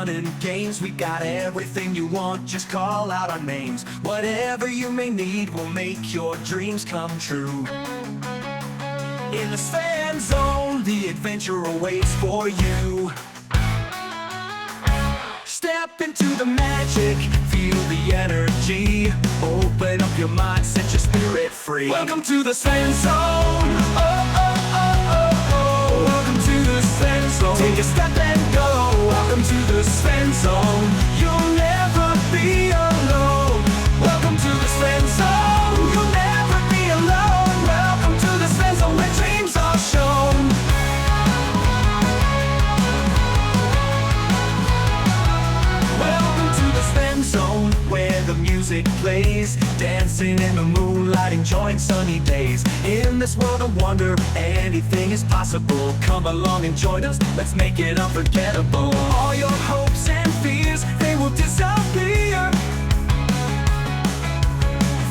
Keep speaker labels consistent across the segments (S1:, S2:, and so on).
S1: fun and games. We got everything you want, just call out our names. Whatever you may need will make your dreams come true. In the Svenzone, the adventure awaits for you. Step into the magic, feel the energy. Open up your mind, set your spirit free. Welcome to the Svenzone. Oh, oh, oh, oh, oh. Welcome to the Svenzone. Take a step and go. Welcome to the Svenzone. You'll never be alone. Welcome to the Svenzone. You'll never be alone. Welcome to the Svenzone, where dreams are shown. Welcome to the Svenzone, where the music plays, dancing in the moonlight, enjoying sunny days. In this world of wonder, anything is possible. Come along and join us, let's make it unforgettable. All your hopes and fears, they will disappear.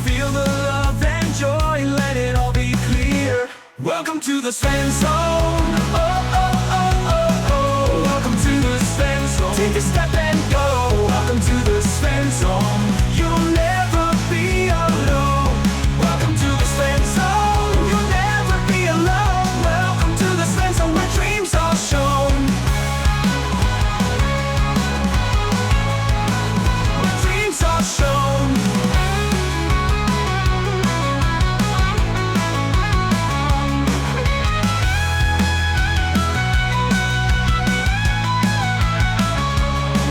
S1: Feel the love and joy, let it all be clear. Welcome to the Svenzone. Oh, oh, oh, oh, oh. Welcome to the Svenzone. Take a step and go. Welcome to the Svenzone. You'll never be alone. Welcome to the Svenzone. You'll never be alone. Welcome to the Svenzone, where dreams are shown. Where dreams are shown.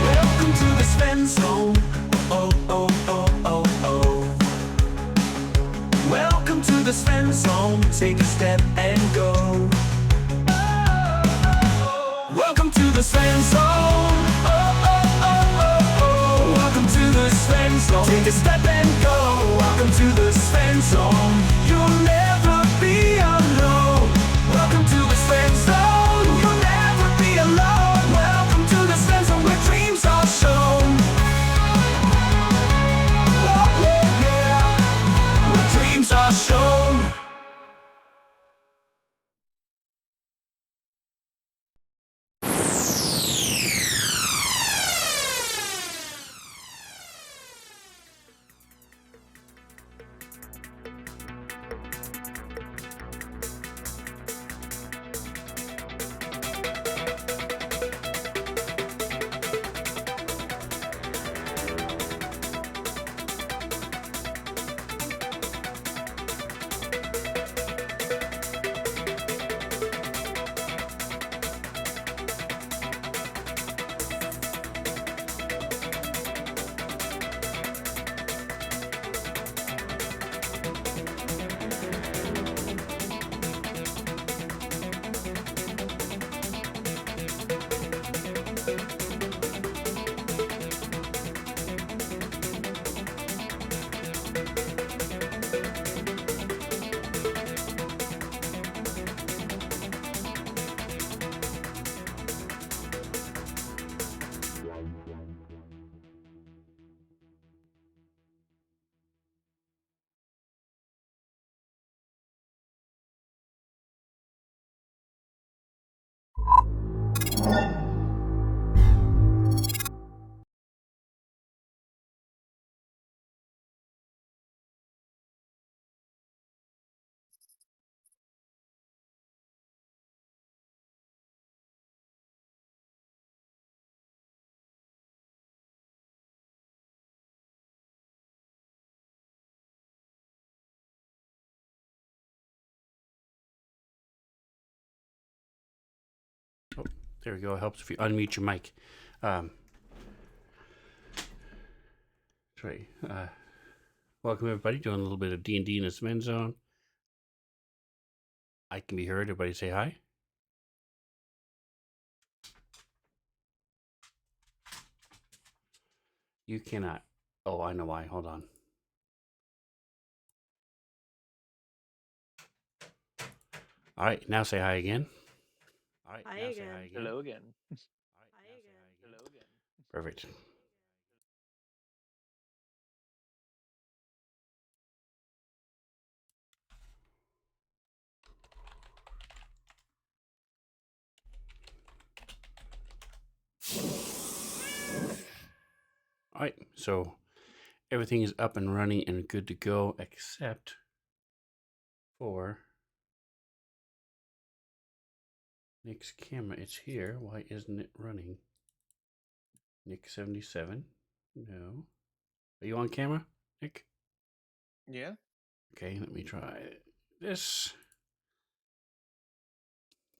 S1: Welcome to the Svenzone. Oh, oh, oh, oh, oh. Welcome to the Svenzone. Take a step and go. Welcome to the Svenzone. Oh, oh, oh, oh, oh. Welcome to the Svenzone. Take a step and go. Welcome to the Svenzone. You'll never be alone. Welcome to the Svenzone. You'll never be alone. Welcome to the Svenzone, where dreams are shown. Oh, yeah, yeah. Where dreams are shown.
S2: Oh, there we go. It helps if you unmute your mic. Sorry. Welcome everybody. Doing a little bit of D&D in the Svenzone. I can be heard. Everybody say hi. You cannot. Oh, I know why. Hold on. All right. Now say hi again. All right.
S3: Hi
S2: now
S3: again.
S2: say hi again.
S4: Hello again.
S2: All right,
S3: Hi
S2: now say
S3: again.
S2: hi again.
S4: Hello again.
S2: Perfect. All right, so everything is up and running and good to go except for Nick's camera. It's here. Why isn't it running? Nick 77. No. Are you on camera, Nick?
S3: Yeah.
S2: Okay, let me try this.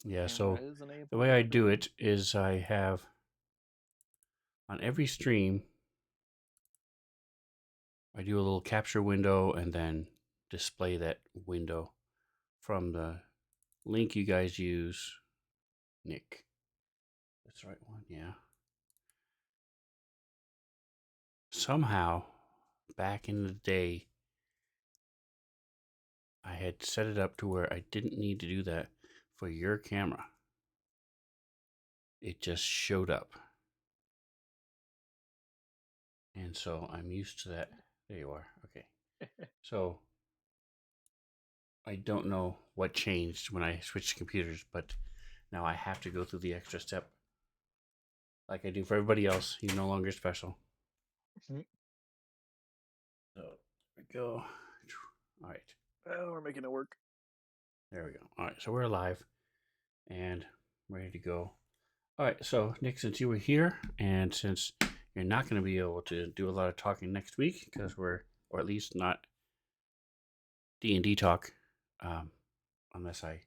S2: Yeah,
S3: Camera
S2: so
S3: is unable
S2: the way I
S3: to
S2: do
S3: operate.
S2: it is I have on every stream, I do a little capture window and then display that window from the link you guys use. Nick. That's the right one, yeah. Somehow, back in the day, I had set it up to where I didn't need to do that for your camera. It just showed up. And so I'm used to that. There you are. Okay. So I don't know what changed when I switched computers, but now I have to go through the extra step like I do for everybody else. He's no longer special.
S3: Mhm.
S2: So there we go. All right.
S3: Oh, we're making it work.
S2: There we go. All right. So we're live and ready to go. All right. So Nick, since you were here and since you're not going to be able to do a lot of talking next week because or at least not D&D talk, unless I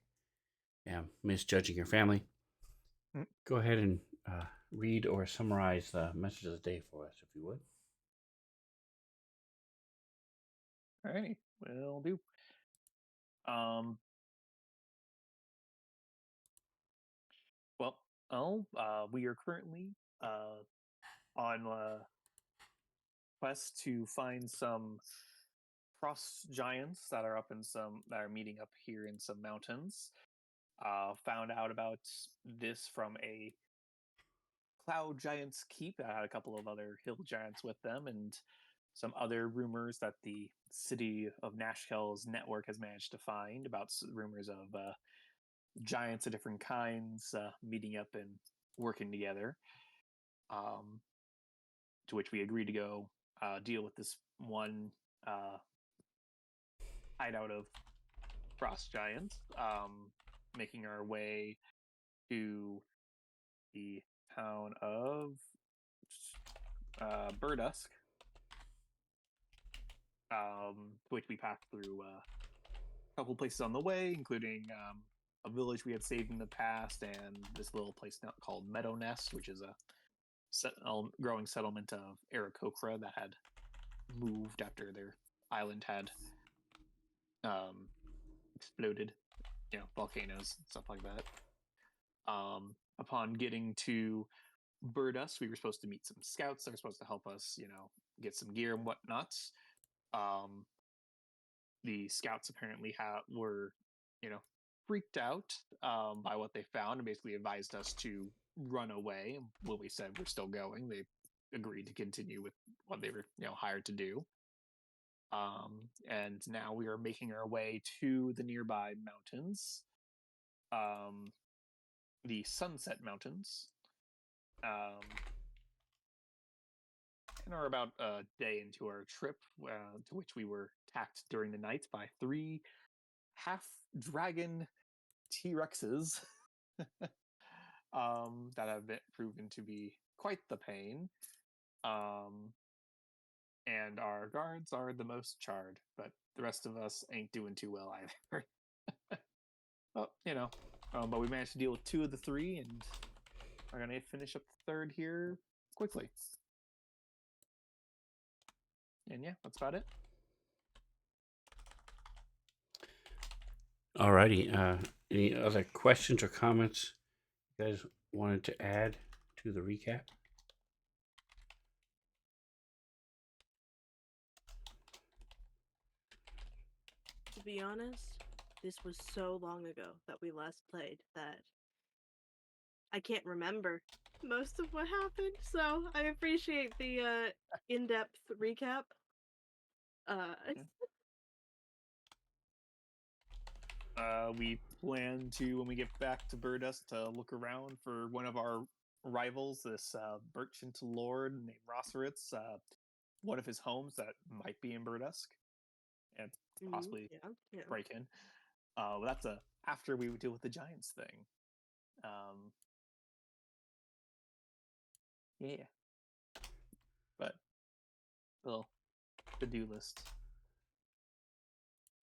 S2: am misjudging your family, go ahead and read or summarize the message of the day for us, if you would.
S3: Alrighty, will do. We are currently on a quest to find some frost giants that are meeting up here in some mountains. Found out about this from a cloud giants keep that had a couple of other hill giants with them, and some other rumors that the city of Nashkel's network has managed to find about rumors of giants of different kinds meeting up and working together. To which we agreed to go deal with this one hideout of frost giants, making our way to the town of Burdusk, which we passed through a couple places on the way, including a village we had saved in the past and this little place now called Meadow Nest, which is a growing settlement of Aarakocra that had moved after their island had exploded, volcanoes, stuff like that. Upon getting to Burdusk, we were supposed to meet some scouts that were supposed to help us, get some gear and whatnot. The scouts apparently were, freaked out by what they found and basically advised us to run away. When we said we're still going, they agreed to continue with what they were, hired to do. And now we are making our way to the nearby mountains, the Sunset Mountains, and are about a day into our trip, to which we were attacked during the night by 3 half-dragon T-Rexes that have been proven to be quite the pain. And our guards are the most charred, but the rest of us ain't doing too well either. But we managed to deal with 2 of the 3, and are going to finish up the 3rd here quickly. And yeah, that's about it.
S2: Alrighty. Any other questions or comments you guys wanted to add to the recap?
S4: To be honest, this was so long ago that we last played that I can't remember most of what happened, so I appreciate the in-depth recap.
S3: We plan to, when we get back to Burdusk, to look around for one of our rivals this merchant lord named Rosseritz, one of his homes that might be in Burdusk, and possibly
S4: Yeah.
S3: break in. That's after we deal with the giants thing. Yeah, but little to-do list.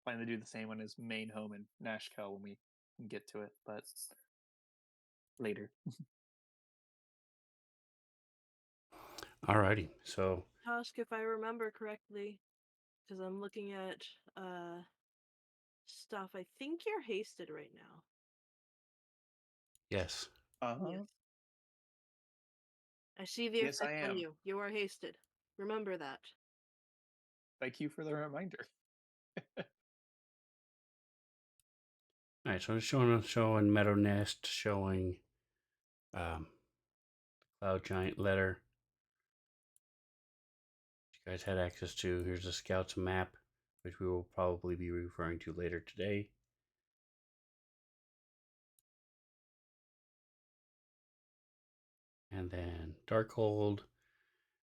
S3: Plan to do the same on his main home in Nashkel when we can get to it, but later.
S2: Alrighty. So
S4: Tusk, if I remember correctly, because I'm looking at stuff, I think you're hasted right now.
S2: yes.
S4: Yes. I see the
S3: Yes, I
S4: effect on
S3: am.
S4: you. You are hasted. Remember that.
S3: Thank you for the reminder.
S2: All right. So I'm showing Meadow Nest, showing Cloud Giant letter. You guys had access to. Here's the Scouts map, which we will probably be referring to later today. And then Darkhold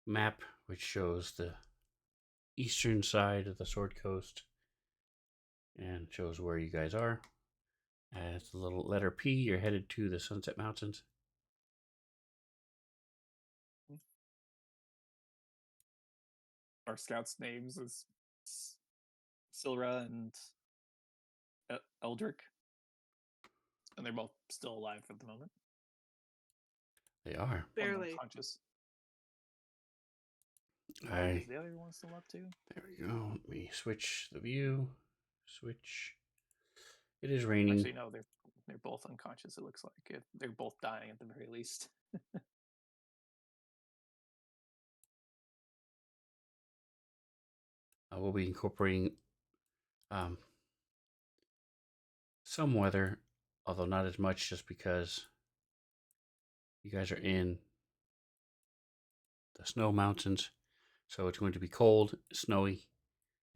S2: map, which shows the eastern side of the Sword Coast and shows where you guys are. As the little letter P, you're headed to the Sunset Mountains.
S3: Our scouts' names is Silra and Eldrick, and they're both still alive at the moment.
S2: They are.
S4: Barely.
S3: Unconscious.
S2: Is
S3: the other one still up too?
S2: There we go. Let me switch the view. Switch. It is raining.
S3: Actually, no, they're both unconscious. It looks like they're both dying at the very least.
S2: We'll be incorporating some weather, although not as much, just because you guys are in the snow mountains. So it's going to be cold, snowy,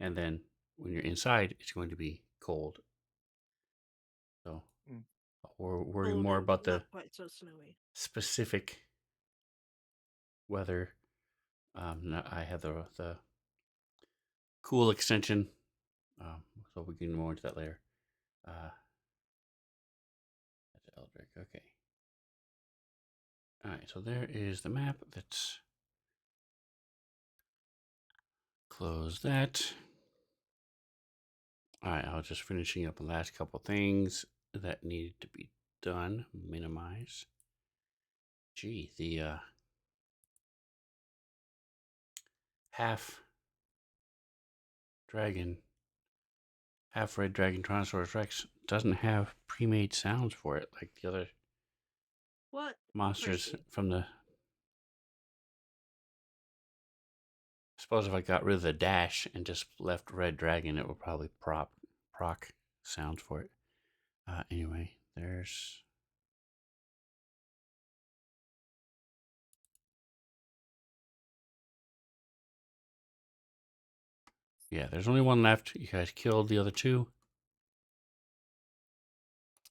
S2: and then when you're inside, it's going to be cold. So we're worrying more about the
S4: quite so snowy
S2: specific weather. I have the cool extension, so we can go more into that later. That's Eldrick. Okay. All right. So there is the map. Let's close that. All right. I was just finishing up the last couple things that needed to be done. Minimize. Gee, the half dragon, half red dragon Tyrannosaurus Rex doesn't have pre-made sounds for it like the other monsters from the. Suppose if I got rid of the dash and just left red dragon, it would probably proc sounds for it. Anyway, there's. Yeah, there's only one left. You guys killed the other two.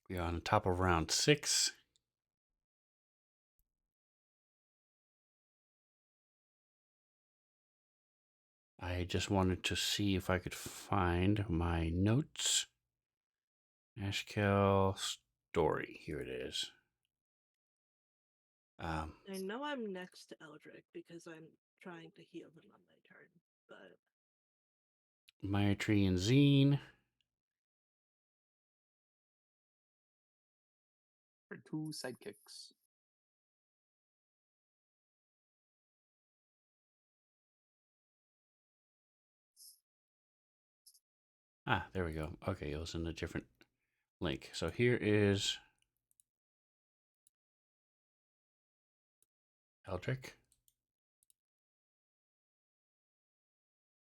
S2: We are on the top of round 6. I just wanted to see if I could find my notes. Nashkel story. Here it is.
S4: I know I'm next to Eldrick because I'm trying to heal him on my turn, but
S2: Maitree and Zine.
S3: For 2 sidekicks.
S2: There we go. Okay, it was in a different link. So here is Eldrick.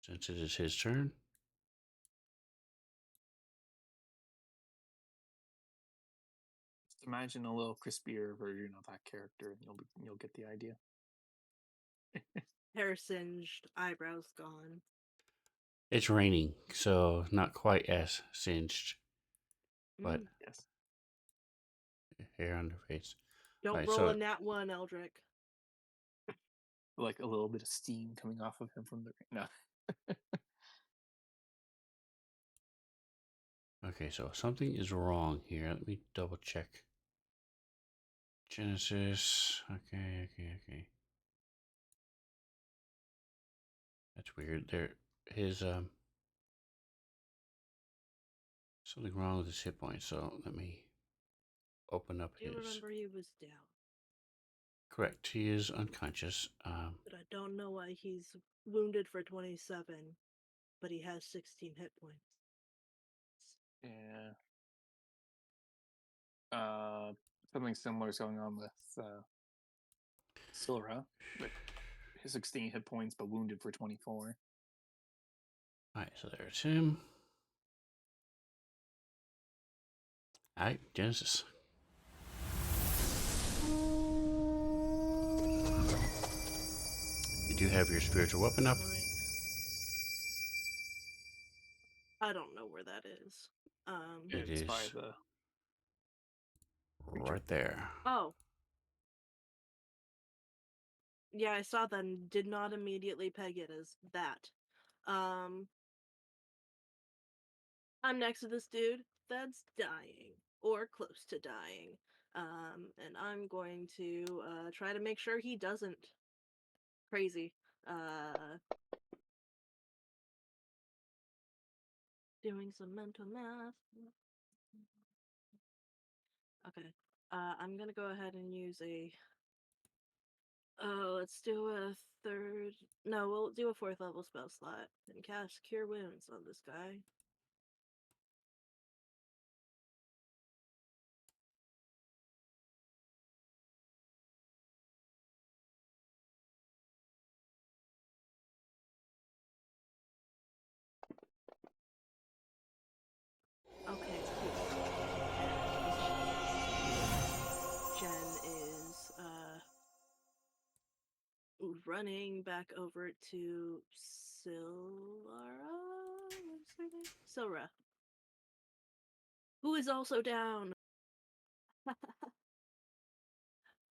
S2: Since it is his turn.
S3: Just imagine a little crispier version of that character, and you'll get the idea.
S4: hair singed, eyebrows gone.
S2: It's raining, so not quite as singed, but
S3: yes,
S2: hair on her face.
S4: Don't
S2: Right,
S4: roll
S2: so-
S4: a nat 1, Eldrick.
S3: Like a little bit of steam coming off of him from the no.
S2: Okay, so something is wrong here. Let me double check. Genesis. Okay. That's weird. His something wrong with his hit points. So let me open up
S4: Do you
S2: his.
S4: remember he was down?
S2: Correct. He is unconscious.
S4: But I don't know why he's wounded for 27, but he has 16 hit points.
S3: Yeah. Something similar is going on with Silra, with his 16 hit points, but wounded for 24.
S2: All right, so there's him. All right, Genesis. You do have your spiritual weapon up.
S4: Alright. I don't know where that is.
S2: It
S3: It's by
S2: is
S3: the
S2: right there.
S4: Oh. Yeah, I saw that and did not immediately peg it as that. I'm next to this dude that's dying or close to dying. And I'm going to try to make sure he doesn't crazy. Doing some mental math. Okay. I'm gonna go ahead and use a. Oh, let's do a third. No, we'll do a 4th level spell slot and cast Cure Wounds on this guy. Okay, cool. And Jen is running back over to Silra. What's her name? Silra. Who is also down.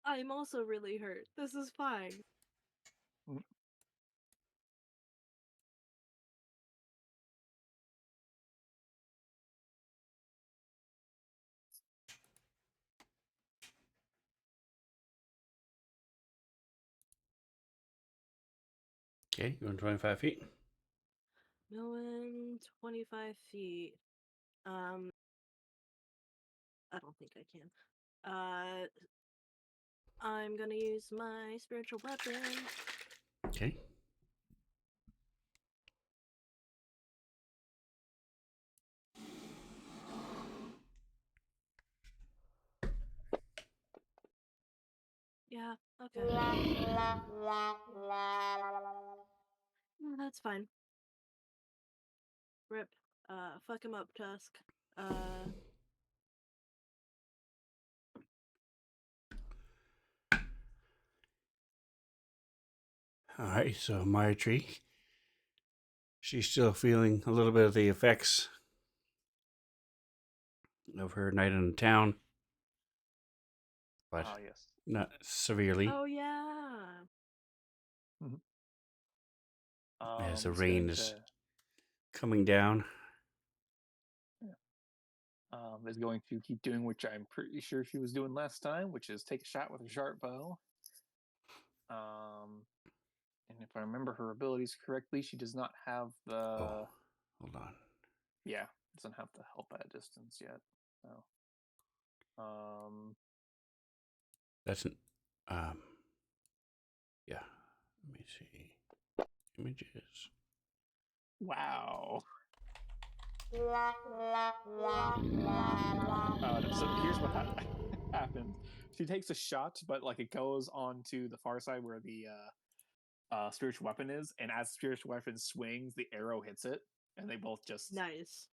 S4: I'm also really hurt. This is fine.
S2: Okay, you want 25 feet?
S4: Going 25 feet. I don't think I can. I'm gonna use my spiritual weapon.
S2: Okay.
S4: Yeah, okay. Yeah, that's fine. Rip. Fuck him up, Tusk.
S2: All right, so Marjorie. She's still feeling a little bit of the effects of her night in the town, but
S3: yes.
S2: not severely,
S4: Oh yeah.
S2: as the
S3: It's
S2: rain
S3: going
S2: is
S3: to,
S2: coming down.
S3: is going to keep doing, which I'm pretty sure she was doing last time, which is take a shot with a sharp bow. And if I remember her abilities correctly, she does not have the.
S2: Oh, hold on.
S3: Yeah, doesn't have the help at a distance yet. So,
S2: That's an, yeah. Let me see. Images.
S3: wow. So here's what happens. She takes a shot, but like it goes on to the far side where the spiritual weapon is, and as spiritual weapon swings, the arrow hits it, and they both just
S4: Nice.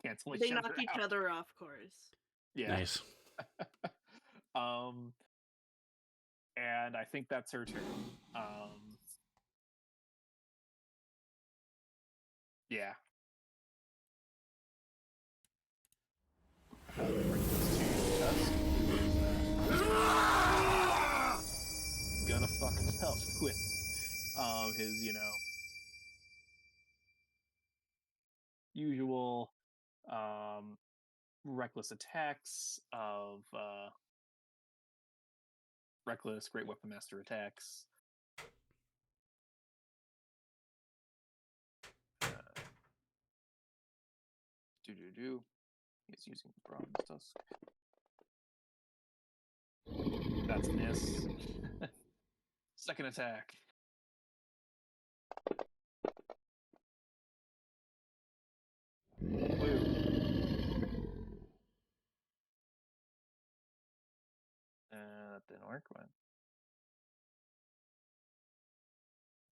S3: cancel
S4: They
S3: each
S4: knock
S3: other
S4: each
S3: out.
S4: other off course.
S3: Yeah.
S2: Nice.
S3: And I think that's her turn. Yeah. Bring this to Tusk. with his, usual reckless attacks of reckless great weapon master attacks. He's using bronze tusk. That's a miss. Second attack. Blue. That didn't work. One.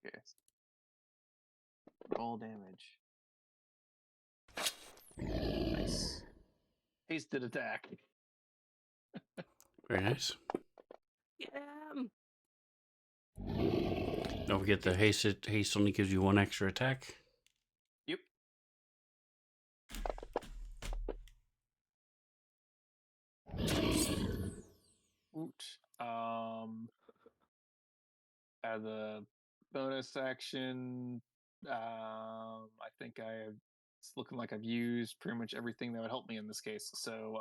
S3: Okay. Roll damage. Nice. Hasted attack.
S2: Very nice.
S4: Yeah.
S2: Don't forget the haste only gives you one extra attack.
S3: Yep. Oot. As a bonus action, I think it's looking like I've used pretty much everything that would help me in this case. So,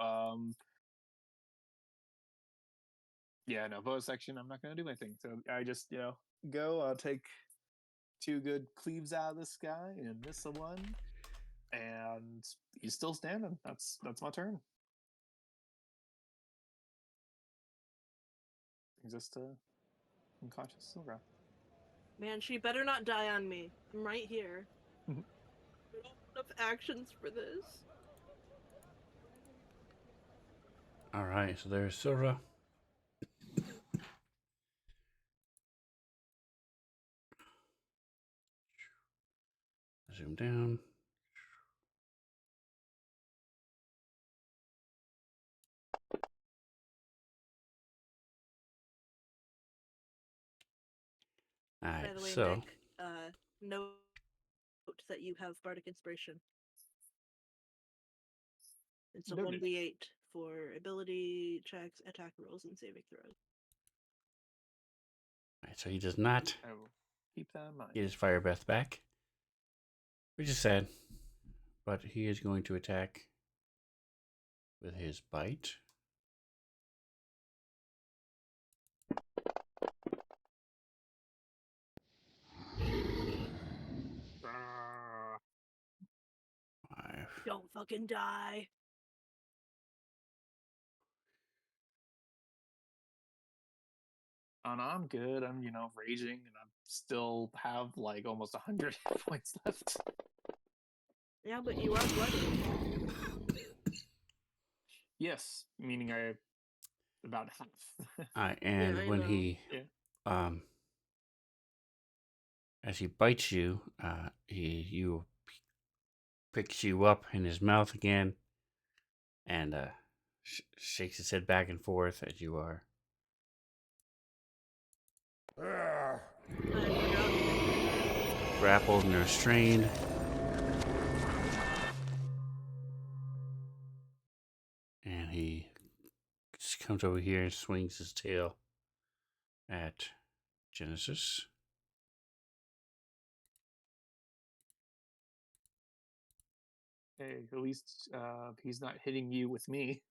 S3: yeah, no, bonus action, I'm not going to do anything. So I just, go. I'll take 2 good cleaves out of this guy and miss a one. And he's still standing. That's my turn. Brings us to unconscious Silgra.
S4: Man, she better not die on me. I'm right here. I don't have enough actions for this.
S2: All right, so there's Silra. Zoom down. All right,
S4: By the way,
S2: so
S4: Nick, note that you have Bardic Inspiration. It's a
S3: Noted.
S4: 1d8 for ability checks, attack rolls, and saving throws.
S2: all right, so he does not
S3: I will keep that in mind.
S2: get his fire breath back, which is sad, but he is going to attack with his bite. Five.
S4: Don't fucking die.
S3: And I'm good. I'm, raging, and I still have like almost 100 hit points left.
S4: Yeah, but you are bloody.
S3: Yes, meaning I about half.
S2: And
S4: Yeah, I
S2: when
S4: know.
S2: he, as he bites you, you picks you up in his mouth again, and shakes his head back and forth as you are.
S4: I forgot.
S2: Grappled and restrained. And he comes over here and swings his tail at Genesis.
S3: Hey, at least he's not hitting you with me.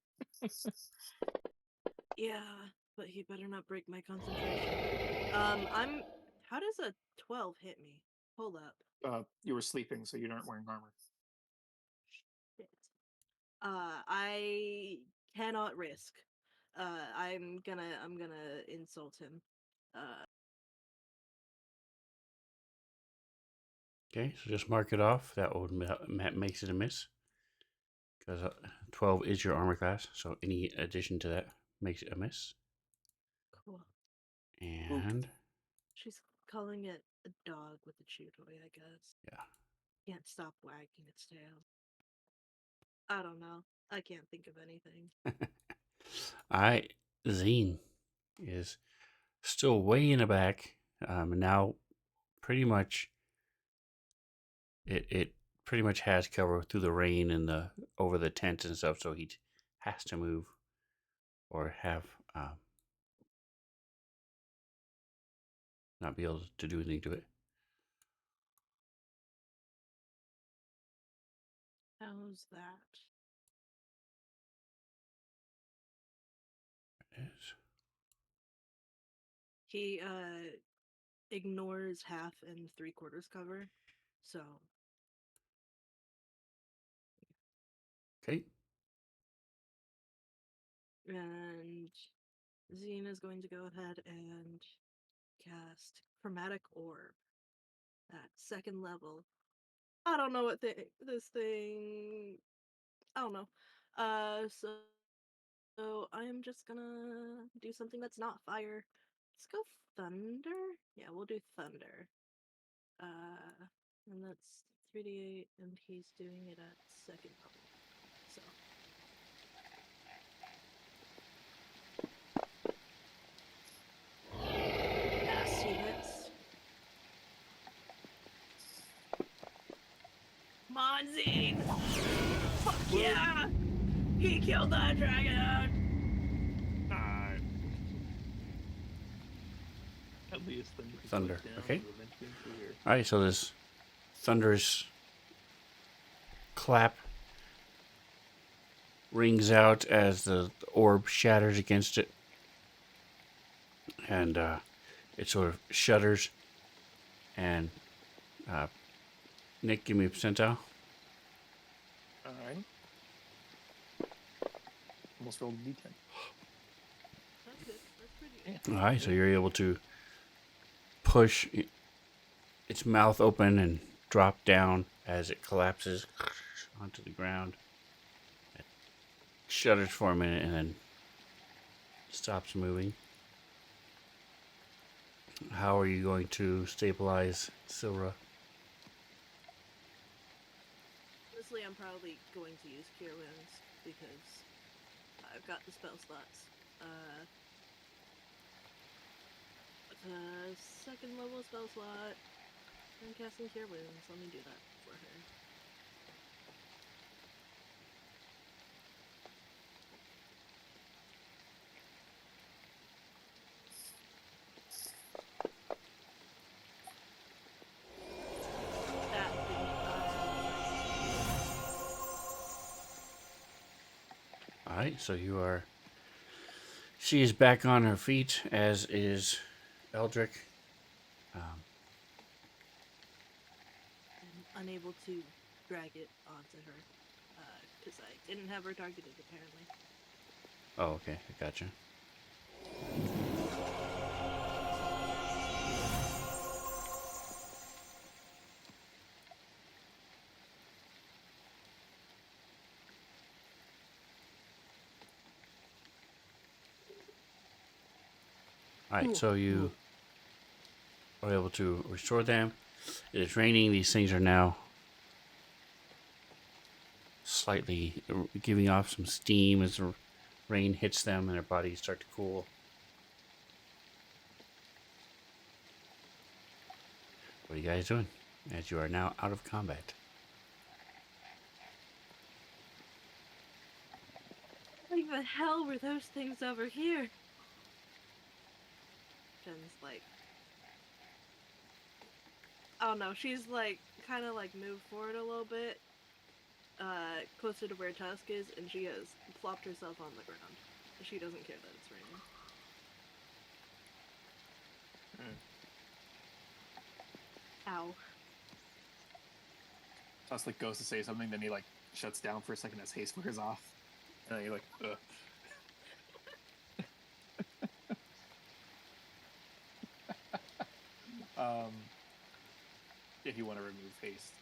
S4: Yeah, but he better not break my concentration. How does a 12 hit me? Hold up.
S3: You were sleeping, so you aren't wearing armor.
S4: Shit. I cannot risk. I'm gonna insult him.
S2: Okay, so just mark it off. That would makes it a miss. Because 12 is your armor class, so any addition to that makes it a miss.
S4: Cool.
S2: And
S4: She's calling it a dog with a chew toy, I guess.
S2: yeah.
S4: Can't stop wagging its tail. I don't know. I can't think of anything.
S2: Zine is still way in the back. Now pretty much it pretty much has cover through the rain and the over the tents and stuff, so he has to move or have not be able to do anything to it.
S4: How's that?
S2: It is.
S4: He ignores half and 3/4 cover, so
S2: Okay.
S4: and Zine is going to go ahead and cast Chromatic Orb at 2nd level. I don't know what this thing. I don't know. So I'm just gonna do something that's not fire. Let's go thunder. Yeah, we'll do thunder. And that's 3d8, and he's doing it at 2nd level. So. Yes, he hits. Come on, Zine! Fuck yeah! He killed that dragon!
S3: Alright. At least then you can
S2: Thunder,
S3: put down
S2: okay.
S3: and eventually clear.
S2: All right, so this thunderous clap rings out as the orb shatters against it, and it sort of shudders. And Nick, give me a percentile.
S3: Alright. Almost rolled a d10.
S4: That's good. That's pretty good.
S2: All right, so you're able to push its mouth open and drop down as it collapses onto the ground. It shudders for a minute and then stops moving. How are you going to stabilize Silra?
S4: Honestly, I'm probably going to use Cure Wounds because I've got the spell slots. The 2nd level spell slot. I'm casting Cure Wounds. Let me do that for her. That
S2: All right, so you are. She is back on her feet, as is Eldrick.
S4: I'm unable to drag it onto her because I didn't have her targeted apparently.
S2: Oh, okay, I gotcha. All right, so you are able to restore them. It is raining. These things are now slightly giving off some steam as the rain hits them and their bodies start to cool. What are you guys doing as you are now out of combat?
S4: Like the hell were those things over here? Jen's like, I don't know. She's like kind of like moved forward a little bit, closer to where Tusk is, and she has plopped herself on the ground. She doesn't care that it's raining. Ow.
S3: Tusk like goes to say something, then he like shuts down for a second as haste wears off. And then he like, ugh. If you want to remove haste,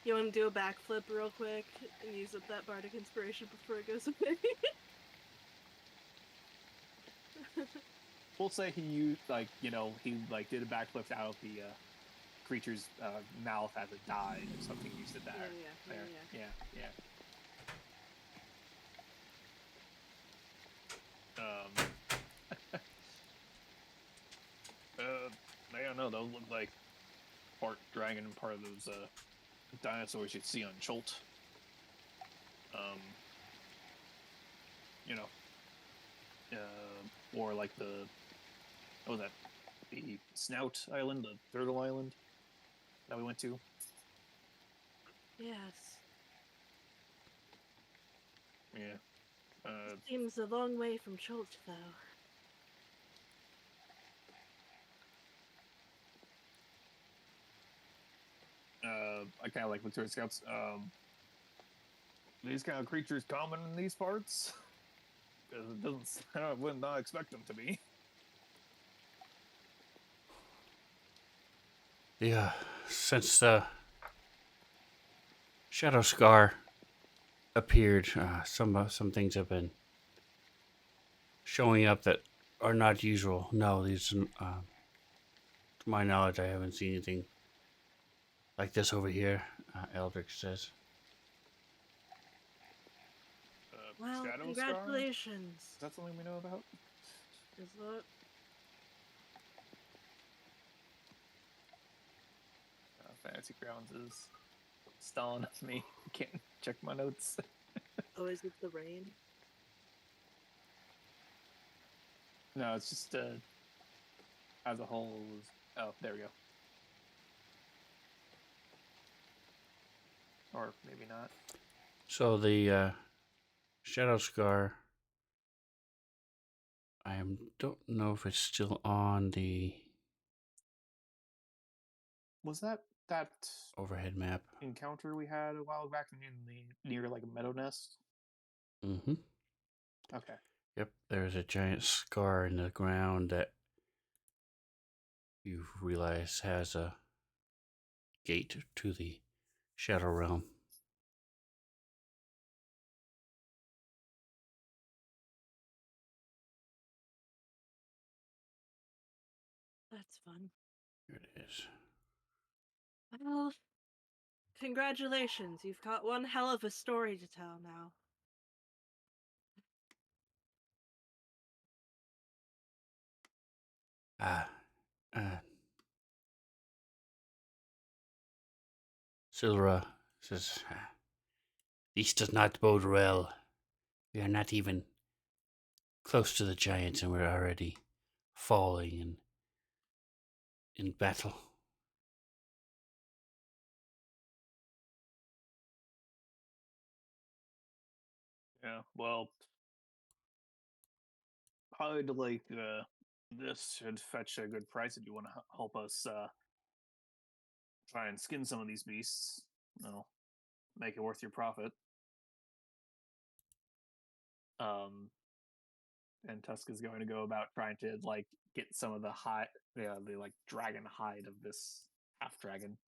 S4: You want to do a backflip real quick and use up that bardic inspiration before it goes away?
S3: we'll say he used like he like did a backflip out of the creature's mouth as it died or something. Used it there. Yeah. I don't know. Those look like part dragon and part of those dinosaurs you'd see on Cholt. Or like the what was that? The Snout Island, the Turtle Island that we went to.
S4: Yes.
S3: Yeah.
S4: Seems a long way from Schultz, though.
S3: I kind of like with Toy Scouts. These kind of creatures common in these parts? Because it doesn't. I would not expect them to be.
S2: Yeah, since the Shadow Scar appeared, some things have been showing up that are not usual. No, these, to my knowledge, I haven't seen anything like this over here. Eldritch says.
S4: Well,
S3: Shadow Scar?
S4: congratulations.
S3: Is that something we know about?
S4: Is that?
S3: Fantasy Grounds is stalling at me. Can't check my notes.
S4: Oh, is it the rain?
S3: No, it's just as a whole. Oh, there we go. Or maybe not.
S2: So the Shadow Scar, don't know if it's still on the
S3: Was that
S2: overhead map.
S3: encounter we had a while back in the near like a meadow nest?
S2: Mm-hmm.
S3: Okay.
S2: Yep, there's a giant scar in the ground that you realize has a gate to the Shadow Realm.
S4: That's fun.
S2: Here it is.
S4: Well, congratulations. You've got one hell of a story to tell now.
S2: Ah, Silra says, this does not bode well. We are not even close to the giants and we're already falling in battle.
S3: Yeah. Well, I'd like this should fetch a good price if you want to help us try and skin some of these beasts. No, make it worth your profit. And Tusk is going to go about trying to like get some of the the like dragon hide of this half dragon.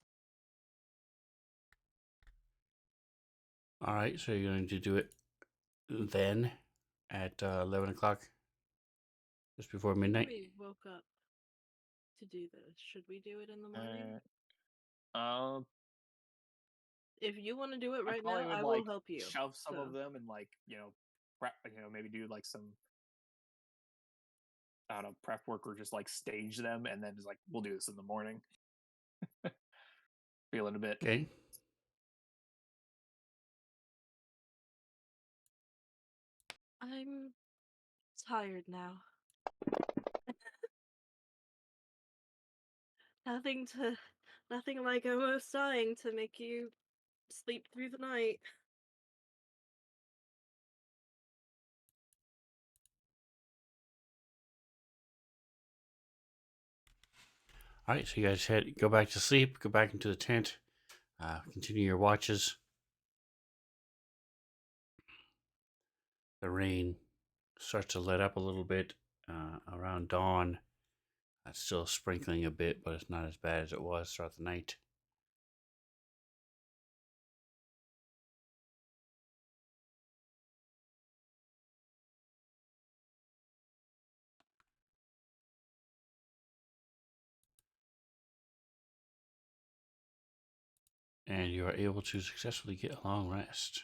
S2: All right, so you're going to do it then at 11 o'clock, just before midnight?
S4: We woke up to do this. Should we do it in the morning?
S3: Uh,
S4: If you want to do it
S3: I
S4: right
S3: probably
S4: now,
S3: would
S4: I will
S3: like
S4: help you.
S3: shove some of
S4: So,
S3: them and like prep, maybe do like some I don't know prep work or just like stage them and then just like we'll do this in the morning. Feeling a bit.
S2: Okay.
S4: I'm tired now. Nothing like almost dying to make you sleep through the night.
S2: All right, so you guys go back to sleep, go back into the tent, continue your watches. The rain starts to let up a little bit around dawn. It's still sprinkling a bit, but it's not as bad as it was throughout the night. And you are able to successfully get a long rest.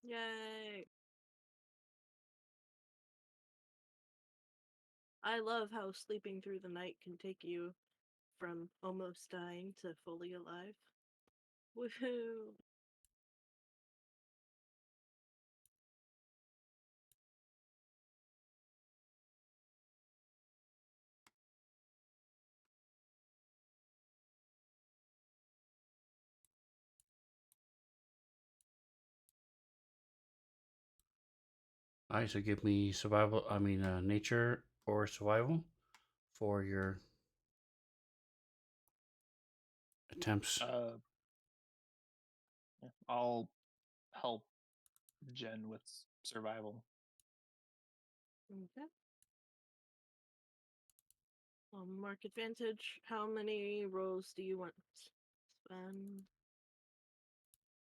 S4: Yay! I love how sleeping through the night can take you from almost dying to fully alive. Woohoo!
S2: All right, so give me survival. I mean, nature or survival for your attempts.
S3: I'll help Jen with survival.
S4: Okay. Mark advantage. How many rolls do you want?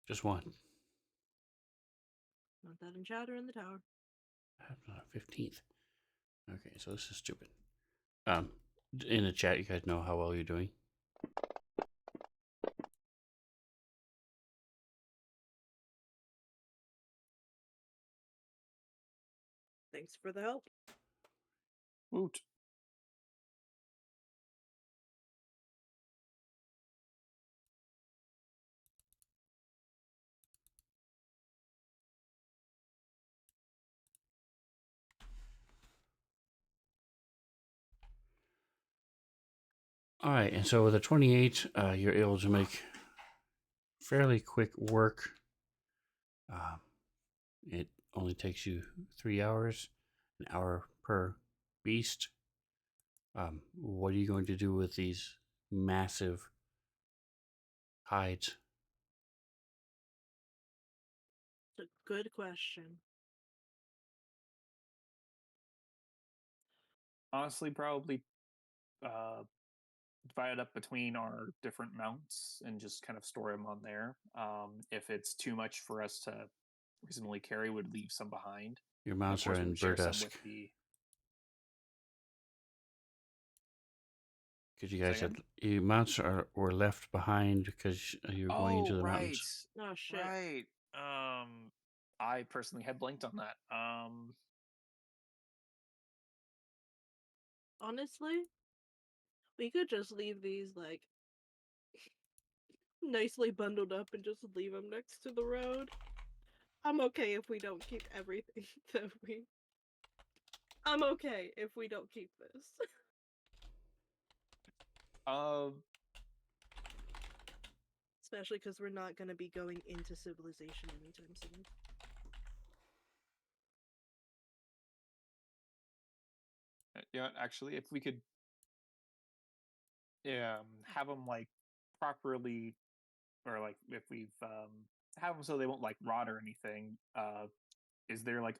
S2: Just one.
S4: Want that in chat or in the tower?
S2: 15th. Okay, so this is stupid. In the chat, you guys know how well you're doing.
S4: Thanks for the help.
S3: Woot.
S2: All right, and so with a 28, you're able to make fairly quick work. It only takes you 3 hours, an hour per beast. What are you going to do with these massive hides?
S4: It's a good question.
S3: Honestly, probably divide it up between our different mounts and just kind of store them on there. If it's too much for us to reasonably carry, would leave some behind.
S2: Your
S3: Of
S2: mounts are
S3: course, we
S2: in
S3: would share some
S2: Burdusk.
S3: with the.
S2: Because you guys
S3: Say
S2: had
S3: again?
S2: your mounts were left behind because you were going into the mountains.
S4: Oh shit.
S3: Right. I personally had blanked on that.
S4: Honestly, we could just leave these like nicely bundled up and just leave them next to the road. I'm okay if we don't keep everything that we. I'm okay if we don't keep this. Especially because we're not going to be going into civilization anytime soon.
S3: Yeah, actually, if we could, have them like properly, or like if we've have them so they won't like rot or anything. Is there like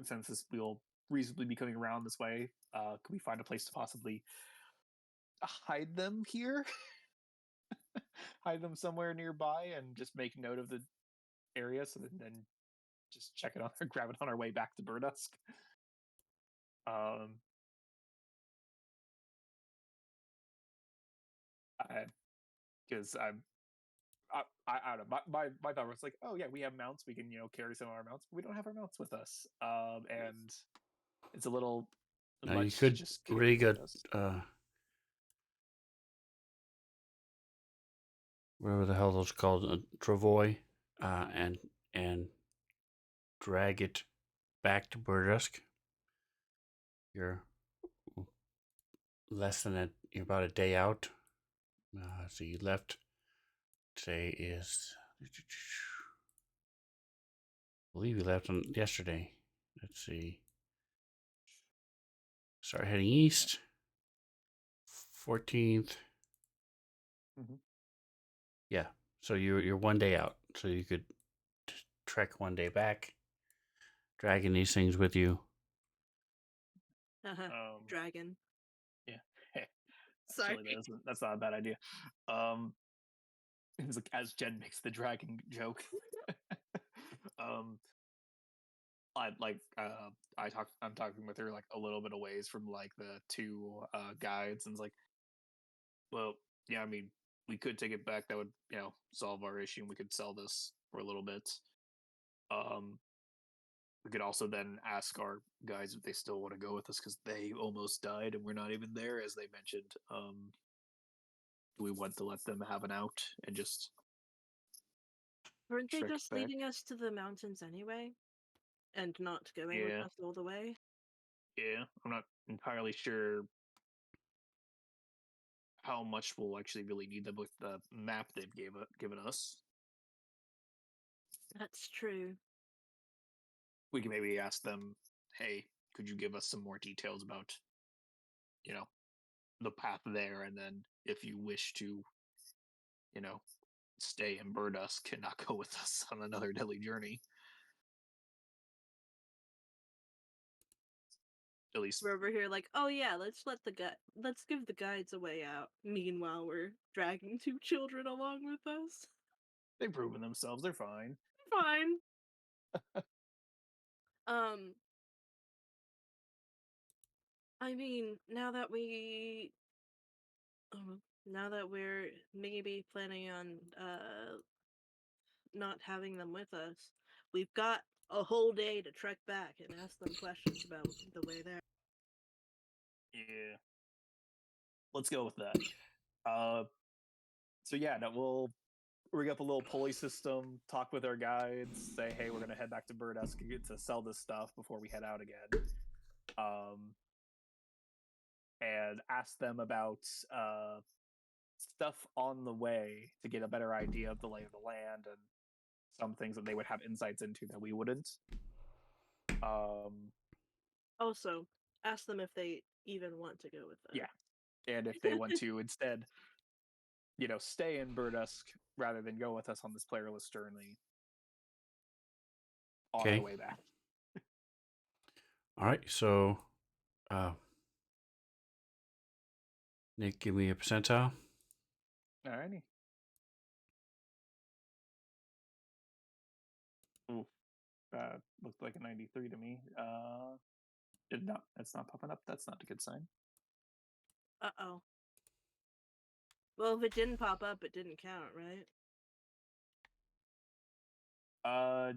S3: since this we'll reasonably be coming around this way? Could we find a place to possibly hide them here? Hide them somewhere nearby and just make note of the area, so then just check it on or grab it on our way back to Burdusk. Because I don't know. My thought was like, oh yeah, we have mounts. We can carry some of our mounts, but we don't have our mounts with us. And it's a little
S2: Now you
S3: much to
S2: could
S3: just carry
S2: really
S3: with
S2: good.
S3: us.
S2: Whatever the hell those called, Travoy, and drag it back to Burdusk. You're less than you're about a day out. So you left. Today is, I believe you left on yesterday. Let's see. Start heading east. 14th.
S3: Mm-hmm.
S2: Yeah. So you're 1 day out. So you could trek 1 day back, dragging these things with you.
S4: Dragon.
S3: Yeah.
S4: Sorry.
S3: Actually, that's not a bad idea. It's like, as Jen makes the dragon joke. I'm talking with her like a little bit of ways from like the two guides, and it's like, well, yeah, I mean, we could take it back. That would solve our issue, and we could sell this for a little bit. We could also then ask our guys if they still want to go with us, because they almost died and we're not even there, as they mentioned. Do we want to let them have an out and just
S4: Weren't they
S3: trek
S4: just
S3: back?
S4: leading us to the mountains anyway? And not going with us all the way?
S3: Yeah, I'm not entirely sure how much we'll actually really need them with the map they've given us.
S4: That's true.
S3: we can maybe ask them, hey, could you give us some more details about, the path there, and then if you wish to, you know, stay in Burdusk and not go with us on another deadly journey. At least
S4: We're over here like, oh yeah, let's give the guides a way out. Meanwhile, we're dragging 2 children along with us.
S3: they've proven themselves; they're fine.
S4: Fine. Um, I mean, now that we're maybe planning on not having them with us, we've got a whole day to trek back and ask them questions about the way there.
S3: Yeah, let's go with that. So yeah, no, we'll rig up a little pulley system, talk with our guides, say, hey, we're gonna head back to Burdusk to sell this stuff before we head out again. And ask them about stuff on the way to get a better idea of the lay of the land and some things that they would have insights into that we wouldn't.
S4: Also, ask them if they even want to go with us.
S3: Yeah, and if they want to instead, stay in Burdusk rather than go with us on this playerless journey on
S2: Okay.
S3: our way back.
S2: All right, so Nick, give me a percentile.
S3: Alrighty. Ooh, looked like a 93 to me. It's not popping up. That's not a good sign.
S4: Uh-oh. Well, if it didn't pop up, it didn't count, right?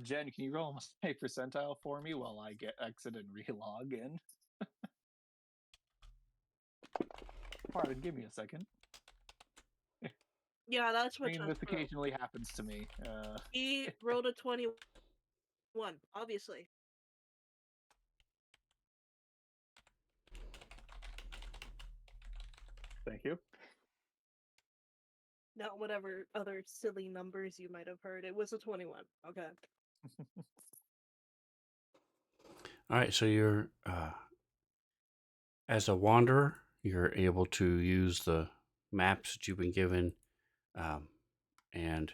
S3: Jen, can you roll my percentile for me while I get exit and relog in? Pardon, give me a second.
S4: Yeah, that's what
S3: This occasionally happens to me.
S4: He rolled a 21, obviously.
S3: Thank you.
S4: Not whatever other silly numbers you might have heard. It was a 21. Okay.
S2: All right, so you're as a wanderer, you're able to use the maps that you've been given, and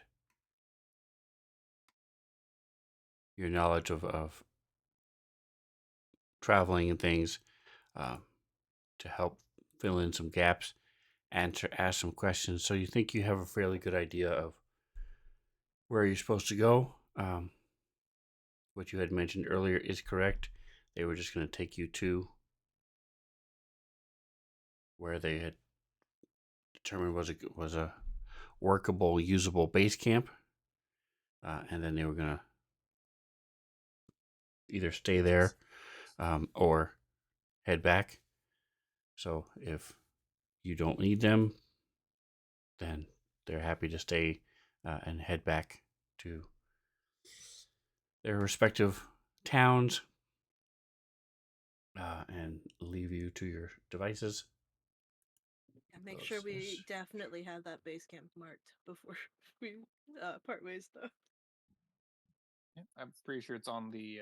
S2: your knowledge of traveling and things to help fill in some gaps and to ask some questions. So you think you have a fairly good idea of where you're supposed to go. What you had mentioned earlier is correct. They were just going to take you to where they had determined was a workable, usable base camp, and then they were going to either stay there or head back. So if you don't need them, then they're happy to stay and head back to their respective towns and leave you to your devices.
S4: And make sure we definitely have that base camp marked before we part ways, though.
S3: Yeah, I'm pretty sure it's on the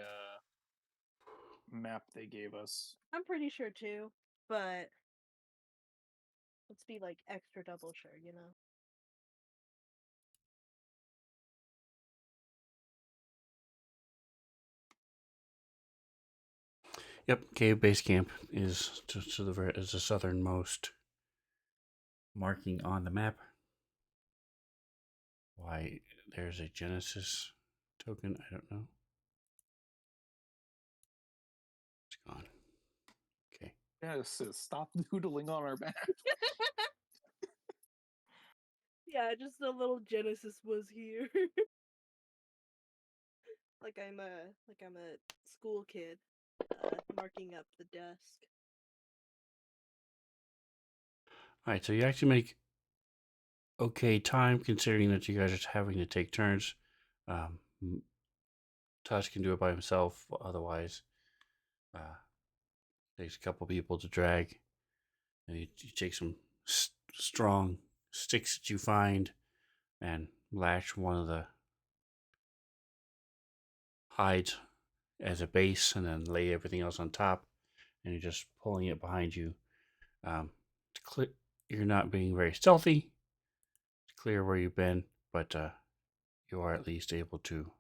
S3: map they gave us.
S4: I'm pretty sure too, but let's be like extra double sure, you know?
S2: Yep, Cave Base Camp is is the southernmost marking on the map. Why there's a Genesis token, I don't know. It's gone. Okay.
S3: Yeah, it says stop doodling on our map.
S4: Yeah, just a little Genesis was here. like I'm a school kid, marking up the desk.
S2: All right, so you actually make okay time considering that you guys are having to take turns. Tush can do it by himself, otherwise takes a couple people to drag. And you take some strong sticks that you find and lash one of the hides as a base, and then lay everything else on top, and you're just pulling it behind you. You're not being very stealthy. It's clear where you've been, but you are at least able to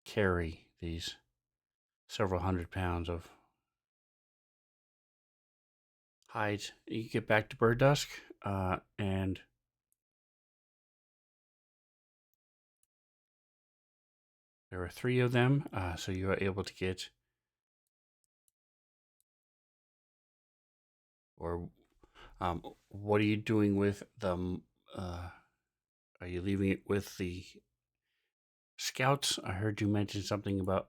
S2: carry these several hundred pounds of hides. You get back to Bird Dusk, and there are 3 of them, so you are able to get, or what are you doing with them? Are you leaving it with the scouts? I heard you mention something about.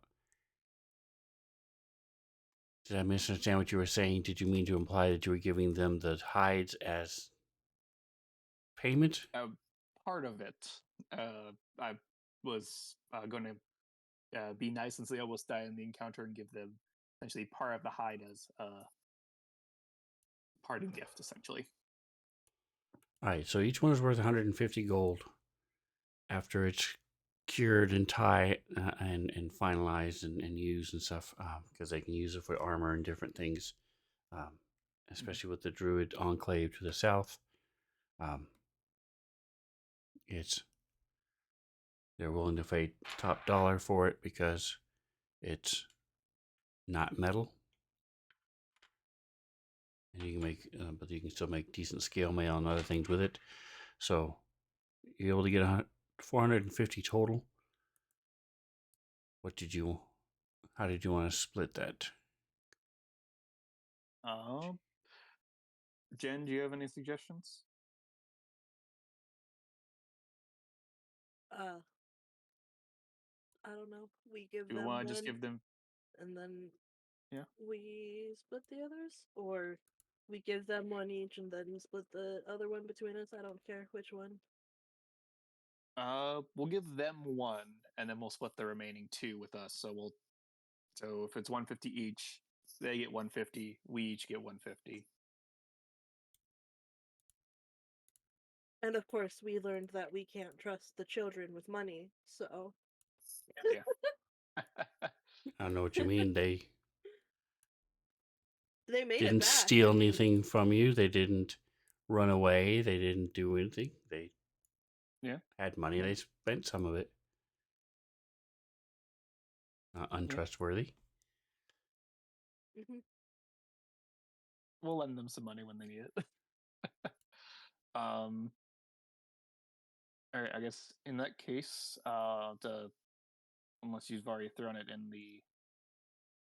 S2: Did I misunderstand what you were saying? Did you mean to imply that you were giving them the hides as payment?
S3: Part of it. I was going to be nice since they almost died in the encounter and give them essentially part of the hide as a parting gift, essentially.
S2: All right, so each one is worth 150 gold after it's cured and tied and finalized and used and stuff, because they can use it for armor and different things, especially with the Druid enclave to the south. It's they're willing to pay top dollar for it because it's not metal, and you can make, but you can still make decent scale mail and other things with it. So you're able to get 450 total. How did you want to split that?
S3: Jen, do you have any suggestions?
S4: I don't know. We give
S3: Do we
S4: them
S3: want to
S4: one,
S3: just give them?
S4: and then
S3: Yeah.
S4: we split the others, or we give them one each and then split the other one between us. I don't care which one.
S3: We'll give them one, and then we'll split the remaining 2 with us. So if it's 150 each, they get 150. We each get 150.
S4: And of course, we learned that we can't trust the children with money, so.
S3: Yeah.
S2: I don't know what you mean. They
S4: They made it
S2: didn't
S4: back.
S2: steal
S4: I mean,
S2: anything from you. They didn't run away. They didn't do anything. They had money. They spent some of it. Untrustworthy.
S4: Mhm.
S3: We'll lend them some money when they need it. All right. I guess in that case, unless you've already thrown it in the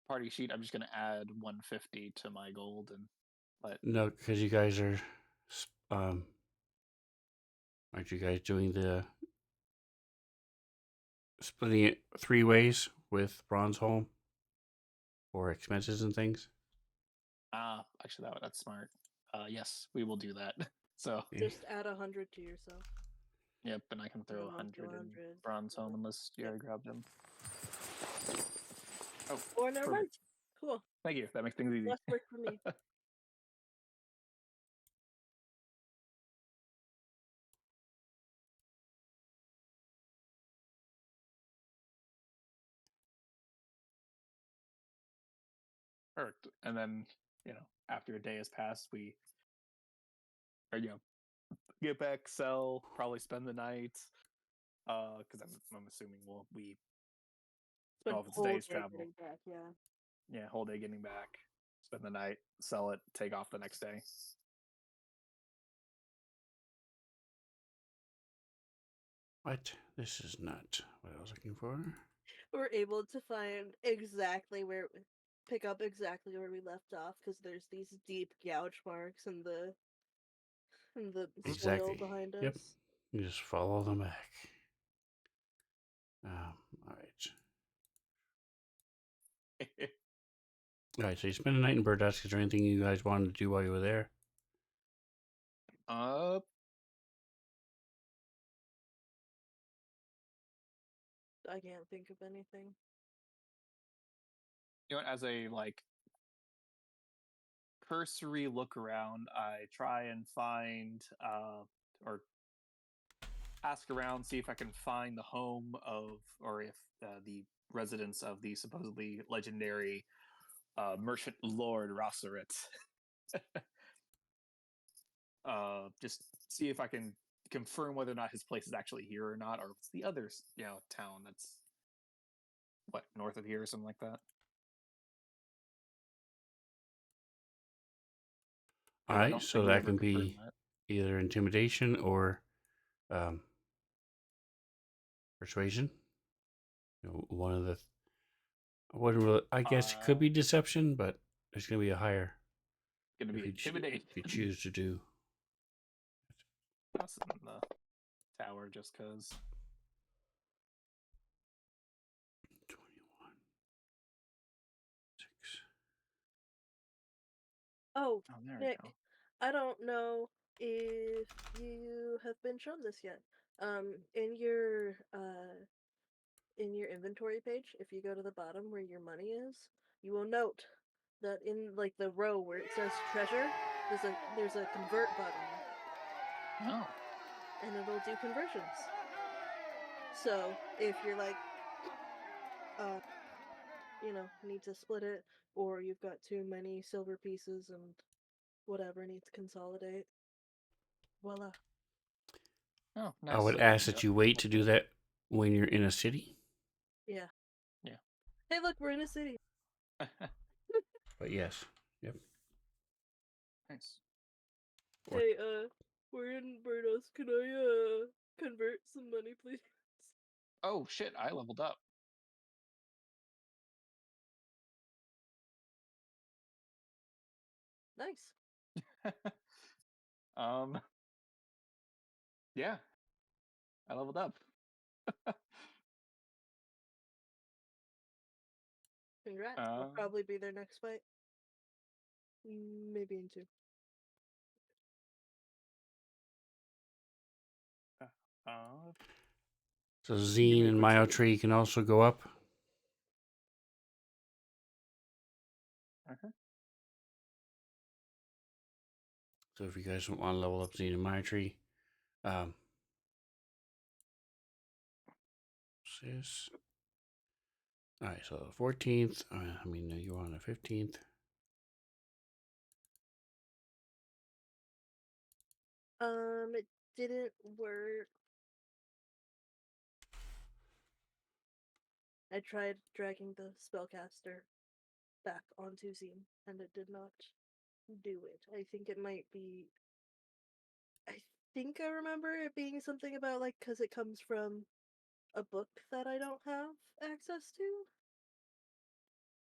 S3: party sheet, I'm just going to add 150 to my gold and let.
S2: No, because you guys are, aren't you guys doing the splitting it 3 ways with Bronzeholm for expenses and things?
S3: Actually, that's smart. Yes, we will do that. So.
S4: Just add 100 to yourself.
S3: Yep, and I can throw
S4: And I'll
S3: 100
S4: throw
S3: in
S4: 100.
S3: bronze home unless you already grabbed them. Oh,
S4: Or never mind.
S3: perfect.
S4: Cool.
S3: Thank you. That makes things easy.
S4: Less work for me.
S3: Perfect. And then, after a day has passed, get back, sell, probably spend the night. Because I'm assuming we
S4: Spend
S3: if it's a
S4: whole
S3: day's
S4: day
S3: travel.
S4: getting back, yeah.
S3: Yeah, whole day getting back, spend the night, sell it, take off the next day.
S2: What? This is not what I was looking for.
S4: We're able to pick up exactly where we left off because there's these deep gouge marks in the soil
S2: Exactly.
S4: behind us.
S2: Yep. You just follow them back. All right. All right. So you spend a night in Bird Dusk. Is there anything you guys wanted to do while you were there?
S4: I can't think of anything.
S3: As a cursory look around, I try and find or ask around, see if I can find the home of, or if the residence of the supposedly legendary merchant lord Rosseret. Just see if I can confirm whether or not his place is actually here or not, or if it's the other, town that's north of here or something like that.
S2: All
S3: I
S2: right,
S3: don't
S2: so
S3: think we
S2: that
S3: ever
S2: can
S3: confirmed
S2: be
S3: that.
S2: either intimidation or persuasion. One of the. I wouldn't really. I guess it could be deception, but there's going to be a higher.
S3: Going to be intimidating.
S2: If you choose to do.
S3: Us in the tower just because.
S2: 21. 6.
S4: Oh,
S3: Oh, there we
S4: Nick,
S3: go.
S4: I don't know if you have been shown this yet. In your inventory page, if you go to the bottom where your money is, you will note that in like the row where it says treasure, there's a convert button.
S3: Oh.
S4: And it'll do conversions. So if you're like, need to split it, or you've got too many silver pieces and whatever, need to consolidate, voila.
S3: Oh, nice.
S2: I would ask that you wait to do that when you're in a city.
S4: Yeah.
S3: Yeah.
S4: Hey, look, we're in a city.
S2: But yes. Yep.
S3: Nice.
S4: Hey, we're in Burnos. Can I, convert some money, please?
S3: Oh, shit, I leveled up.
S4: Nice.
S3: Yeah, I leveled up.
S4: Congrats. I'll probably be their next fight. Maybe in 2.
S2: So Zine and Myo Tree can also go up.
S3: Okay.
S2: So if you guys want to level up Zine and Myo Tree, this. All right, so the 14th. You're on the 15th.
S4: It didn't work. I tried dragging the spellcaster back onto Zine, and it did not do it. I think it might be. I think I remember it being something about, like, because it comes from a book that I don't have access to.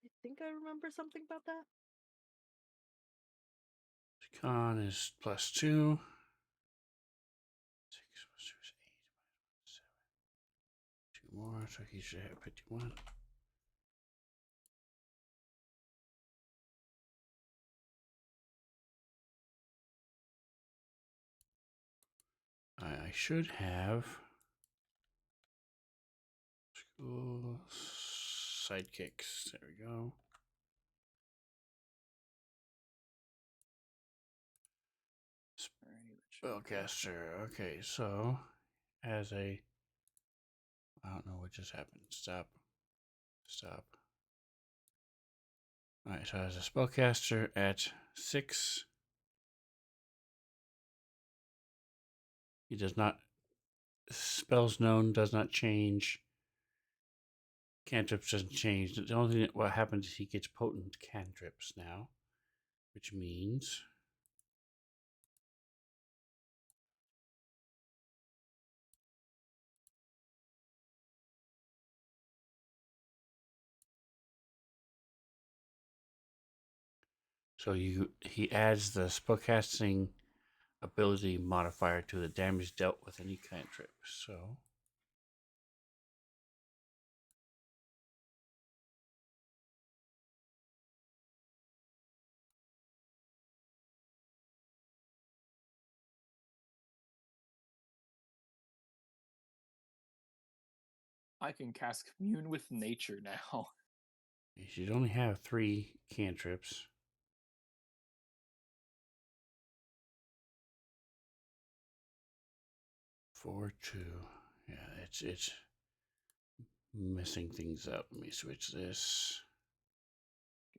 S4: I think I remember something about that.
S2: Con is +2. 6 plus 2 is 8. 2 more, so he should have 51. I should have school sidekicks. There we go. Spellcaster. Okay, so as a, I don't know what just happened. Stop. All right, so as a spellcaster at 6, he does not. Spells known does not change. Cantrips doesn't change. The only thing that what happens is he gets potent cantrips now, which means so he adds the spellcasting ability modifier to the damage dealt with any cantrip. So
S3: I can cast Commune with Nature now.
S2: you should only have 3 cantrips. 4-2. Yeah, it's messing things up. Let me switch this.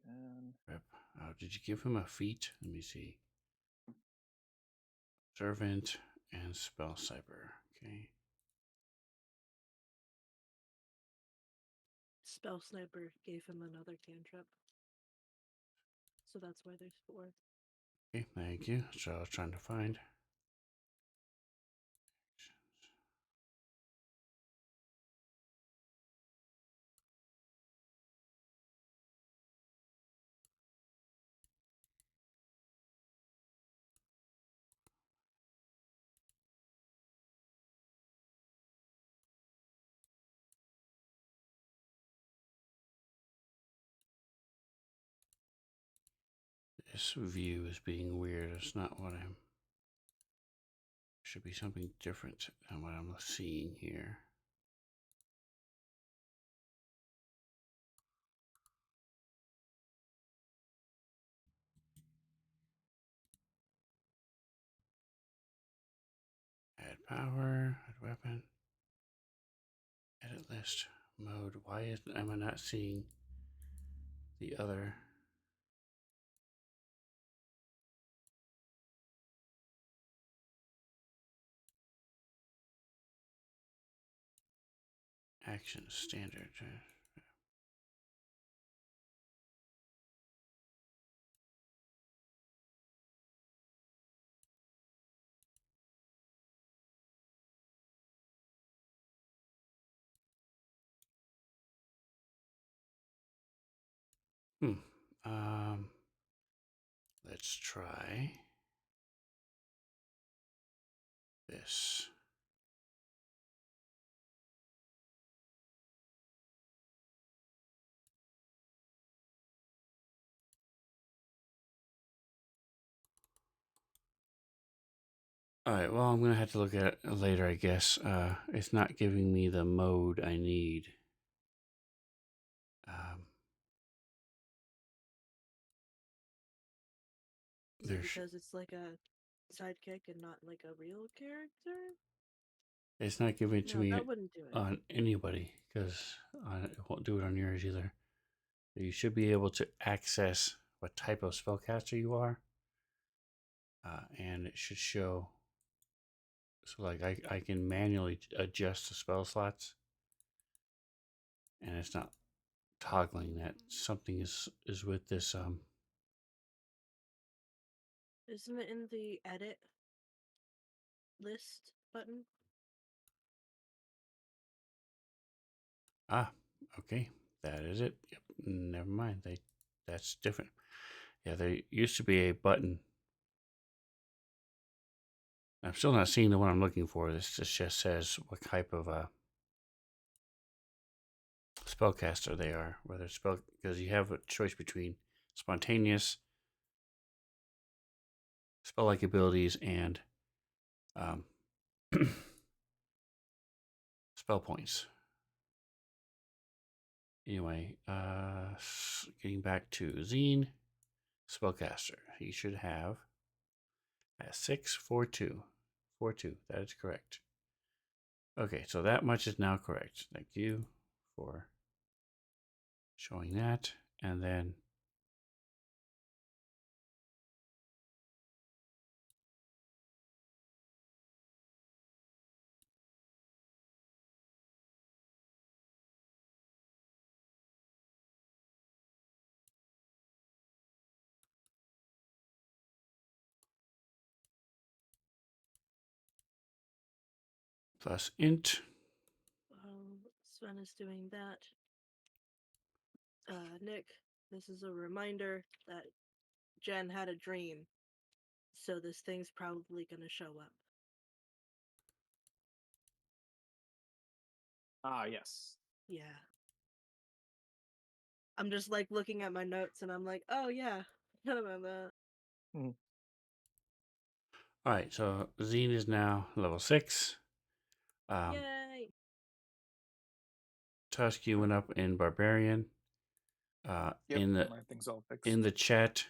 S3: And
S2: Rep. Oh, did you give him a feat? Let me see. Servant and Spell Cyber. Okay.
S4: Spell Sniper gave him another cantrip. So that's why there's 4.
S2: Okay, thank you. So I was trying to find. This view is being weird. It's not what I'm. Should be something different than what I'm seeing here. Add power, add weapon, edit list, mode. Why am I not seeing the other? Action standard. Um, let's try this. All right, well, I'm going to have to look at it later, I guess. It's not giving me the mode I need.
S4: Is it because it's like a sidekick and not like a real character?
S2: It's not giving it to
S4: No,
S2: me
S4: that wouldn't do it.
S2: on anybody because it won't do it on yours either. You should be able to access what type of spellcaster you are, and it should show. So, like, I can manually adjust the spell slots, and it's not toggling that. Something is with this.
S4: Isn't it in the edit list button?
S2: Okay, that is it. Yep, never mind. That's different. Yeah, there used to be a button. I'm still not seeing the one I'm looking for. This just says what type of spellcaster they are, whether it's because you have a choice between spontaneous, spell-like abilities, and spell points. Anyway, getting back to Zine, spellcaster. He should have a 6-4-2. 4-2. That is correct. Okay, so that much is now correct. Thank you for showing that. And then plus int.
S4: While Sven is doing that, Nick, this is a reminder that Jen had a dream, so this thing's probably gonna show up.
S3: yes.
S4: Yeah. I'm just like looking at my notes and I'm like, oh yeah, forgot about that.
S2: All right, so Zine is now level 6.
S4: Yay!
S2: Tusky went up in Barbarian.
S3: Yep,
S2: in
S3: my thing's all fixed.
S2: the chat,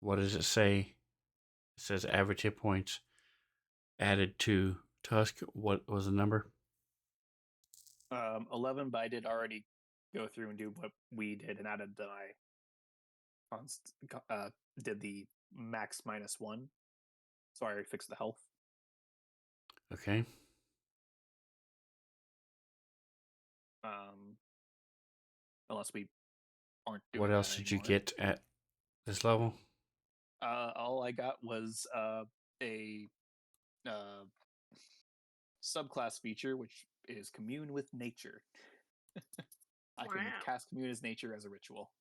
S2: what does it say? It says average hit points. added to Tusk. What was the number?
S3: 11, but I did already go through and do what we did and added that I did the max -1. So I already fixed the health.
S2: Okay.
S3: Unless we aren't doing
S2: What
S3: that
S2: else did you
S3: anymore.
S2: get at this level?
S3: All I got was a subclass feature, which is Commune with Nature. I can
S4: Wow.
S3: cast Commune as Nature as a ritual.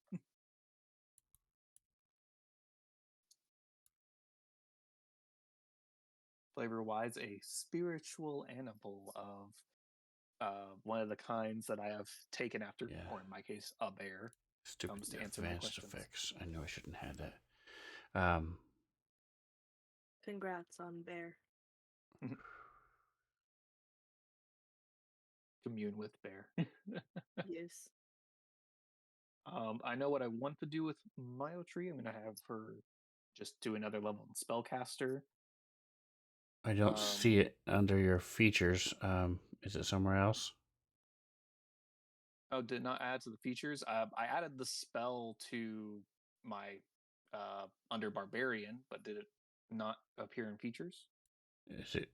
S3: Flavor-wise, a spiritual animal of one of the kinds that I have taken after,
S2: Yeah.
S3: or in my case, a bear.
S2: Stupid
S3: Comes to answer my
S2: advanced
S3: questions.
S2: effects. I know I shouldn't have that.
S4: Congrats on Bear.
S3: Commune with bear.
S4: Yes.
S3: I know what I want to do with Myotree. I'm gonna have her just do another level in Spellcaster.
S2: I don't see it under your features. Is it somewhere else?
S3: Oh, did not add to the features. I added the spell to my under Barbarian, but did it not appear in features?
S2: Is it?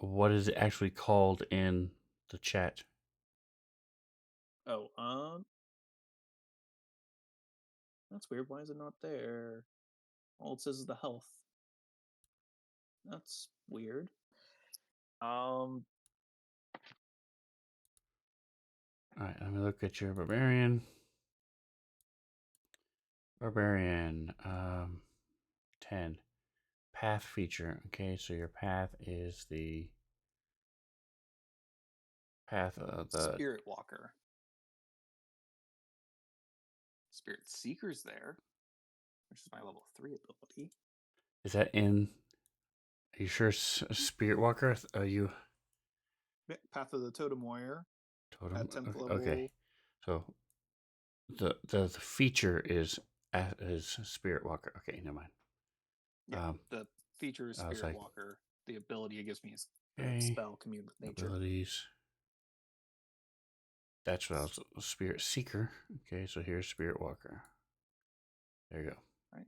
S2: What is it actually called in the chat?
S3: Oh, that's weird. Why is it not there? All it says is the health. That's weird.
S2: All right, let me look at your barbarian. Barbarian, 10. Path feature. Okay, so your path is the path of the
S3: Spirit Walker. Spirit Seeker's there, which is my level 3 ability.
S2: Is that in? Are you sure Spirit Walker? Are you
S3: Path of the Totem Warrior.
S2: totem?
S3: At 10th level.
S2: Okay, so the feature is Spirit Walker. Okay, never mind.
S3: Yeah, the feature is
S2: I was
S3: Spirit
S2: like,
S3: Walker. The ability it gives me is the
S2: okay,
S3: spell Commune with Nature.
S2: abilities. That's what I was. Spirit Seeker. Okay, so here's Spirit Walker. There you go.
S3: All right.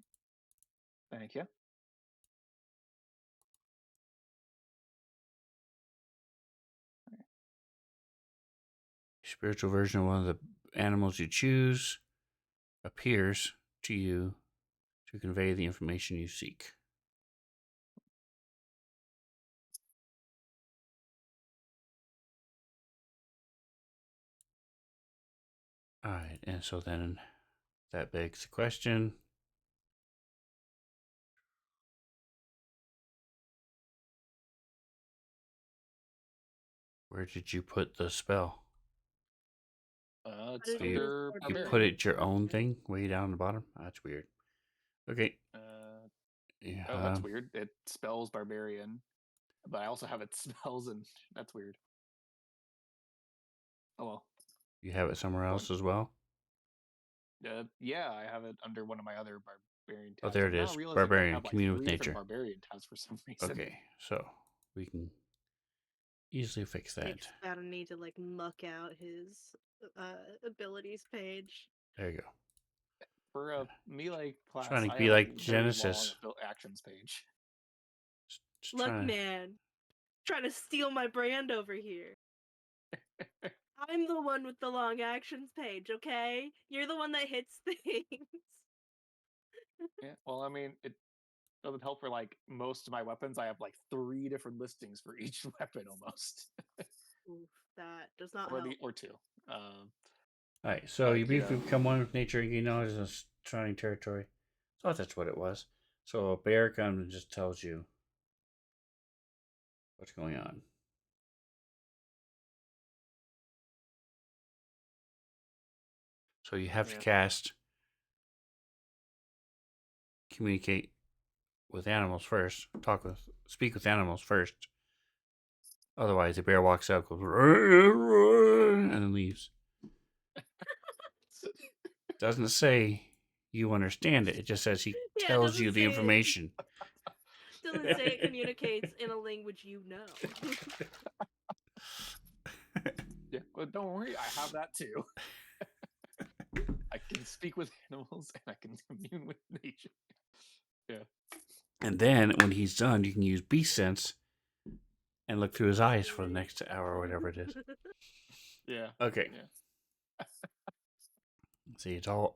S3: Thank you.
S2: Spiritual version of one of the animals you choose appears to you to convey the information you seek. All right, and so then that begs the question. Where did you put the spell?
S3: It's
S4: Put it in his
S3: under
S2: You
S3: Barbarian.
S2: put it your own thing way down the bottom? That's weird. Okay. Yeah.
S3: Oh, that's weird. It spells Barbarian, but I also have it spells, and that's weird. Oh well.
S2: You have it somewhere else as well?
S3: Yeah, I have it under one of my other Barbarian tabs.
S2: Oh, there
S3: I'm
S2: it
S3: now
S2: is.
S3: realizing
S2: Barbarian,
S3: I have like
S2: Commune with
S3: 3 different
S2: Nature.
S3: Barbarian tabs for some reason.
S2: Okay, so we can easily fix that.
S4: Nick's gotta need to like muck out his abilities page.
S2: There you go.
S3: For a melee class,
S2: Trying to
S3: I
S2: be
S3: have
S2: like
S3: a very
S2: Genesis.
S3: long actions page.
S2: Just
S4: Look,
S2: trying to...
S4: man, trying to steal my brand over here. I'm the one with the long actions page, okay? You're the one that hits things.
S3: Yeah, well, I mean, it doesn't help for like most of my weapons. I have like 3 different listings for each weapon almost.
S4: Oof, that does not
S3: or
S4: help.
S3: or 2.
S2: All right, so
S3: But,
S2: you briefly become one with nature and gain knowledge of surrounding territory. So that's what it was. So a bear comes and just tells you what's going on. So you have to cast, communicate with animals first, speak with animals first. Otherwise, the bear walks out, goes, and then leaves. Doesn't say you understand it. It just says he tells you the information.
S4: Dylan, say it communicates in a language you know.
S3: Yeah, but don't worry, I have that too. I can speak with animals and I can commune with nature. Yeah.
S2: And then when he's done, you can use Beast Sense and look through his eyes for the next hour or whatever it is.
S3: Yeah.
S2: Okay.
S3: Yeah.
S2: See, it's all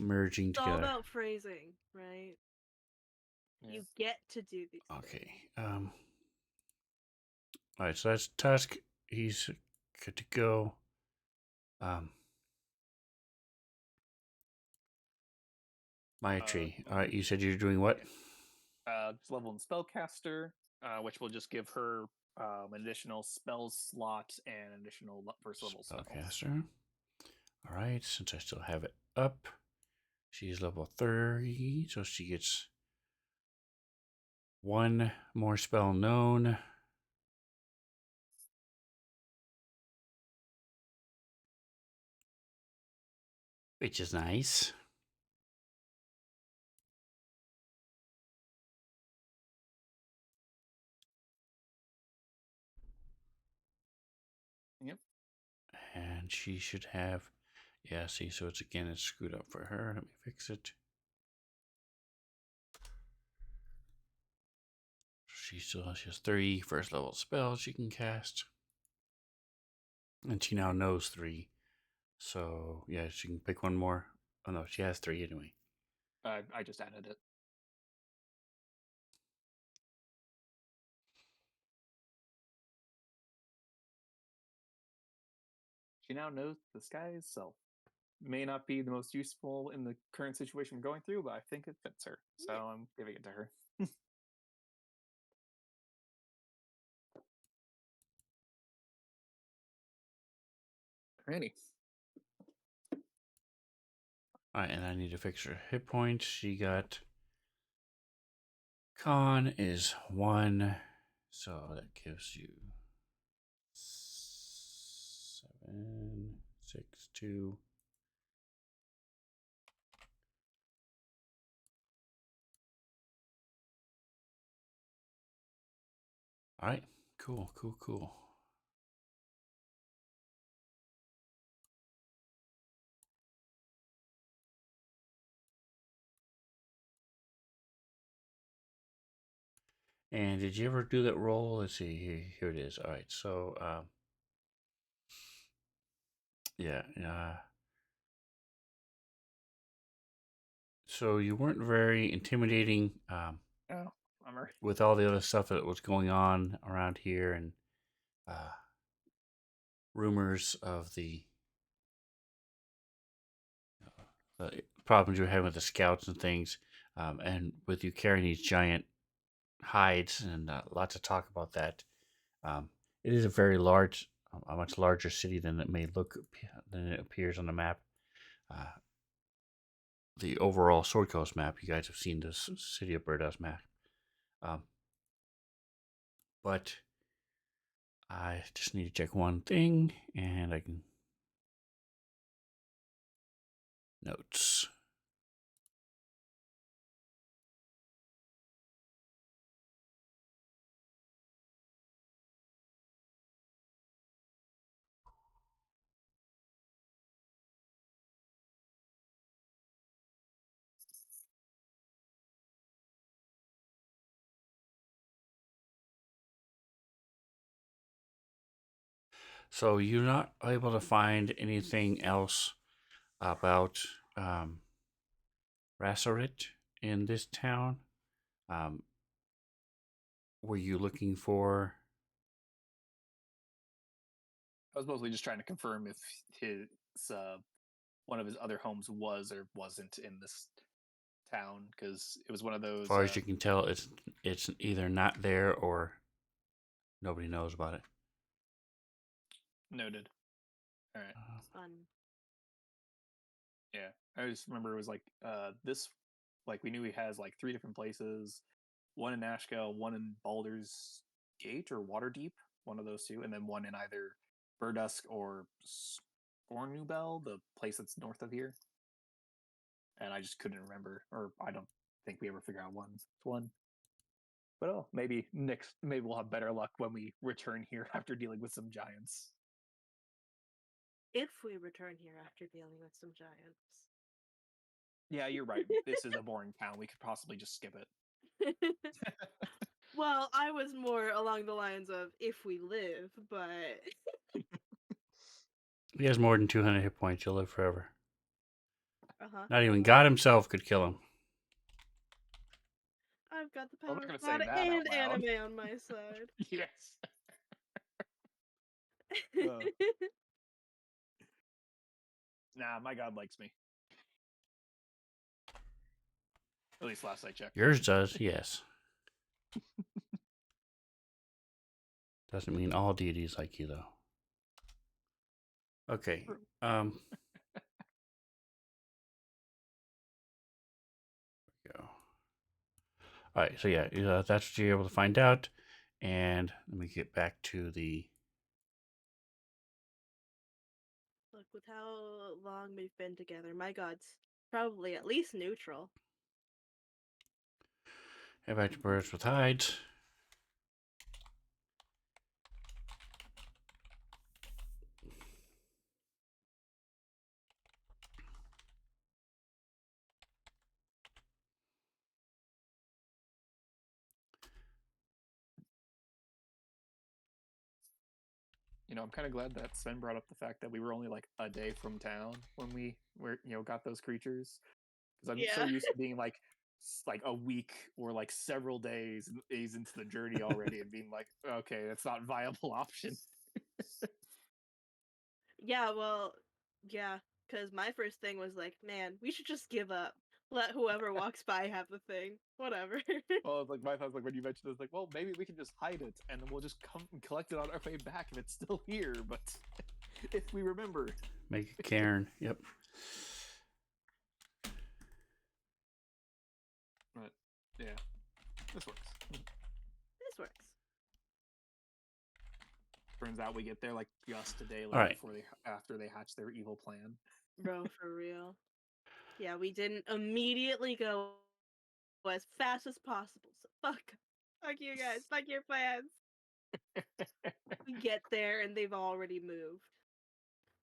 S2: merging
S4: It's all
S2: together.
S4: about phrasing, right?
S3: Yeah.
S4: You get to do these
S2: Okay.
S4: things.
S2: All right. So that's Tusk. He's good to go. Maya Tree. All right. You said you're doing what?
S3: Just level in spellcaster, which will just give her an additional spell slot and an additional first level spells.
S2: Spellcaster. All right. Since I still have it up, she's level 30, so she gets one more spell known. Which is nice.
S3: Yep.
S2: And she should have, yeah, see, so it's screwed up for her. Let me fix it. She has 3 first level spells she can cast. And she now knows 3. So, yeah, she can pick one more. Oh, no, she has 3 anyway.
S3: I just added it. She now knows the sky's self. May not be the most useful in the current situation we're going through, but I think it fits her. So I'm giving it to her. Alrighty.
S2: Alright, and I need to fix her hit points. She got Con is 1. So that gives you 7, 6, 2. Alright, cool. And did you ever do that roll? Let's see, here it is. Alright, so, yeah, so you weren't very intimidating
S3: Oh, bummer.
S2: with all the other stuff that was going on around here and rumors of the problems you were having with the scouts and things, and with you carrying these giant hides and lots of talk about that. It is a very large, a much larger city than it may look than it appears on the map. The overall Sword Coast map, you guys have seen this City of Birdhouse map. But I just need to check one thing, and I can notes. So you're not able to find anything else about Rasserit in this town. Were you looking for?
S3: I was mostly just trying to confirm if his one of his other homes was or wasn't in this town, because it was one of
S2: As
S3: those.
S2: far as you can tell, it's either not there or nobody knows about it.
S3: Noted. All right.
S4: Fun.
S3: Yeah, I just remember it was like this. Like we knew he has like 3 different places, one in Nashkel, one in Baldur's Gate or Waterdeep, one of those 2, and then one in either Burdusk or Scornubel, the place that's north of here. And I just couldn't remember, or I don't think we ever figured out one. But maybe we'll have better luck when we return here after dealing with some giants.
S4: If we return here after dealing with some giants.
S3: Yeah, you're right. This is a boring town. We could possibly just skip it.
S4: Well, I was more along the lines of if we live, but
S2: If he has more than 200 hit points, he'll live forever. Not even
S4: Well,
S2: God himself could kill him.
S4: I've got the
S3: I'm
S4: power
S3: not gonna
S4: of
S3: say
S4: God
S3: that out
S4: and
S3: loud.
S4: anime on my side.
S3: Yes. Nah, my god likes me. At least last I checked.
S2: Yours does, yes. Doesn't mean all deities like you, though. Okay. Go. All right. So yeah, that's what you're able to find out. And let me get back to the.
S4: Look, with how long we've been together, my God's probably at least neutral.
S2: Head back to birds with hides.
S3: I'm kind of glad that Sven brought up the fact that we were only like a day from town when we got those creatures. Because I'm so used to being like a week or like several days into the journey already and being like, okay, that's not a viable option.
S4: Yeah, well, yeah, because my first thing was like, man, we should just give up. Let whoever walks by have the thing. Whatever.
S3: Well, like my thoughts, like when you mentioned this, like, well, maybe we can just hide it and then we'll just come and collect it on our way back if it's still here. But if we remember,
S2: Make a cairn. Yep.
S3: But yeah, this works.
S4: This works.
S3: Turns out we get there like just a day
S2: All right.
S3: after they hatch their evil plan.
S4: Bro, for real. Yeah, we didn't immediately go as fast as possible. So fuck you guys. Fuck your plans. We get there and they've already moved.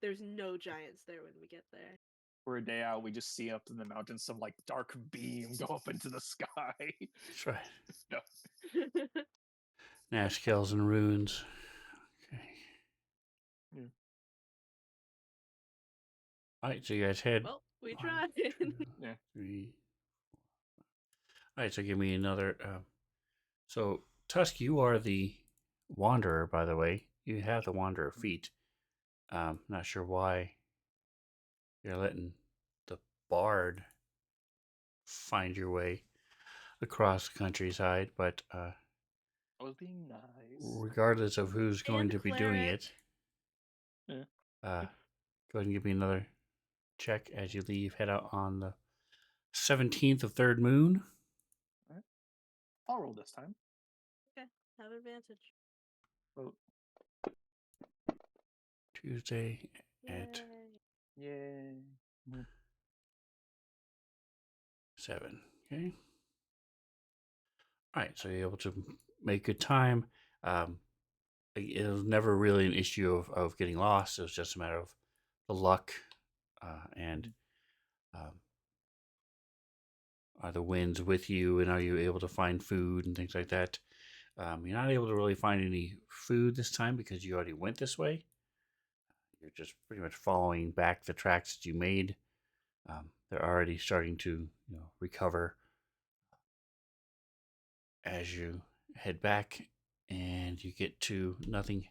S4: There's no giants there when we get there.
S3: For a day out, we just see up in the mountains some like dark beam go up into the sky.
S2: That's right.
S3: No.
S2: Nashkels and runes. Okay.
S3: Yeah.
S2: All right, so you guys head.
S4: Well, we
S2: 1,
S4: tried.
S2: 2,
S3: Yeah.
S2: 3, 4. All right, so give me another. So Tusk, you are the wanderer, by the way. You have the wanderer feat. Not sure why you're letting the bard find your way across the countryside, but
S3: I was being nice.
S2: regardless of who's going
S4: And
S2: to be doing
S4: cleric.
S2: it,
S3: Yeah.
S2: go ahead and give me another check as you leave. Head out on the 17th of third moon.
S3: All right. I'll roll this time.
S4: Okay, have advantage.
S3: Oh,
S2: Tuesday at
S3: yay.
S2: 7. Okay. All right, so you're able to make good time. It was never really an issue of getting lost. It was just a matter of the luck and are the winds with you, and are you able to find food and things like that. You're not able to really find any food this time because you already went this way. You're just pretty much following back the tracks that you made. They're already starting to recover as you head back, and you get to nothing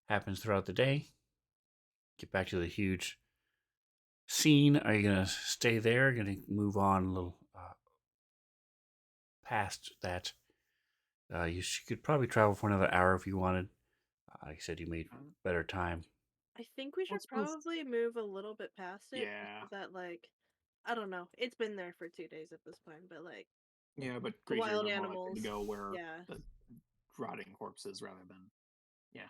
S2: happens throughout the day. Get back to the huge scene. Are you gonna stay there? Gonna move on a little past that? You could probably travel for another hour if you wanted. Like I said, you made better time.
S4: I think we should
S3: Let's move.
S4: probably move a little bit past it.
S3: Yeah.
S4: So that, like, I don't know. It's been there for 2 days at this point, but like,
S3: Yeah, but
S4: the
S3: creatures
S4: wild
S3: are more likely
S4: animals.
S3: to go where
S4: Yeah,
S3: the rotting corpses rather than. Yeah.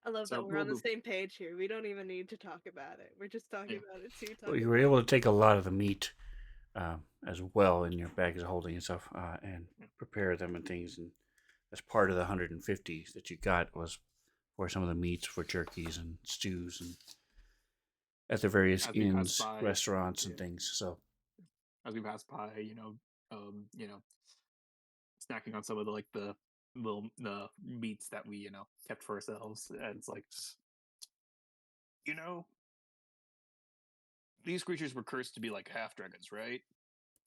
S4: I love
S3: So
S4: that we're
S3: we'll
S4: on the
S3: move.
S4: same page here. We don't even need to talk about it. We're just talking
S3: Yeah.
S4: about it too.
S2: Well, you were able to take a lot of the meat as well in your bag of holding and stuff, and prepare them and things. And as part of the 150 that you got was for some of the meats for jerkies and stews and at the various
S3: As we pass
S2: inns,
S3: by,
S2: restaurants, and
S3: yeah.
S2: things. So
S3: As we pass by, snacking on some of the little meats that we kept for ourselves, and it's like, you know, these creatures were cursed to be like half dragons, right?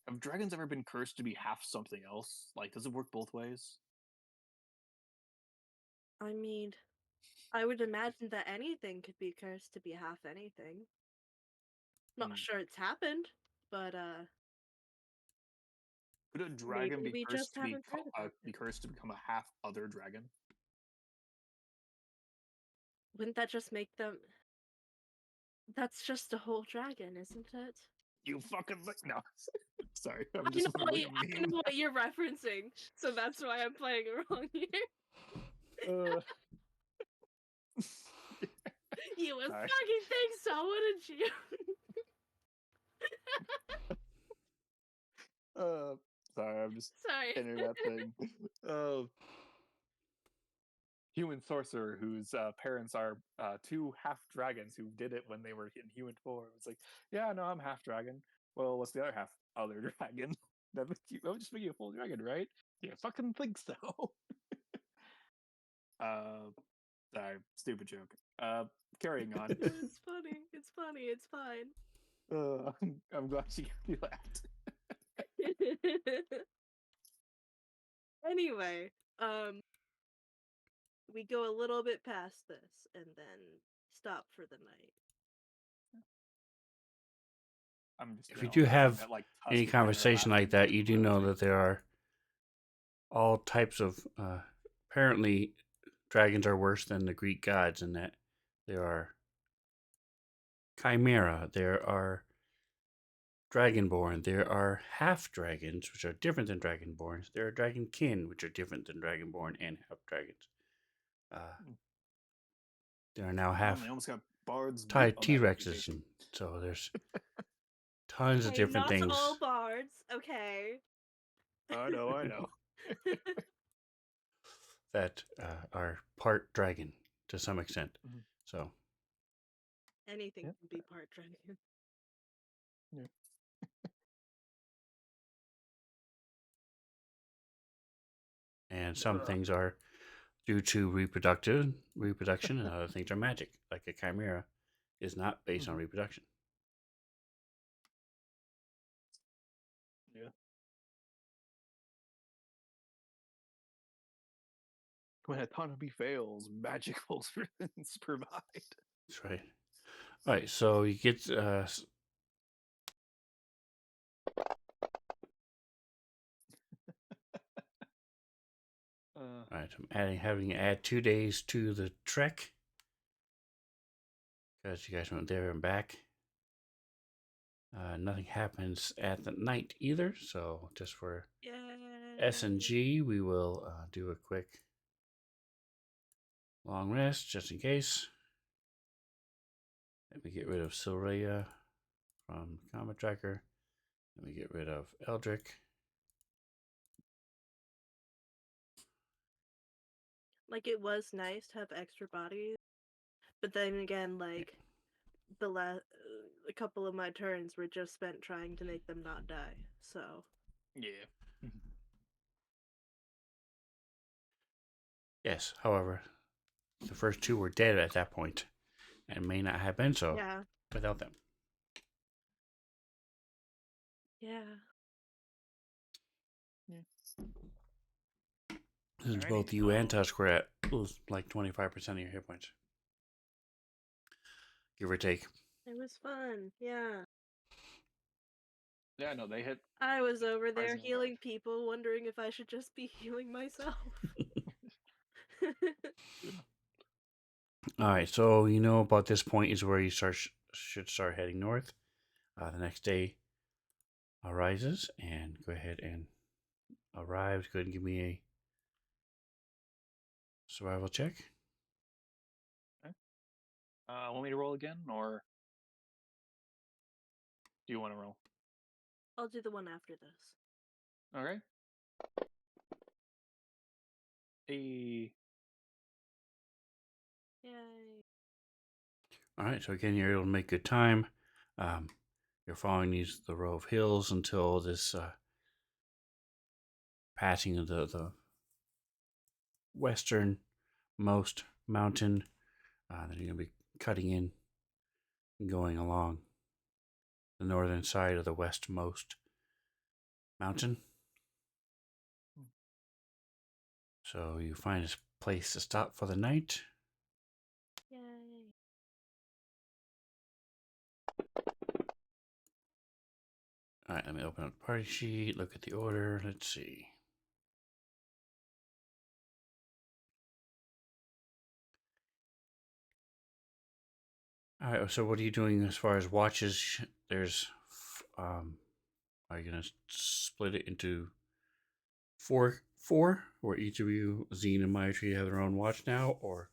S3: Have dragons ever been cursed to be half something else? Like, does it work both ways?
S4: I mean, I would imagine that anything could be cursed to be half anything. Not
S3: Hmm.
S4: sure it's happened, but
S3: Could a dragon
S4: maybe
S3: be
S4: we
S3: cursed
S4: just
S3: to
S4: haven't heard about
S3: be
S4: it.
S3: cursed to become a half other dragon?
S4: Wouldn't that just make them? That's just a whole dragon, isn't it?
S3: You fucking no. Sorry,
S4: I
S3: I'm
S4: know
S3: just
S4: what
S3: remembering a
S4: I
S3: meme.
S4: know what you're referencing, so that's why I'm playing it wrong here.
S3: Uh,
S4: You would
S3: Sorry.
S4: fucking think so, wouldn't you?
S3: Sorry, I'm just
S4: Sorry.
S3: entering that thing. Human sorcerer whose parents are two half dragons who did it when they were in human form. It's like, yeah, no, I'm half dragon. Well, what's the other half? Other dragon. That would just make you a full dragon, right? Yeah, fucking think so. uh, Sorry, stupid joke. Carrying on.
S4: It's funny. It's funny. It's fine.
S3: I'm glad you laughed.
S4: Anyway, we go a little bit past this and then stop for the night.
S3: I'm just
S2: if you do have
S3: that, like,
S2: any
S3: Tusk is down there
S2: conversation like
S3: laughing
S2: that, you do know that there are all types of. Apparently, dragons are worse than the Greek gods in that there are chimera, there are dragonborn, there are half dragons, which are different than dragonborns. There are dragonkin, which are different than dragonborn and half dragons. There are now half
S3: they almost got bards beat on
S2: T
S3: that
S2: Rexes,
S3: reputation.
S2: and so there's tons of
S4: Hey,
S2: different
S4: not
S2: things
S4: all bards, okay?
S3: I know.
S2: that are part dragon to some extent.
S3: Mhm.
S2: So
S4: Anything
S3: Yeah.
S4: can be part dragon.
S3: Yeah.
S2: and some things are due to reproduction, and other things are magic. Like a chimera is not based on
S3: Mhm.
S2: reproduction.
S3: Yeah. When autonomy fails, magical runes provide.
S2: That's right. All right, so you get all right. I'm having to add 2 days to the trek because you guys went there and back. Nothing happens at the night either, so just for S and G, we will do a quick long rest just in case. Let me get rid of Silrea from Combat Tracker. Let me get rid of Eldrick.
S4: Like, it was nice to have extra bodies, but then again, like, a couple of my turns were just spent trying to make them not die, so.
S3: Yeah.
S2: Yes, however, the first 2 were dead at that point and may not have been so
S4: Yeah.
S2: without them.
S4: Yeah.
S2: Since
S3: Alrighty,
S2: both you and Tusk were at like 25% of your hit points, give or take.
S4: It was fun, yeah.
S3: Yeah, no, they hit.
S4: I was over there
S3: Surprisingly
S4: healing people, wondering if I should just be healing myself.
S2: All right, so you know about this point is where you should start heading north. The next day arises, and go ahead and arrives. Go ahead and give me a survival check.
S3: Okay. Want me to roll again, or do you want to roll?
S4: I'll do the one after this.
S3: Okay. A
S4: Yay.
S2: All right, so again, you're able to make good time. You're following the row of hills until this passing of the westernmost mountain. Then you're going to be cutting in and going along the northern side of the westmost mountain. So you find a place to stop for the night.
S4: Yay.
S2: All right, let me open up the party sheet, look at the order. Let's see. All right, so what are you doing as far as watches? There's, are you gonna split it into four, where each of you, Zine and Maitri, have their own watch now, or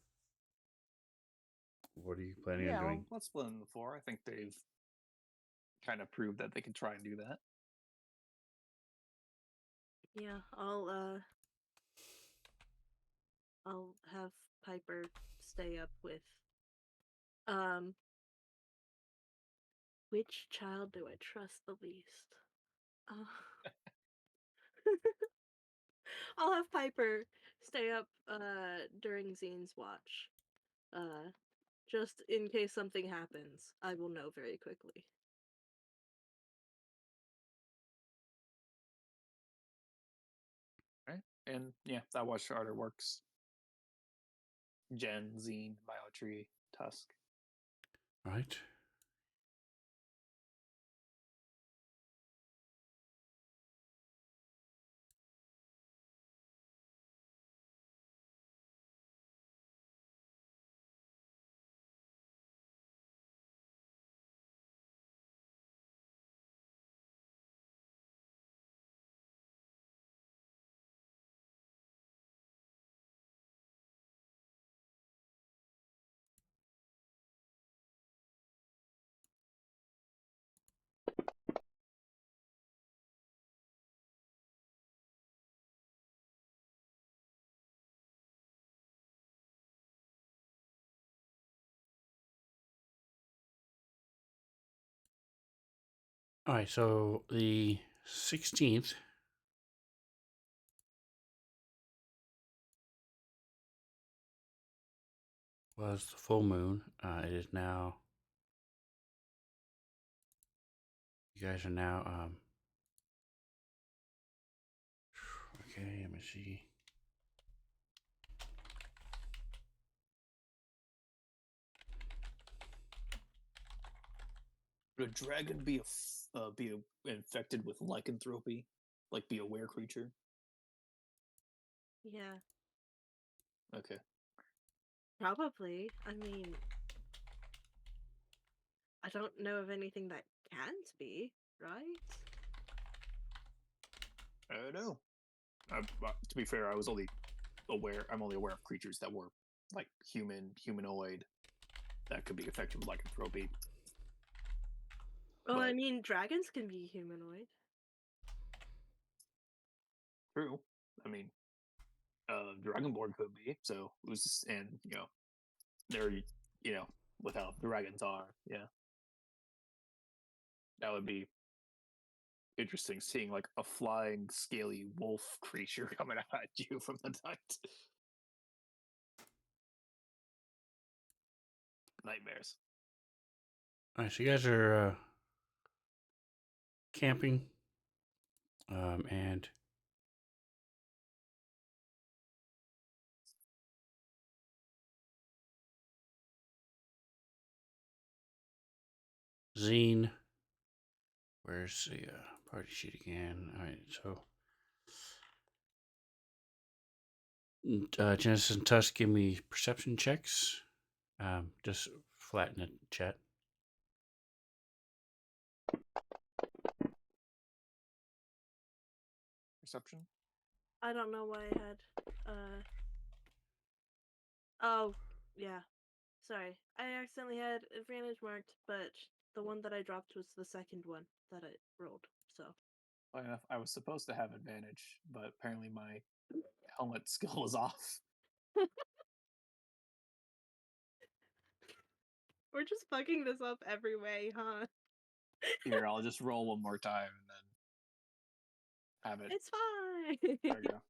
S2: what are you planning on
S3: yeah,
S2: doing?
S3: let's split into 4. I think they've kind of proved that they can try and do that.
S4: Yeah, I'll have Piper stay up with which child do I trust the least? Uh, I'll have Piper stay up during Zine's watch. Just in case something happens, I will know very quickly.
S3: Right? And yeah, that watch order works. Jen, Zine, Biotree, Tusk.
S2: All right. All right, so the 16th was the full moon. It is now. You guys are now. Okay, let me see.
S3: Would a dragon be infected with lycanthropy, like be a were creature?
S4: Yeah,
S3: Okay.
S4: probably. I mean, I don't know of anything that can't be, right?
S3: I don't know. To be fair, I'm only aware of creatures that were like humanoid, that could be affected with lycanthropy.
S4: Well, I
S3: But
S4: mean, dragons can be humanoid.
S3: true. I mean, Dragonborn could be. So it was just, and they're with how dragons are. Yeah, that would be interesting seeing like a flying scaly wolf creature coming at you from the night. Nightmares.
S2: All right, so you guys are camping, and Zine. Where's the party sheet again? All right, so Genesis and Tusk, give me perception checks. Just flatten the chat.
S3: Perception.
S4: I don't know why I had, oh, yeah. Sorry. I accidentally had advantage marked, but the one that I dropped was the second one that I rolled, so.
S3: I was supposed to have advantage, but apparently my helmet skill was off.
S4: We're just fucking this up every way, huh?
S3: Here, I'll just roll one more time and then have it.
S4: It's fine.
S3: There you go.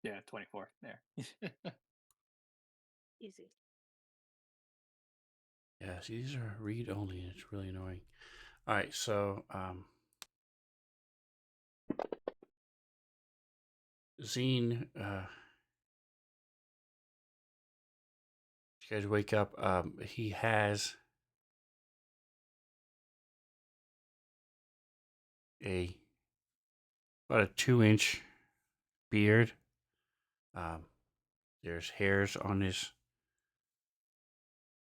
S3: Yeah, 24. There.
S4: Easy.
S2: Yeah, see, these are read only, and it's really annoying. All right, so Zine, you guys wake up. He has a about a 2-inch beard. There's hairs on his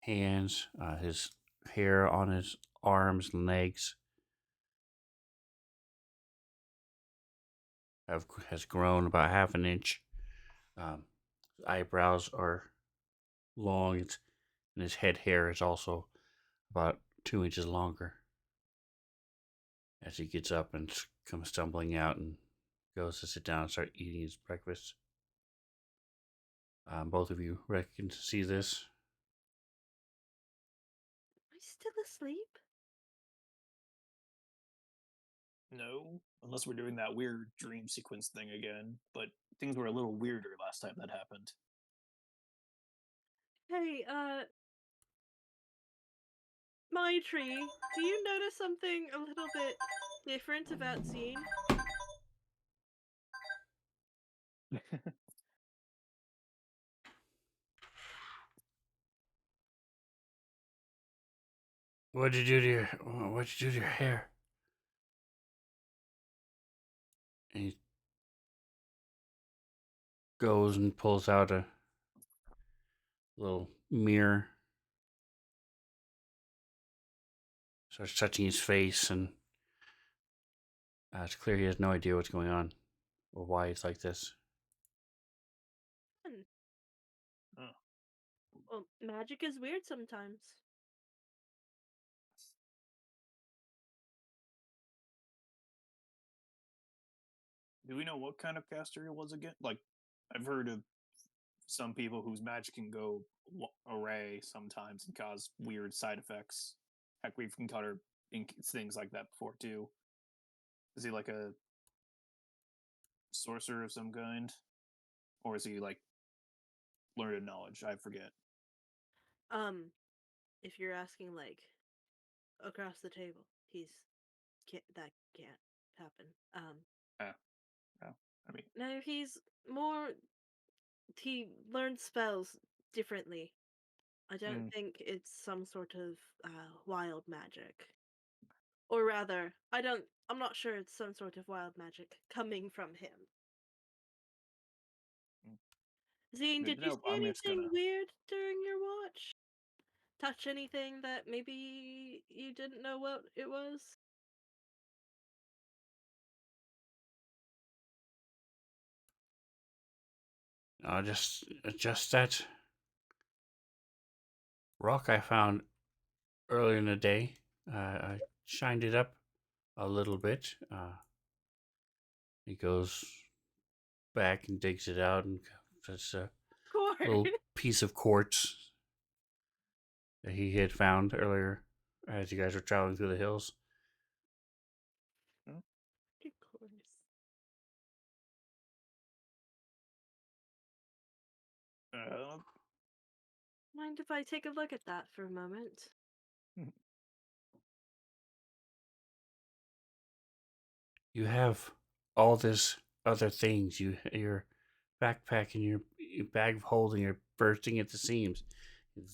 S2: hands, his hair on his arms and legs has grown about half an inch. His eyebrows are long, and his head hair is also about 2 inches longer. As he gets up and comes stumbling out and goes to sit down and start eating his breakfast. Both of you reckon to see this.
S4: Am I still asleep?
S3: No, unless we're doing that weird dream sequence thing again. But things were a little weirder last time that happened.
S4: Hey, my tree, do you notice something a little bit different about Zine?
S2: What'd you do to your hair? And he goes and pulls out a little mirror. Starts touching his face, and it's clear he has no idea what's going on or why it's like this.
S4: Hmm.
S3: Oh.
S4: Well, magic is weird sometimes.
S3: Do we know what kind of caster it was again? Like, I've heard of some people whose magic can go array sometimes and cause weird side effects. Heck, we've encountered things like that before too. Is he like a sorcerer of some kind, or is he like learned knowledge? I forget.
S4: If you're asking like across the table, that can't happen.
S3: Yeah, yeah. I mean,
S4: No, he learns spells differently. I don't
S3: mm,
S4: think it's some sort of wild magic. Or rather, I'm not sure it's some sort of wild magic coming from him.
S3: mm.
S4: Zine,
S3: Good
S4: did
S3: to
S4: you
S3: know.
S4: see
S3: I'm just
S4: anything
S3: gonna.
S4: weird during your watch? Touch anything that maybe you didn't know what it was?
S2: Just that rock I found earlier in the day. I shined it up a little bit. He goes back and digs it out, and it's a little
S4: Corn.
S2: piece of quartz that he had found earlier as you guys were traveling through the hills.
S3: Hmm?
S4: Of course.
S3: Uh,
S4: Mind if I take a look at that for a moment?
S2: You have all this other things. Your backpack and your bag of holding are bursting at the seams.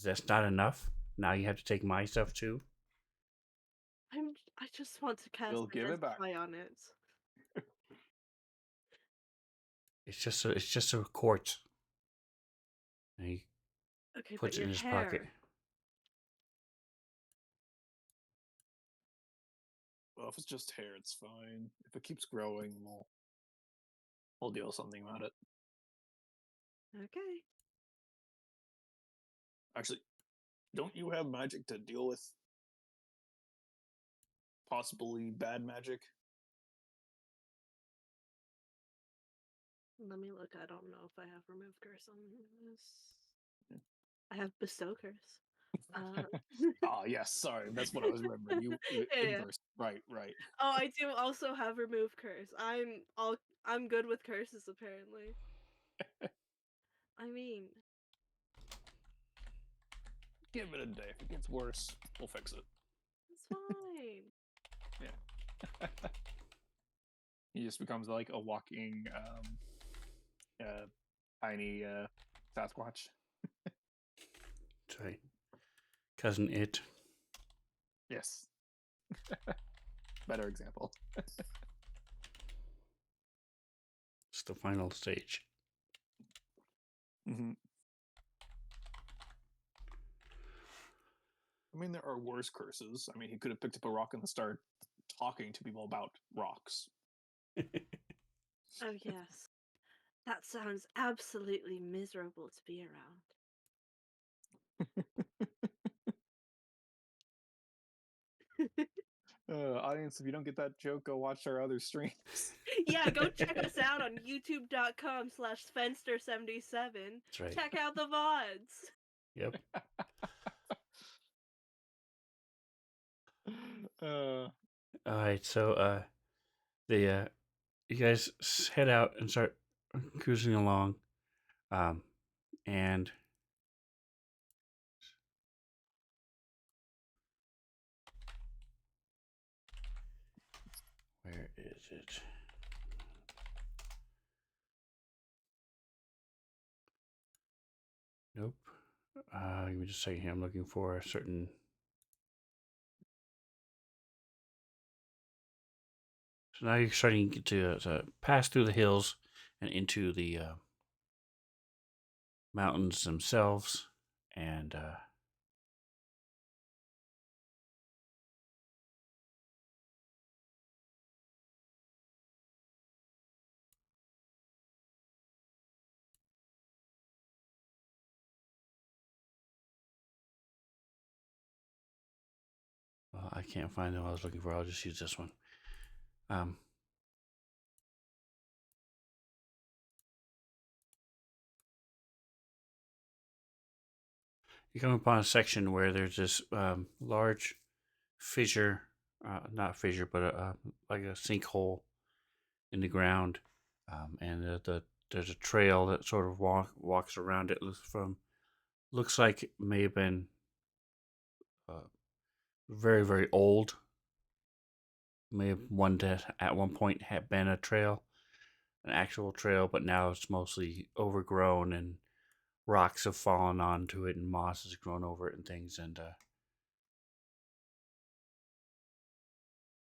S2: That's not enough. Now you have to take my stuff too.
S4: I just want to cast
S3: we'll give it back.
S4: Identify on it.
S2: It's just a quartz. And he
S4: Okay, but
S2: puts it
S4: your
S2: in his pocket.
S4: hair.
S3: Well, if it's just hair, it's fine. If it keeps growing, we'll deal something about it.
S4: Okay.
S3: Actually, don't you have magic to deal with possibly bad magic.
S4: Let me look. I don't know if I have remove curse on this. I have bestow curse.
S3: Ah, yes. Sorry, that's what I was remembering. You
S4: Yeah.
S3: inverse. Right.
S4: Oh, I do also have remove curse. I'm good with curses apparently. I mean,
S3: Give it a day. If it gets worse, we'll fix it.
S4: it's fine.
S3: Yeah. He just becomes like a walking, tiny Sasquatch.
S2: That's right. Cousin It.
S3: Yes. Better example.
S2: It's the final stage.
S3: Mm-hmm. I mean, there are worse curses. I mean, he could have picked up a rock and started talking to people about rocks.
S4: Oh yes. That sounds absolutely miserable to be around.
S3: Audience, if you don't get that joke, go watch our other streams.
S4: Yeah, go check us out on youtube.com/Fenster77.
S2: That's right.
S4: Check out the VODs.
S2: Yep. All right. So, you guys head out and start cruising along, and where is it? Nope. Give me just a second here. I'm looking for a certain. So now you're starting to pass through the hills and into the mountains themselves, and well, I can't find the one I was looking for. I'll just use this one. You come upon a section where there's this large fissure, not fissure, but like a sinkhole in the ground, and there's a trail that sort of walks around it. Looks like it may have been very very old. May have one that at one point had been a trail, an actual trail, but now it's mostly overgrown and rocks have fallen onto it and moss has grown over it and things. And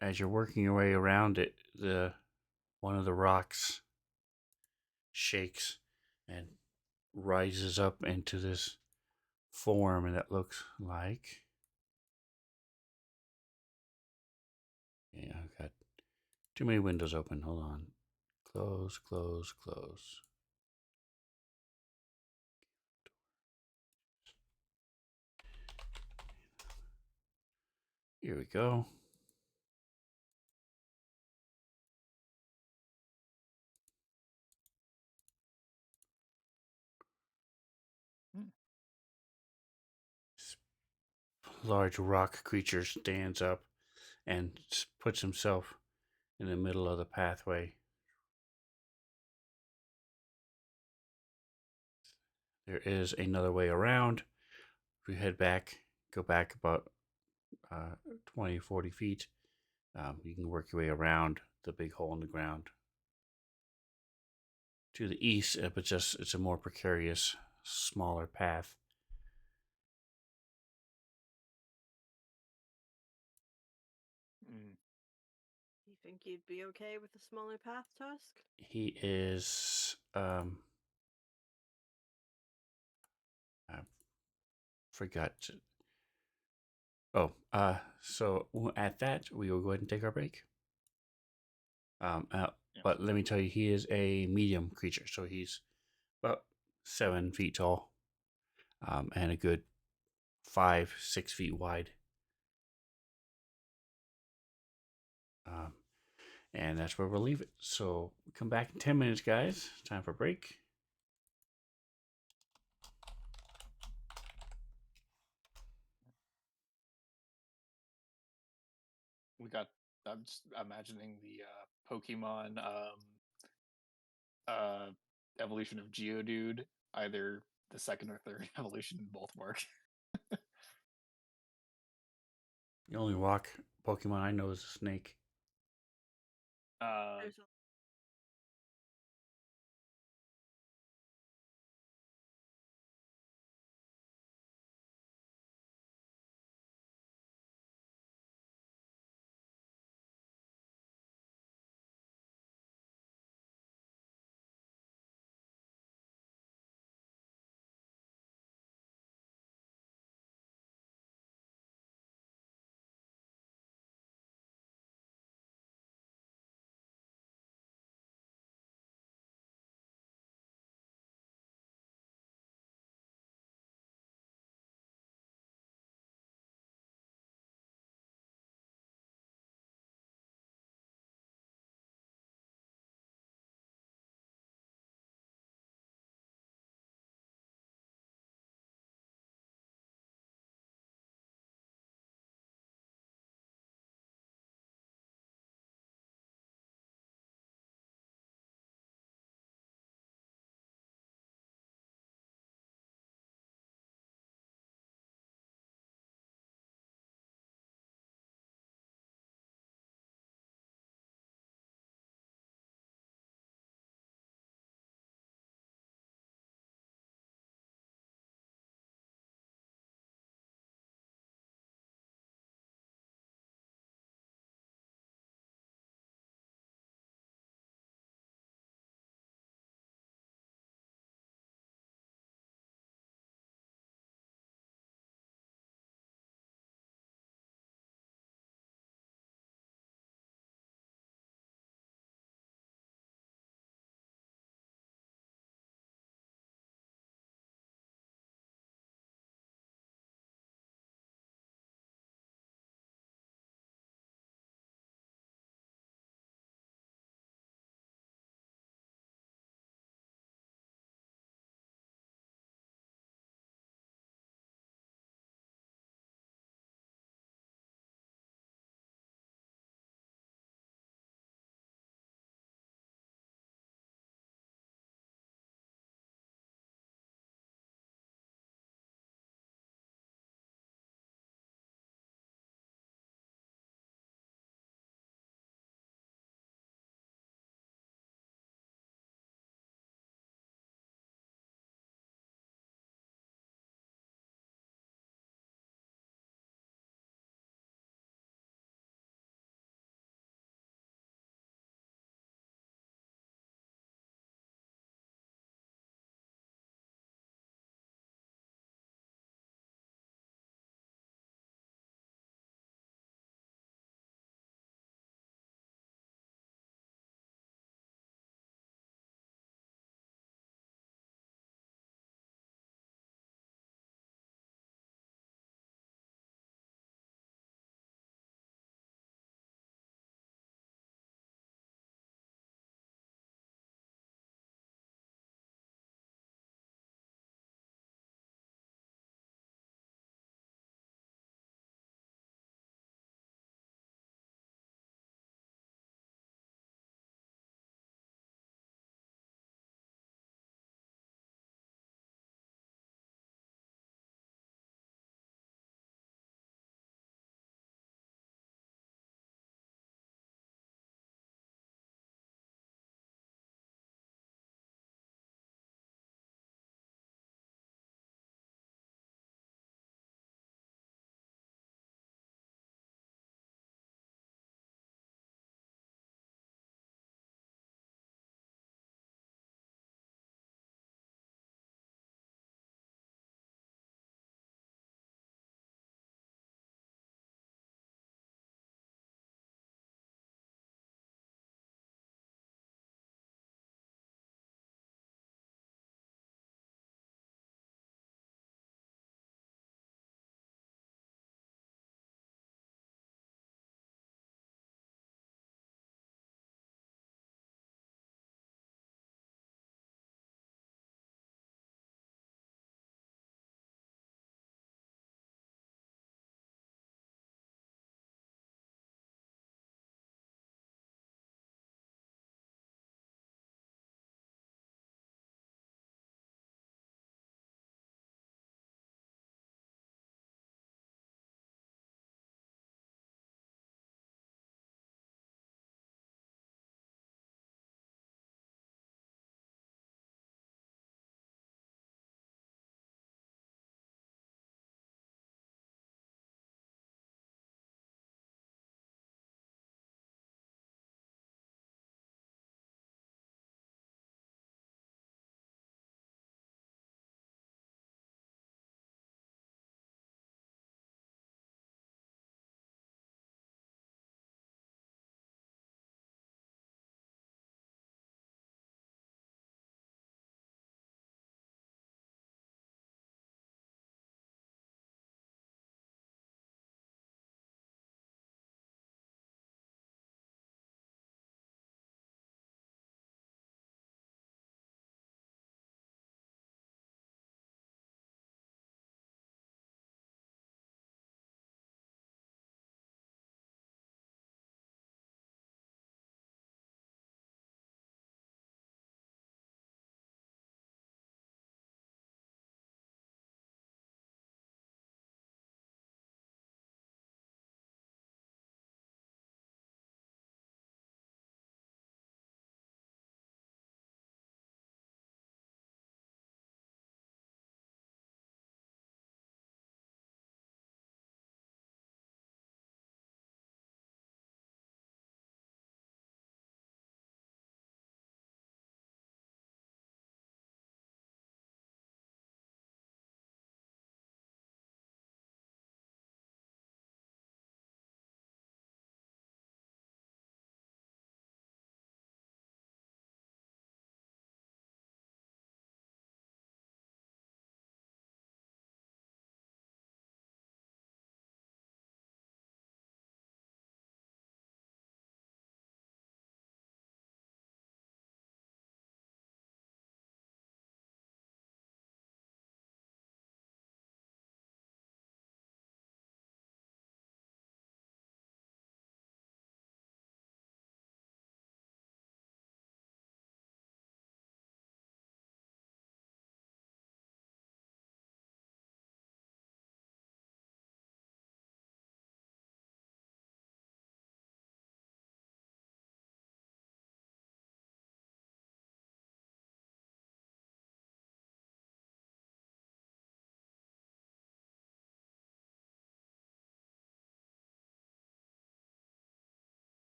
S2: as you're working your way around it, one of the rocks shakes and rises up into this form, and that looks like. Yeah, I've got too many windows open. Hold on. Close, close, close. Here we go. Large rock creature stands up and puts himself in the middle of the pathway. There is another way around. If you go back about 20, 40 feet, you can work your way around the big hole in the ground. To the east, but it's a more precarious, smaller path.
S4: You think you'd be okay with a smaller path, Tusk?
S2: He is I forgot to, so at that we will go ahead and take our break. But let me tell you, he is a medium creature, so he's about 7 feet tall, and a good 5-6 feet wide. And that's where we'll leave it. So come back in 10 minutes, guys. Time for break.
S3: We got. I'm just imagining the Pokemon uh, evolution of Geodude. Either the second or third evolution both work.
S2: The only walk Pokemon I know is a snake.
S3: Uh,
S4: There's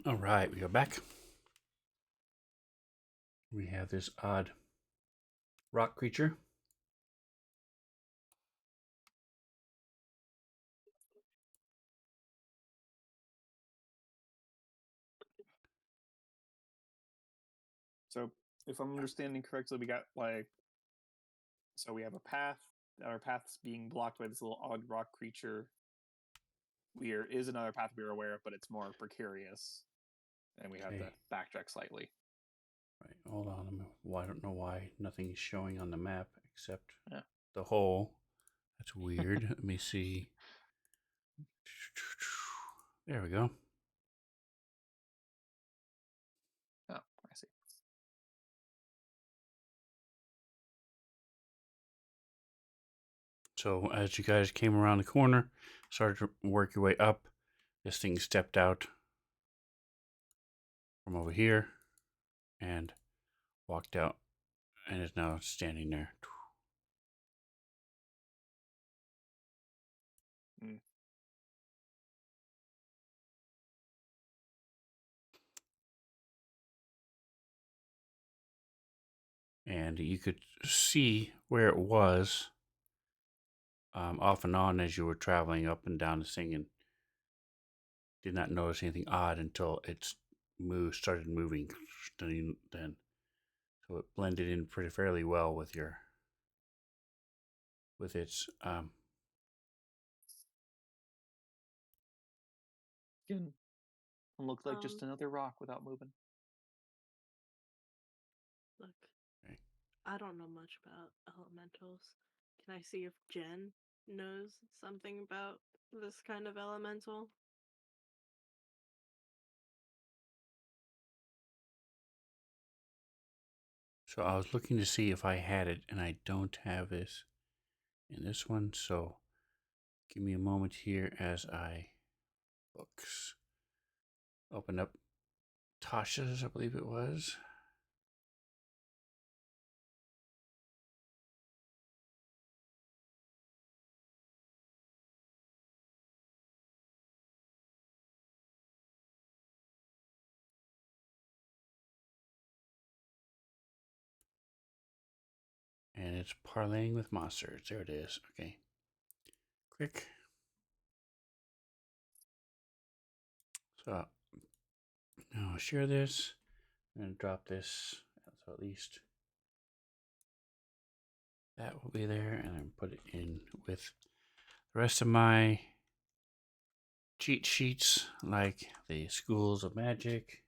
S2: All right, we are back. We have this odd rock creature.
S3: So, if I'm understanding correctly, we got like, so we have a path. Our path's being blocked by this little odd rock creature. There is another path we are aware of, but it's more precarious, and we have to
S2: Okay.
S3: backtrack slightly.
S2: Right, hold on. I don't know why nothing is showing on the map except
S3: Yeah.
S2: the hole. That's weird. Let me see. There we go.
S3: Oh, I see.
S2: So as you guys came around the corner, started to work your way up, this thing stepped out from over here and walked out and is now standing there.
S3: Mm.
S2: And you could see where it was off and on as you were traveling up and down this thing, and did not notice anything odd until it started moving. Then, so it blended in pretty fairly well with its
S3: Can look like just
S4: Um,
S3: another rock without moving.
S4: Look,
S2: Okay.
S4: I don't know much about elementals. Can I see if Jen knows something about this kind of elemental?
S2: So I was looking to see if I had it, and I don't have this in this one. So give me a moment here as I books open up Tasha's, I believe it was. And it's parlaying with monsters. There it is. Okay. Quick. So now I'll share this. I'm going to drop this. So at least that will be there. And then put it in with the rest of my cheat sheets, like the schools of magic.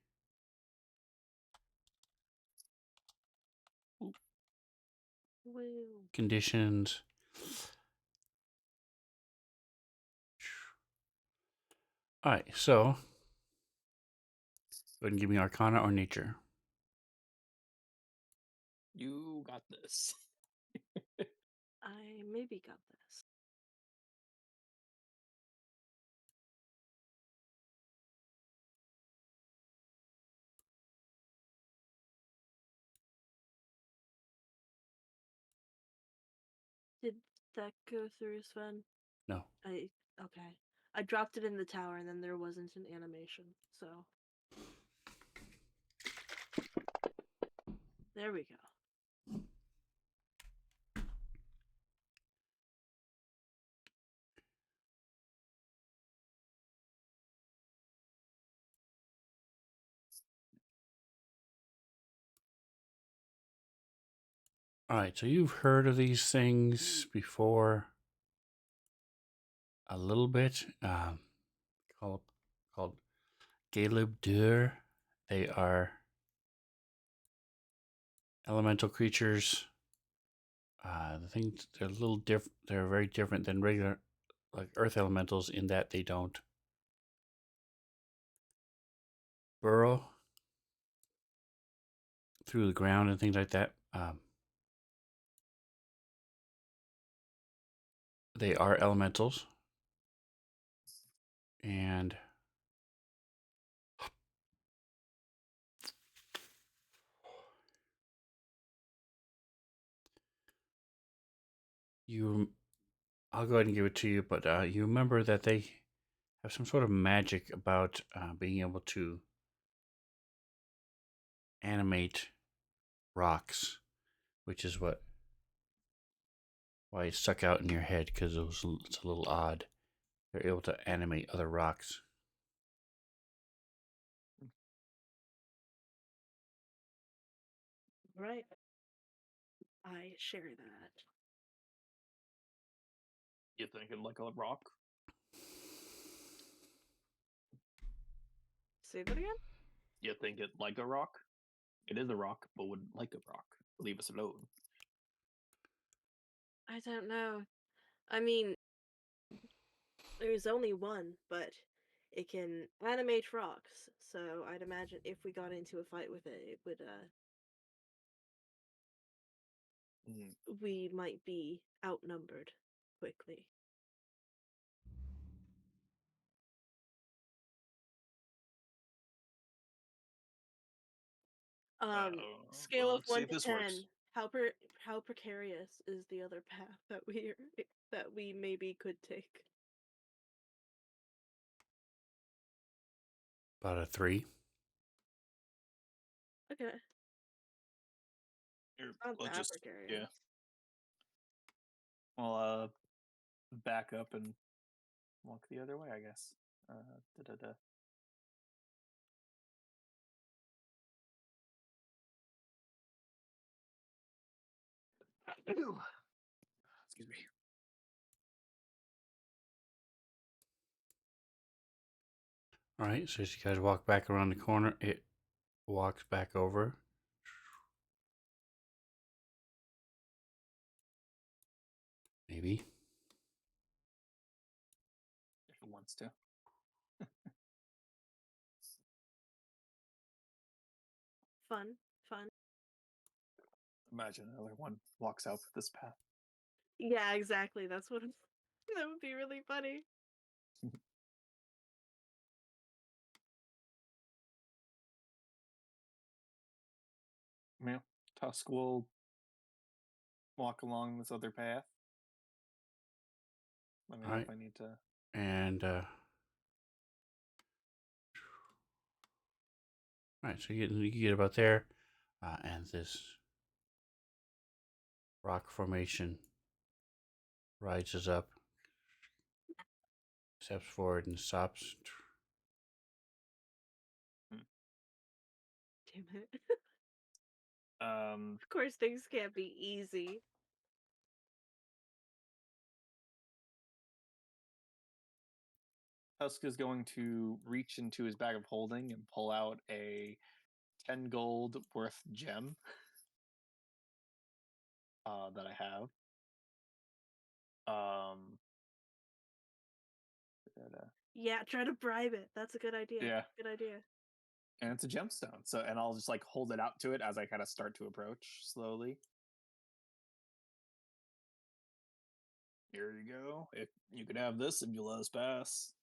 S4: Woo.
S2: Conditions. All right, so go ahead and give me Arcana or Nature.
S3: You got this.
S4: I maybe got this. Did that go through, Sven?
S2: No.
S4: Okay. I dropped it in the tower and then there wasn't an animation, so there we go.
S2: All right, so you've heard of these things before a little bit. Called Galeb Dur. They are elemental creatures. The things they're a little different. They're very different than regular, like earth elementals, in that they don't burrow through the ground and things like that. They are elementals, and I'll go ahead and give it to you, but you remember that they have some sort of magic about being able to animate rocks, which is why it stuck out in your head, because it's a little odd. They're able to animate other rocks.
S4: Right. I share that.
S3: You thinking like a rock?
S4: Say that again?
S3: You think it like a rock? It is a rock, but wouldn't like a rock. Leave us alone.
S4: I don't know. I mean, there's only one, but it can animate rocks. So I'd imagine if we got into a fight with it, it would we might be outnumbered quickly. Scale
S3: Well,
S4: of
S3: let's see
S4: 1
S3: if
S4: to
S3: this
S4: 10.
S3: works.
S4: How precarious is the other path that we maybe could take?
S2: About a 3.
S4: Okay.
S3: Here,
S4: Not
S3: let's
S4: that
S3: just
S4: precarious.
S3: I'll back up and walk the other way, I guess. Da-da-da. Excuse me.
S2: All right, so as you guys walk back around the corner, it walks back over. Maybe.
S3: If it wants to.
S4: Fun.
S3: Imagine another one walks out this path.
S4: Yeah, exactly. That's what that would be really funny.
S3: Yeah. Tusk will walk along this other path. Let me know if I need to.
S2: And all right, so you get about there, and this rock formation rises up, steps forward, and stops.
S4: Damn it.
S3: Um,
S4: Of course, things can't be easy.
S3: Tusk is going to reach into his bag of holding and pull out a 10 gold worth gem that I have.
S4: Yeah, try to bribe it. That's a good idea.
S3: Yeah.
S4: Good idea.
S3: And it's a gemstone. So, and I'll just like hold it out to it as I kind of start to approach slowly. Here you go. If you could have this if you let us pass.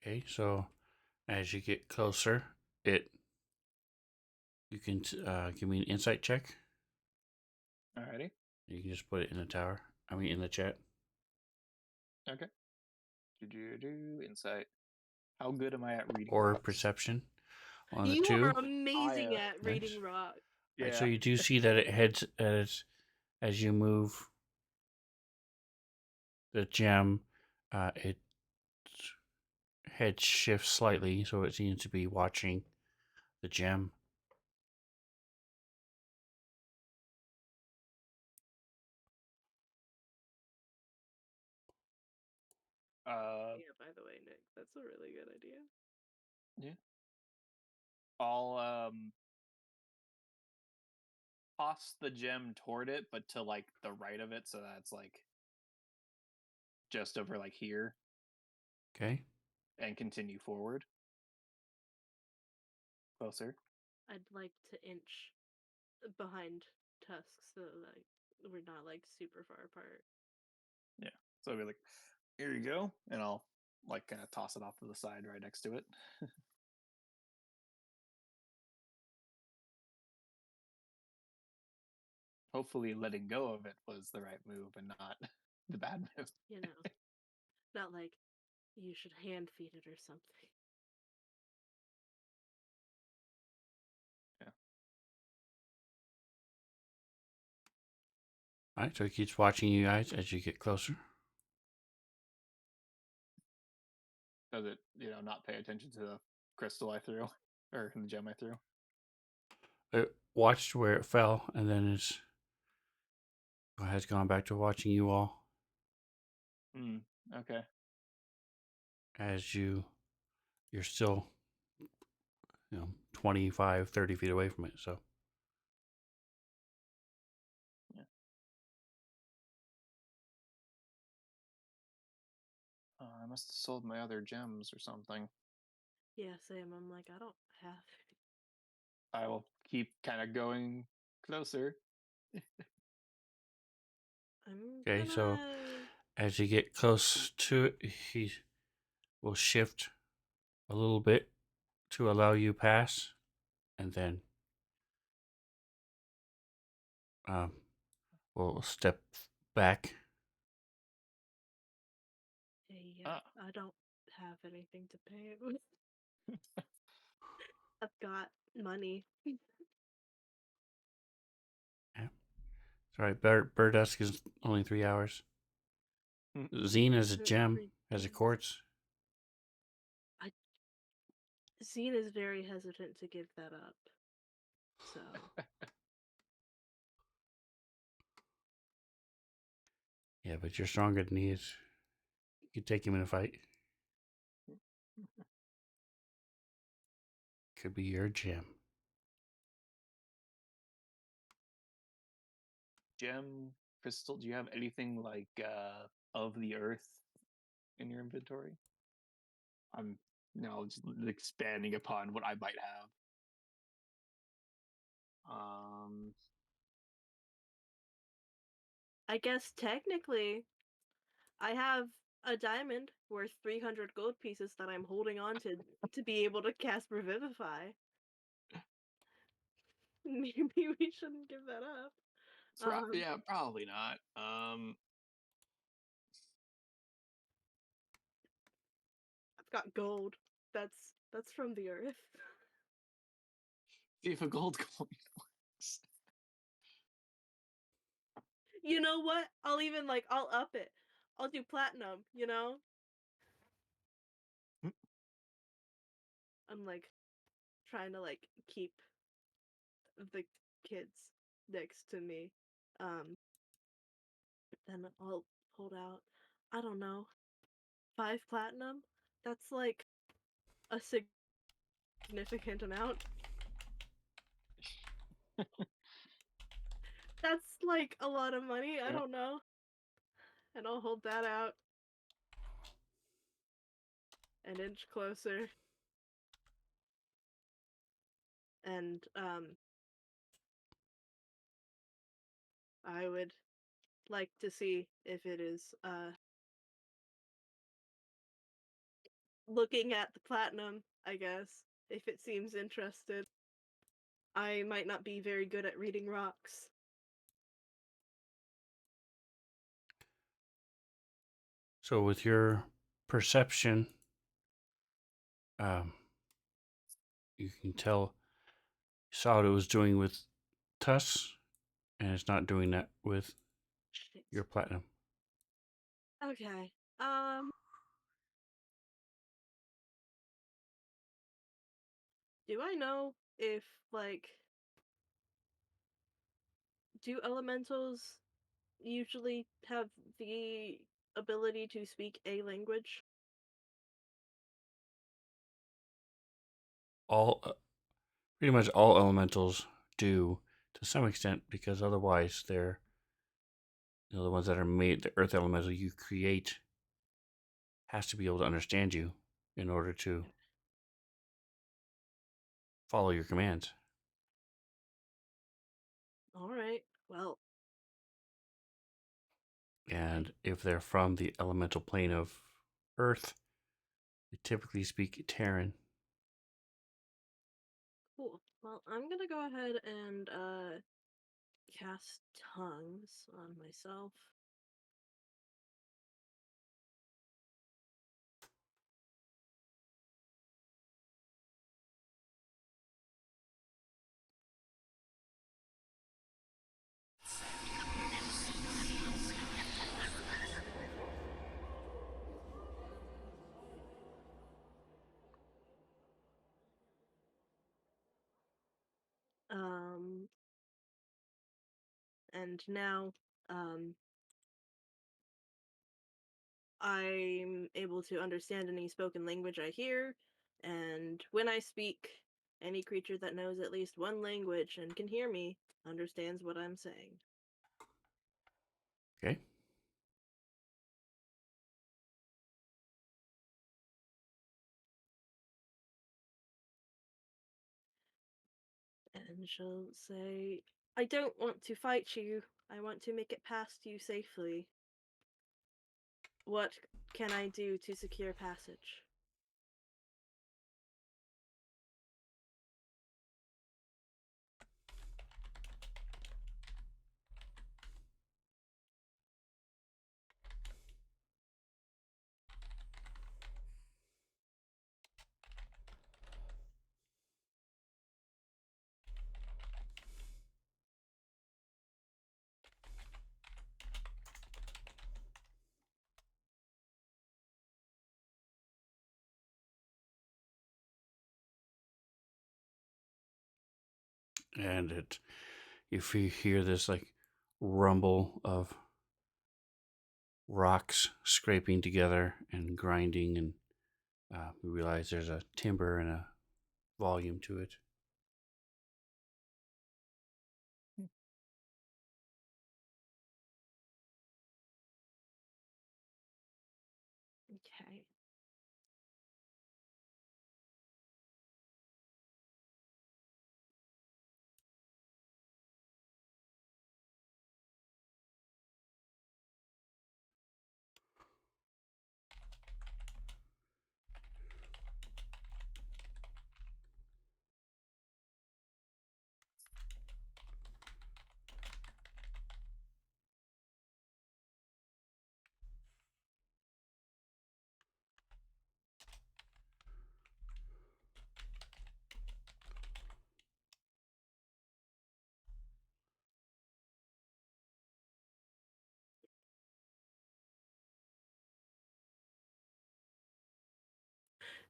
S2: Okay, so as you get closer, you can give me an insight check.
S3: Alrighty.
S2: You can just put it in the tower. In the chat.
S3: Okay. Insight. How good am I at reading?
S2: Or
S3: rocks?
S2: Perception on the
S4: You
S2: 2.
S4: are amazing
S3: I,
S4: at
S2: nice.
S4: reading rock.
S3: Yeah.
S2: Right, so you do see that it heads as you move the gem, its head shifts slightly, so it seems to be watching the gem.
S4: Yeah, by the way, Nick, that's a really good idea.
S3: Yeah. I'll toss the gem toward it, but to like the right of it, so that's like just over like here.
S2: Okay.
S3: And continue forward. Closer.
S4: I'd like to inch behind Tusk so that we're not like super far apart.
S3: Yeah. So I'll be like, here you go. And I'll like kind of toss it off to the side right next to it. Hopefully letting go of it was the right move and not the bad move.
S4: You know, not like You should hand feed it or something.
S3: Yeah.
S2: All right, so he keeps watching you guys as you get closer.
S3: Does it, not pay attention to the crystal I threw or the gem I threw?
S2: It watched where it fell, and then has gone back to watching you all
S3: Okay.
S2: as you're still 25, 30 feet away from it. So
S3: Yeah. I must have sold my other gems or something.
S4: Yeah, same. I'm like, I don't have.
S3: I will keep kind of going closer.
S4: I'm
S2: okay, so
S4: gonna.
S2: as you get close to it, he will shift a little bit to allow you pass, and then we'll step back.
S4: Hey,
S3: Ah,
S4: I don't have anything to pay it with. I've got money.
S2: Yeah. Sorry, Burdusk is only 3 hours.
S3: mm,
S2: Zine is a
S4: For
S2: gem,
S4: 3
S2: has a
S4: days.
S2: quartz.
S4: Zine is very hesitant to give that up. So
S2: Yeah, but you're stronger than he is. You can take him in a fight. Could be your gem.
S3: gem, crystal. Do you have anything like of the earth in your inventory? I'm just expanding upon what I might have.
S4: I guess technically I have a diamond worth 300 gold pieces that I'm holding on to be able to cast Revivify. Maybe we shouldn't give that up.
S3: Yeah, probably not.
S4: I've got gold. That's from the earth.
S3: See if a gold coin works.
S4: You know what? I'll up it. I'll do platinum, you know? I'm like trying to keep the kids next to me. Then I'll hold out, I don't know, 5 platinum? That's like a significant amount. That's like a lot of money, I
S3: Yeah.
S4: don't know. And I'll hold that out. An inch closer. And I would like to see if it is looking at the platinum, I guess, if it seems interested. I might not be very good at reading rocks.
S2: So with your perception, um, you can tell you saw what it was doing with Tuss, and it's not doing that with
S4: Shit.
S2: your platinum.
S4: Okay. Do I know if do elementals usually have the ability to speak a language?
S2: All Pretty much all elementals do to some extent, because otherwise they're the ones that are made. The earth elemental you create has to be able to understand you in order to follow your commands.
S4: All right. Well,
S2: And if they're from the elemental plane of earth, they typically speak Terran.
S4: cool. Well, I'm gonna go ahead and cast tongues on myself. and now I'm able to understand any spoken language I hear, and when I speak, any creature that knows at least one language and can hear me understands what I'm saying.
S2: Okay.
S4: And she'll say, I don't want to fight you. I want to make it past you safely. What can I do to secure passage?
S2: And if you hear this like rumble of rocks scraping together and grinding, and we realize there's a timbre and a volume to it.
S4: Okay.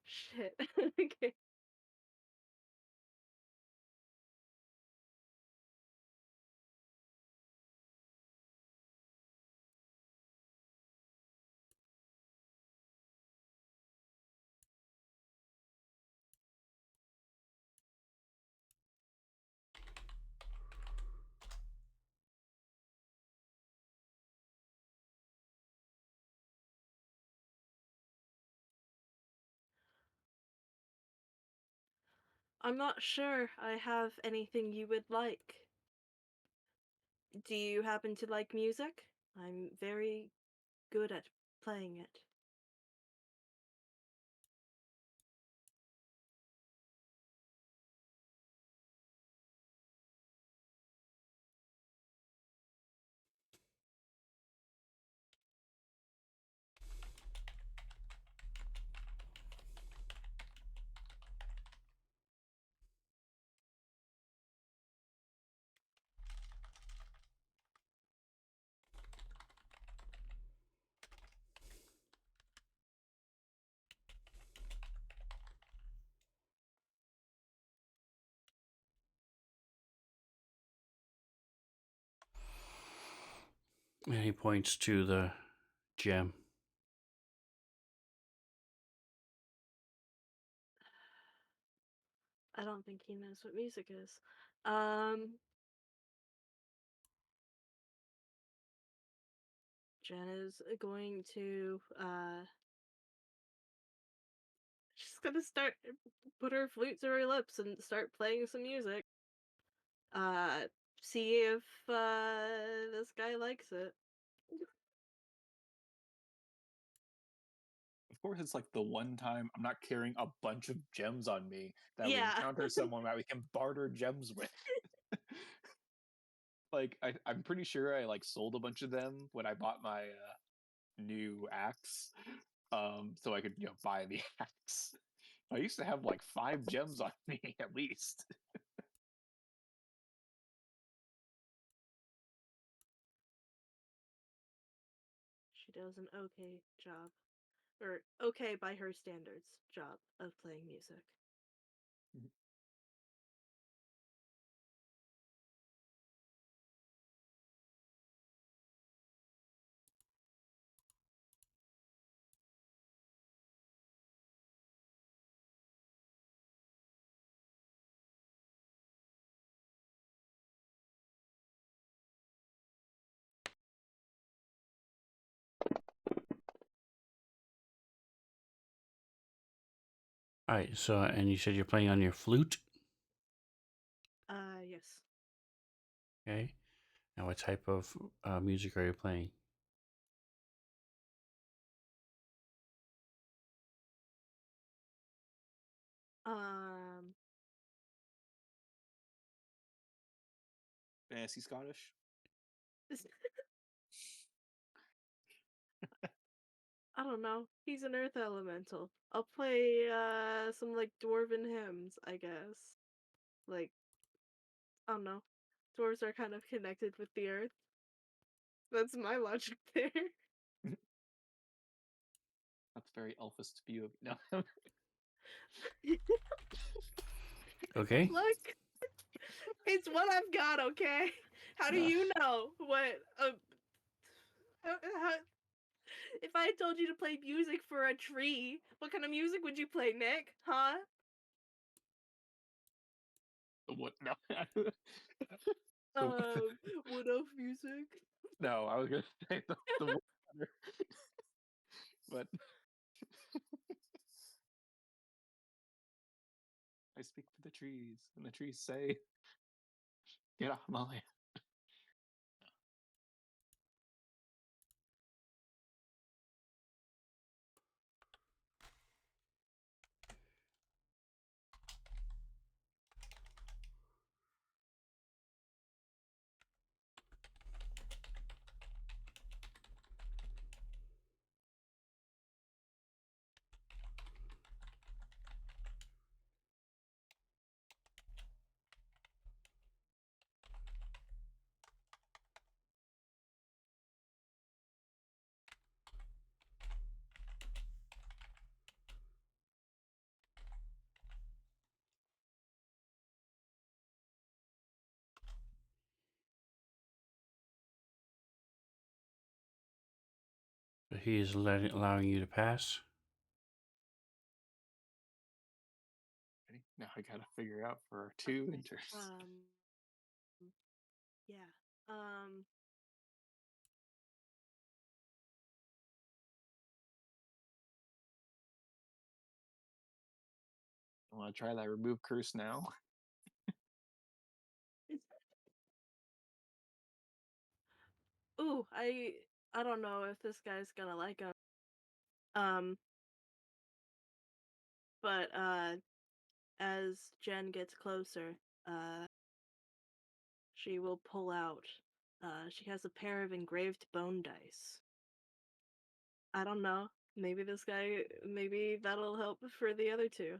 S4: Shit. Okay. I'm not sure I have anything you would like. Do you happen to like music? I'm very good at playing it.
S2: And he points to the gem.
S4: I don't think he knows what music is. Um, Jen is going to she's gonna start put her flute to her lips and start playing some music. Uh, See if this guy likes it.
S3: Of course, it's like the one time I'm not carrying a bunch of gems on me that we
S4: Yeah.
S3: encounter someone that we can barter gems with. Like I'm pretty sure I like sold a bunch of them when I bought my new axe, so I could buy the axe. I used to have like 5 gems on me at least.
S4: She does an okay job, or okay by her standards, job of playing music.
S2: All right. So, and you said you're playing on your flute.
S4: Yes.
S2: Okay. And what type of music are you playing?
S4: Um,
S3: Fantasy Scottish.
S4: I don't know. He's an earth elemental. I'll play some like dwarven hymns, I guess. Like, I don't know. Dwarves are kind of connected with the earth. That's my logic there.
S3: That's very elfist view of no.
S2: Okay.
S4: Look, it's what I've got, okay? How do
S3: No.
S4: you know what how, if I told you to play music for a tree, what kind of music would you play, Nick? Huh?
S3: What? No.
S4: Um,
S3: The,
S4: what of music?
S3: no, I was gonna say the woodcutter. But I speak for the trees, and the trees say, "Get off my land."
S2: So he is allowing you to pass.
S3: Ready? Now I gotta figure out for two
S4: Okay.
S3: enters.
S4: Yeah. Um,
S3: I want to try that remove curse now.
S4: ooh, I don't know if this guy's gonna like him. Um, but as Jen gets closer, she will pull out. She has a pair of engraved bone dice. I don't know. Maybe this guy, maybe that'll help for the other two.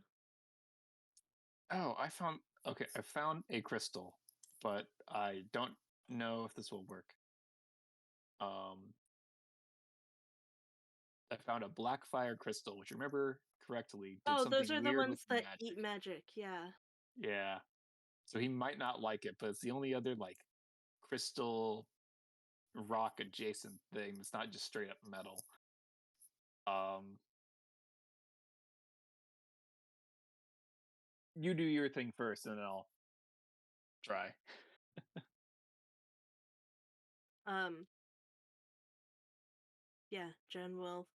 S3: Oh, I found. Okay, I found a crystal, but I don't know if this will work. Um, I found a black fire crystal, which remember correctly did
S4: Oh, those
S3: something
S4: are the
S3: weird with
S4: ones that eat
S3: magic.
S4: magic. Yeah.
S3: Yeah, so he might not like it, but it's the only other like crystal rock adjacent thing that's not just straight up metal. Um, you do your thing first, and then I'll try.
S4: Um. Yeah. Jen will.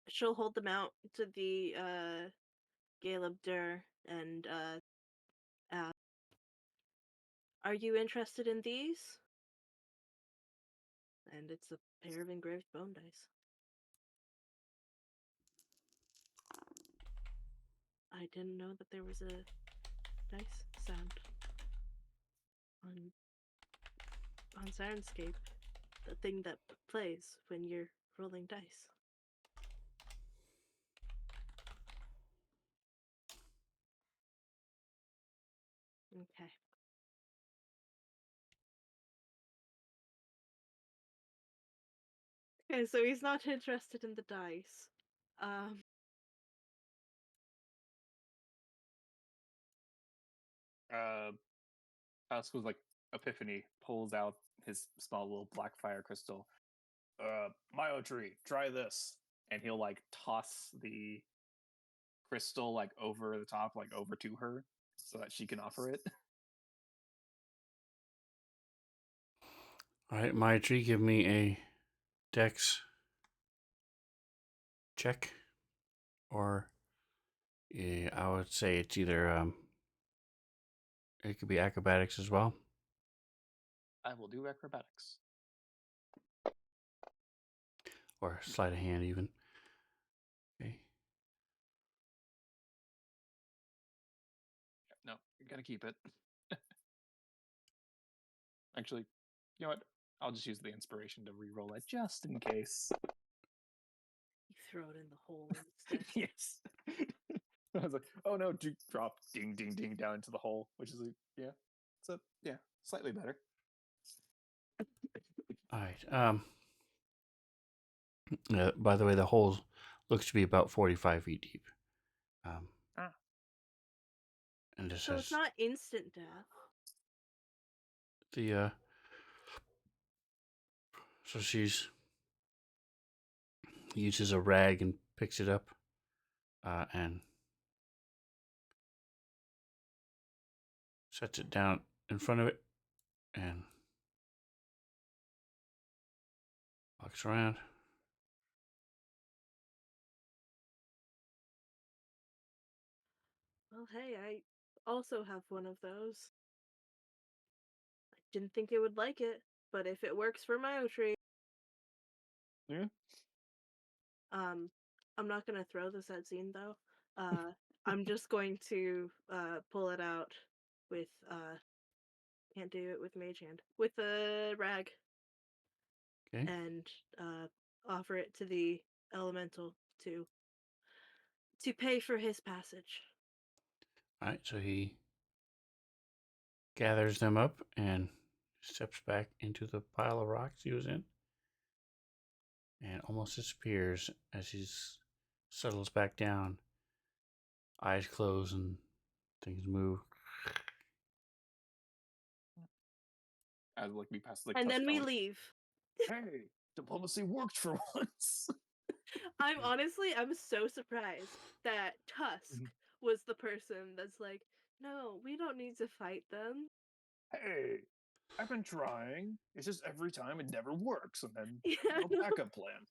S4: She'll hold them out to the Caleb Durr and ask, "Are you interested in these?" And it's a pair of engraved bone dice. I didn't know that there was a dice sound on Sirenscape, the thing that plays when you're rolling dice. Okay. Okay, so he's not interested in the dice. Um,
S3: Uh, Pascal's like Epiphany pulls out his small little black fire crystal. Myo tree, try this, and he'll like toss the crystal like over the top, like over to her, so that she can offer it.
S2: All right, my tree, give me a dex check or Yeah, I would say it's either it could be acrobatics as well,
S3: I will do acrobatics.
S2: or sleight of hand even. Okay.
S3: No, you gotta keep it. Actually, you know what? I'll just use the inspiration to re-roll it just in case.
S4: You throw it in the hole instead.
S3: Yes. I was like, oh no, drop, ding, ding, ding, down into the hole, which is like, yeah, so yeah, slightly better.
S2: All right. By the way, the hole looks to be about 45 feet deep.
S3: Ah.
S2: And this
S4: So
S2: has
S4: it's not instant death.
S2: the so she's uses a rag and picks it up, and sets it down in front of it, and walks around.
S4: Well, hey, I also have one of those. I didn't think it would like it, but if it works for my tree,
S3: Yeah.
S4: I'm not gonna throw this at Zine though. I'm just going to pull it out with can't do it with mage hand with a rag
S2: Okay.
S4: and offer it to the elemental to pay for his passage.
S2: All right. So he gathers them up and steps back into the pile of rocks he was in, and almost disappears as he settles back down. Eyes close and things move.
S3: As like we pass like
S4: And then we
S3: touchstone.
S4: leave.
S3: Hey, diplomacy worked for once.
S4: I'm so surprised that Tusk was the person that's like, no, we don't need to fight them.
S3: Hey, I've been trying. It's just every time it never works, and then
S4: Yeah,
S3: no backup plan.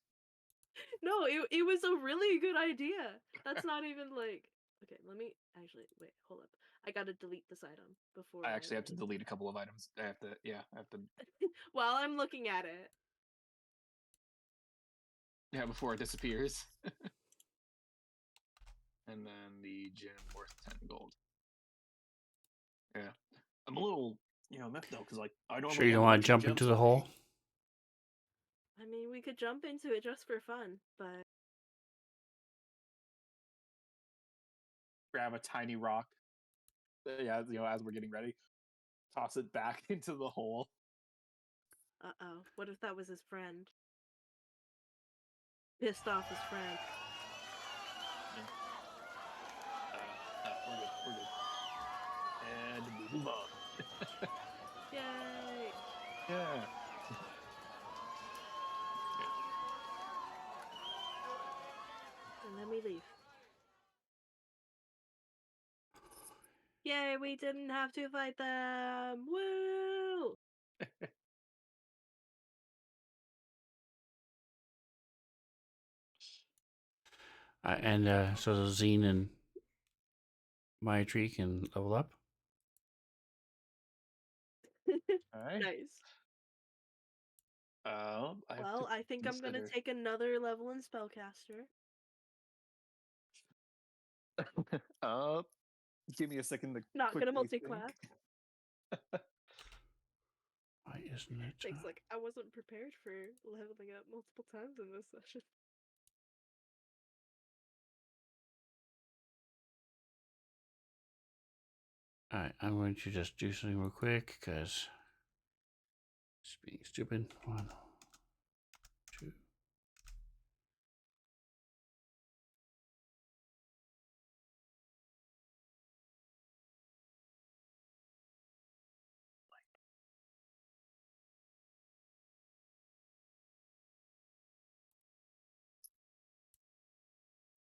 S4: no, it was a really good idea. That's not even like okay. Let me actually wait. Hold up. I gotta delete this item before
S3: I actually have to
S4: like-
S3: delete a couple of items. I have to, yeah, I have to,
S4: While I'm looking at it.
S3: yeah, before it disappears. And then the gem worth 10 gold. Yeah, I'm a little, miffed though, because like I normally
S2: Sure, you
S3: have
S2: don't
S3: a
S2: want
S3: bunch
S2: to
S3: of
S2: jump
S3: gems
S2: into the
S3: on me.
S2: hole?
S4: I mean, we could jump into it just for fun, but
S3: Grab a tiny rock. Yeah, as we're getting ready, toss it back into the hole.
S4: uh-oh. What if that was his friend? Pissed off his friend.
S3: We're good. We're good. And we move on.
S4: Yay!
S3: Yeah.
S4: And then we leave. Yay, we didn't have to fight them! Woo!
S2: And so Zine and Maitri can level up.
S3: All right.
S4: Nice. Well, I think I'm gonna take another level in Spellcaster.
S3: Give me a second to
S4: Not gonna
S3: quickly
S4: multi-class.
S3: think.
S2: Why isn't it?
S4: Thanks, like, I wasn't prepared for leveling up multiple times in this session.
S2: Alright, I'm going to just do something real quick because it's being stupid. 1, 2.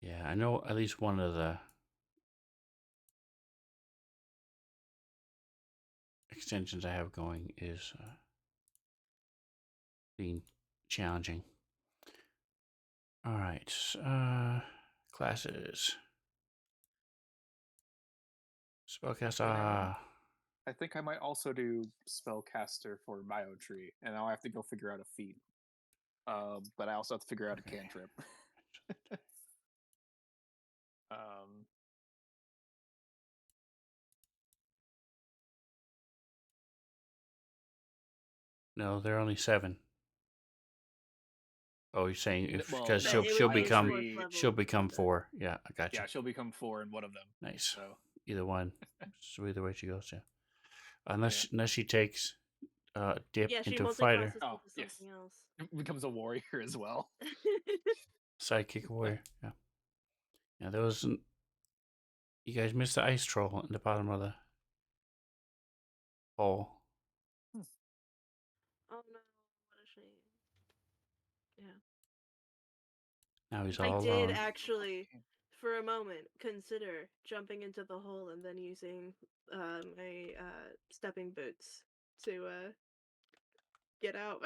S2: Yeah, I know at least one of the extensions I have going is being challenging. All right, classes. Spellcaster.
S3: I think I might also do spellcaster for Biotree, and now I have to go figure out a feat. But I also have to figure out a
S2: Okay.
S3: cantrip. um,
S2: No, they're only 7. Oh, you're saying if
S3: well,
S2: because
S3: no,
S2: she'll
S4: it would
S2: she'll
S4: be
S2: become
S4: fourth
S3: Biotree,
S4: level
S2: she'll become
S4: instead.
S2: 4. Yeah, I got you.
S3: yeah, she'll become 4 in one of them.
S2: Nice.
S3: So
S2: Either one. So either way she goes, yeah. Unless she takes dip
S4: Yeah, she
S2: into
S4: multiclasses
S2: fighter,
S3: Oh,
S4: into
S3: yes.
S4: something else.
S3: becomes a warrior as well.
S2: sidekick warrior. Yeah. Yeah, there was. You guys missed the ice troll in the bottom of the hole.
S4: Oh no, what a shame. Yeah.
S2: Now he's
S4: I
S2: all
S4: did
S2: alone.
S4: actually, for a moment, consider jumping into the hole and then using my stepping boots to get out.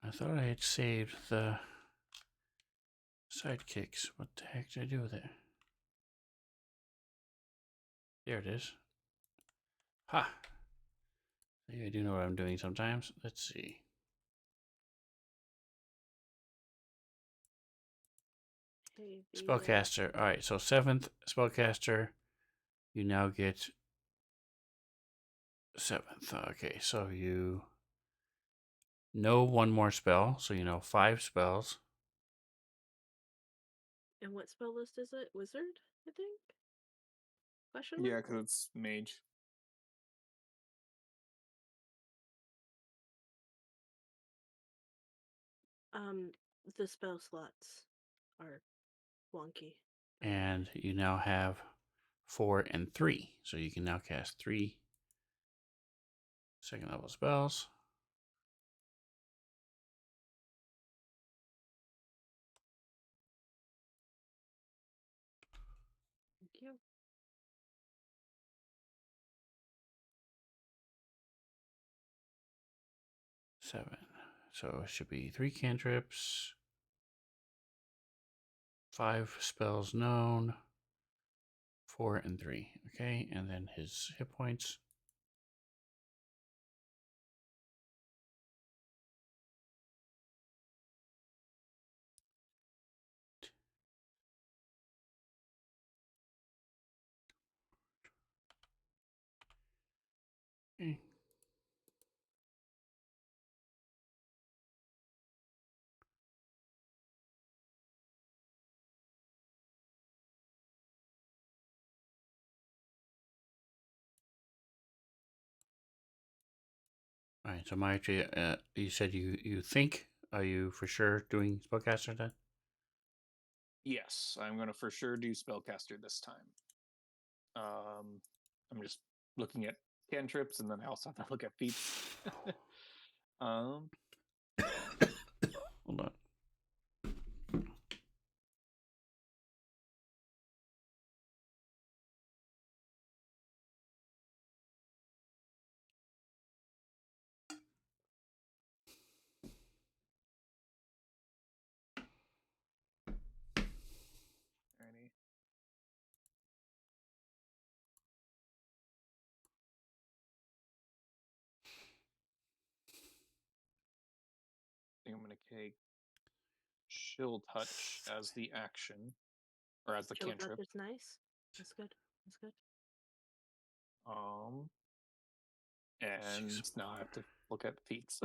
S2: I thought I had saved the sidekicks. What the heck did I do with it? There it is. Ha! See, I do know what I'm doing sometimes. Let's see.
S4: Hey,
S2: Spellcaster. Alright, so 7th spellcaster. You now get 7th. Okay, so you know 1 more spell. So you know 5 spells.
S4: And what spell list is it? Wizard, I think? Question mark?
S3: Yeah, because it's mage.
S4: The spell slots are wonky.
S2: And you now have 4 and 3. So you can now cast 3 second level spells.
S4: Thank you.
S2: Seven. So it should be 3 cantrips, 5 spells known, 4 and 3. Okay, and then his hit points. Okay. All right, so Maitri, you said you think, are you for sure doing spellcaster then?
S3: Yes, I'm gonna for sure do spellcaster this time. I'm just looking at cantrips, and then I also have to look at feats.
S2: Hold on.
S3: Alrighty. I think I'm gonna take chill touch as the action, or as the
S4: Chill touch
S3: cantrip.
S4: is nice. That's good. That's good.
S3: And
S2: Six
S3: now I have to look at feats.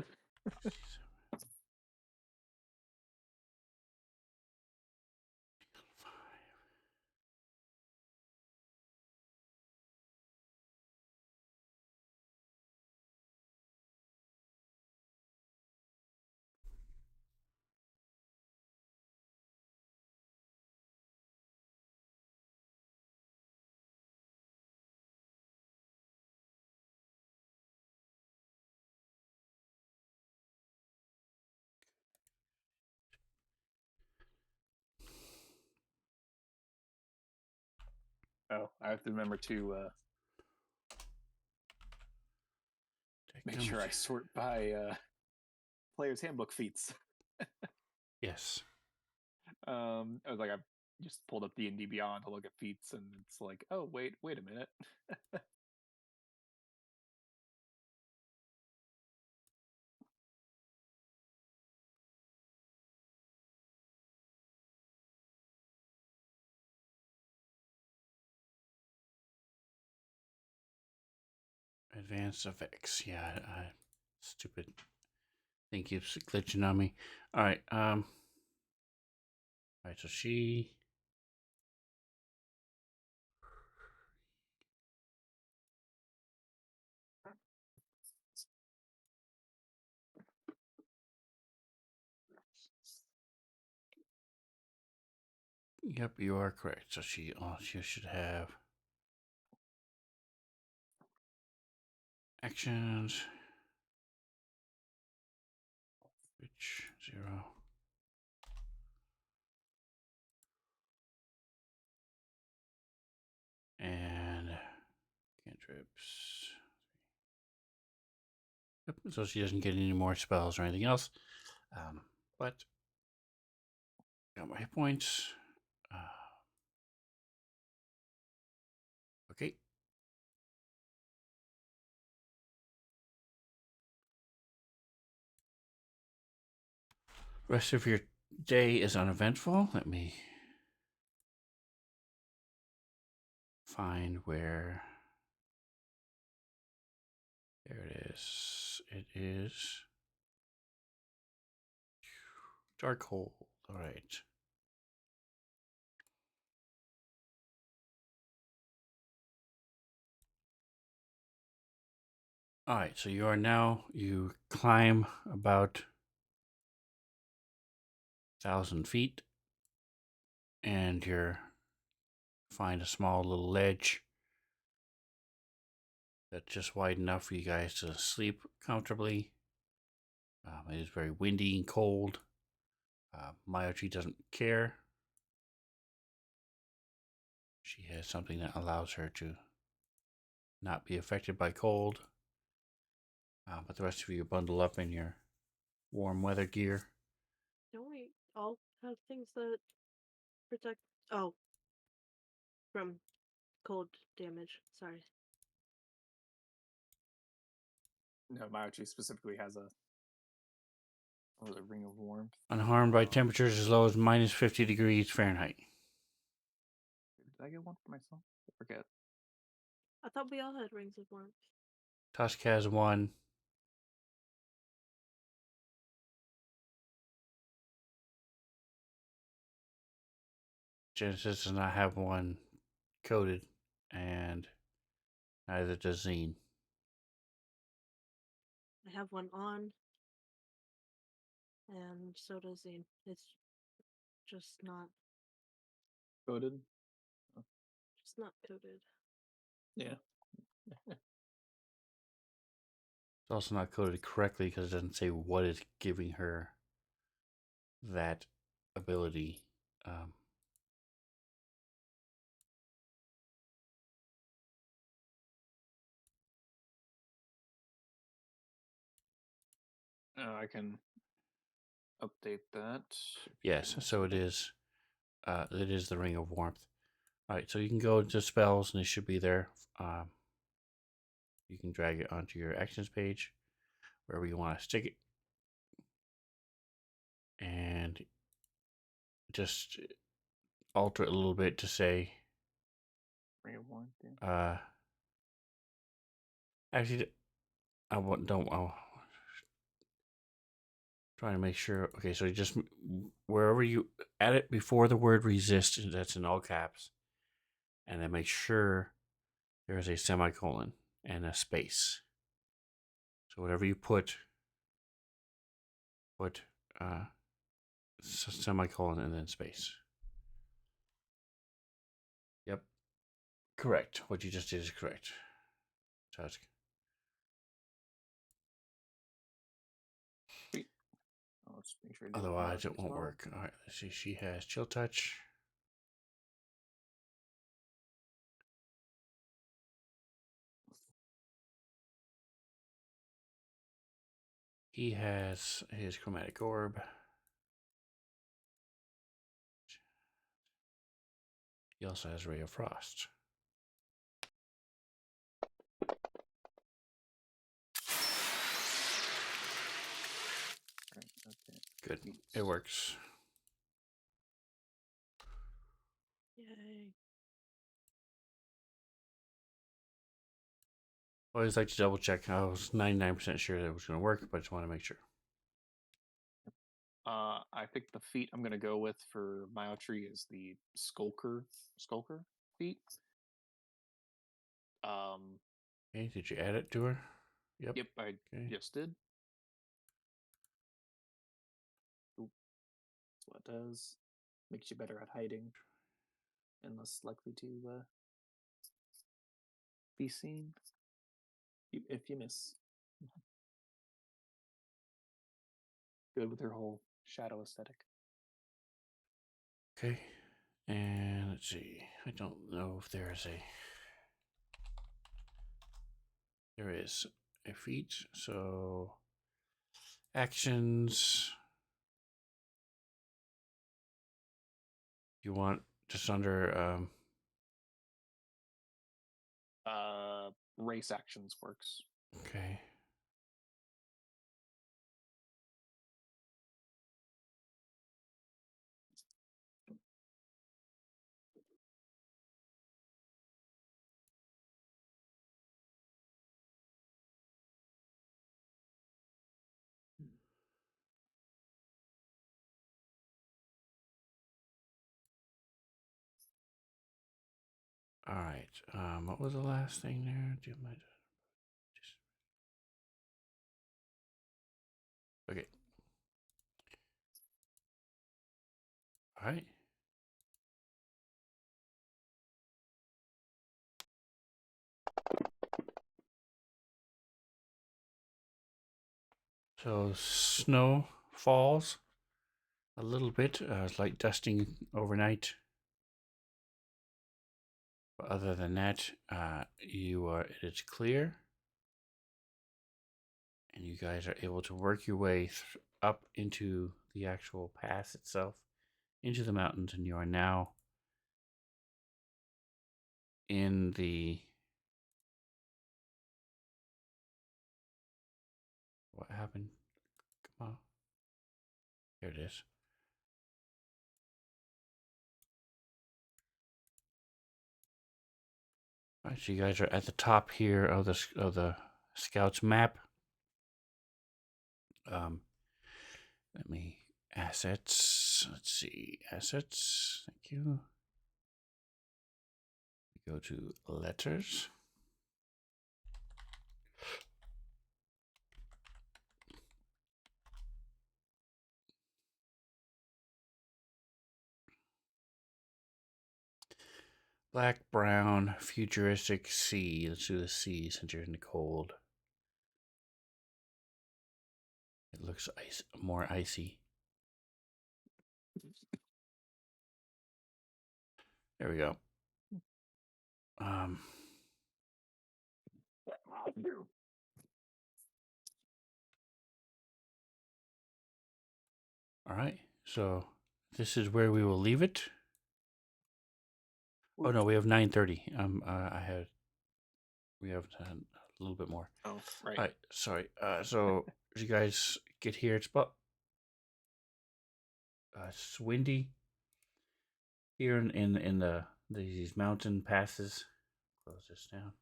S3: Oh, I have to remember to make sure I sort by player's handbook feats.
S2: Yes.
S3: I was like, I just pulled up D&D Beyond to look at feats, and it's like, oh wait a minute.
S2: Advanced effects. Yeah, stupid thing keeps glitching on me. All right. All right. So she. Yep, you are correct. So she should have actions. Which 0. And cantrips. Yep, so she doesn't get any more spells or anything else. But got my hit points. Okay. Rest of your day is uneventful. Let me find where. There it is. It is Darkhold. All right. All right. So you climb about 1,000 feet, and find a small little ledge that's just wide enough for you guys to sleep comfortably. It is very windy and cold. Mayochi doesn't care. She has something that allows her to not be affected by cold. But the rest of you bundle up in your warm weather gear.
S4: Don't we all have things that protect? Oh, from cold damage. Sorry.
S3: No, Maochi specifically has a ring of warmth.
S2: Unharmed by temperatures as low as minus 50 degrees Fahrenheit.
S3: Did I get one for myself? I forget.
S4: I thought we all had rings of warmth.
S2: Tusk has one. Genesis does not have one coded, and neither does Zine.
S4: I have one on, and so does Zine. It's just not
S3: Coded?
S4: coded.
S3: Yeah.
S2: It's also not coded correctly because it doesn't say what is giving her that ability.
S3: I can update that.
S2: Yes, so it is. It is the Ring of Warmth. All right, so you can go to spells, and it should be there. You can drag it onto your actions page, wherever you want to stick it, and just alter it a little bit to say.
S3: Ring of warmth. Yeah.
S2: Actually, don't. Trying to make sure. Okay, so just wherever you add it before the word resist, that's in all caps, and then make sure there is a semicolon and a space. So whatever you put semicolon and then space. Yep, correct. What you just did is correct. Tusk.
S3: Let's make sure I do
S2: Otherwise,
S3: Maochi
S2: it
S3: as
S2: won't
S3: well.
S2: work. All right, let's see. She has chill touch. He has his chromatic orb. He also has Ray of Frost.
S3: Right, okay.
S2: Good. It works.
S4: Yay.
S2: I always like to double check. I was 99% sure that it was going to work, but I just want to make sure.
S3: I think the feat I'm gonna go with for Tree is the Skulker feat.
S2: Okay, did you add it to her? Yep.
S3: Yep, I
S2: Okay.
S3: just did. Oop. That's what it does. Makes you better at hiding and less likely to be seen if you miss. Good with her whole shadow aesthetic.
S2: Okay. And let's see. I don't know if there is a. There is a feat. So actions. You want just under.
S3: Race actions works.
S2: Okay. All right. What was the last thing there? Do my. Okay. All right. So snow falls a little bit. It's like dusting overnight. But other than that, it's clear, and you guys are able to work your way up into the actual pass itself, into the mountains, and you are now in the. What happened? Come on. There it is. All right, so you guys are at the top here of the scouts map. Let me assets. Let's see, assets. Thank you. Go to letters. Black, brown, futuristic, sea. Let's do the sea since you're in the cold. It looks more icy. There we go. All right. So this is where we will leave it. Oh no, we have 9:30. We have a little bit more.
S3: Oh, right.
S2: All right. Sorry. So as you guys get here, it's about it's windy here in these mountain passes. Close this down.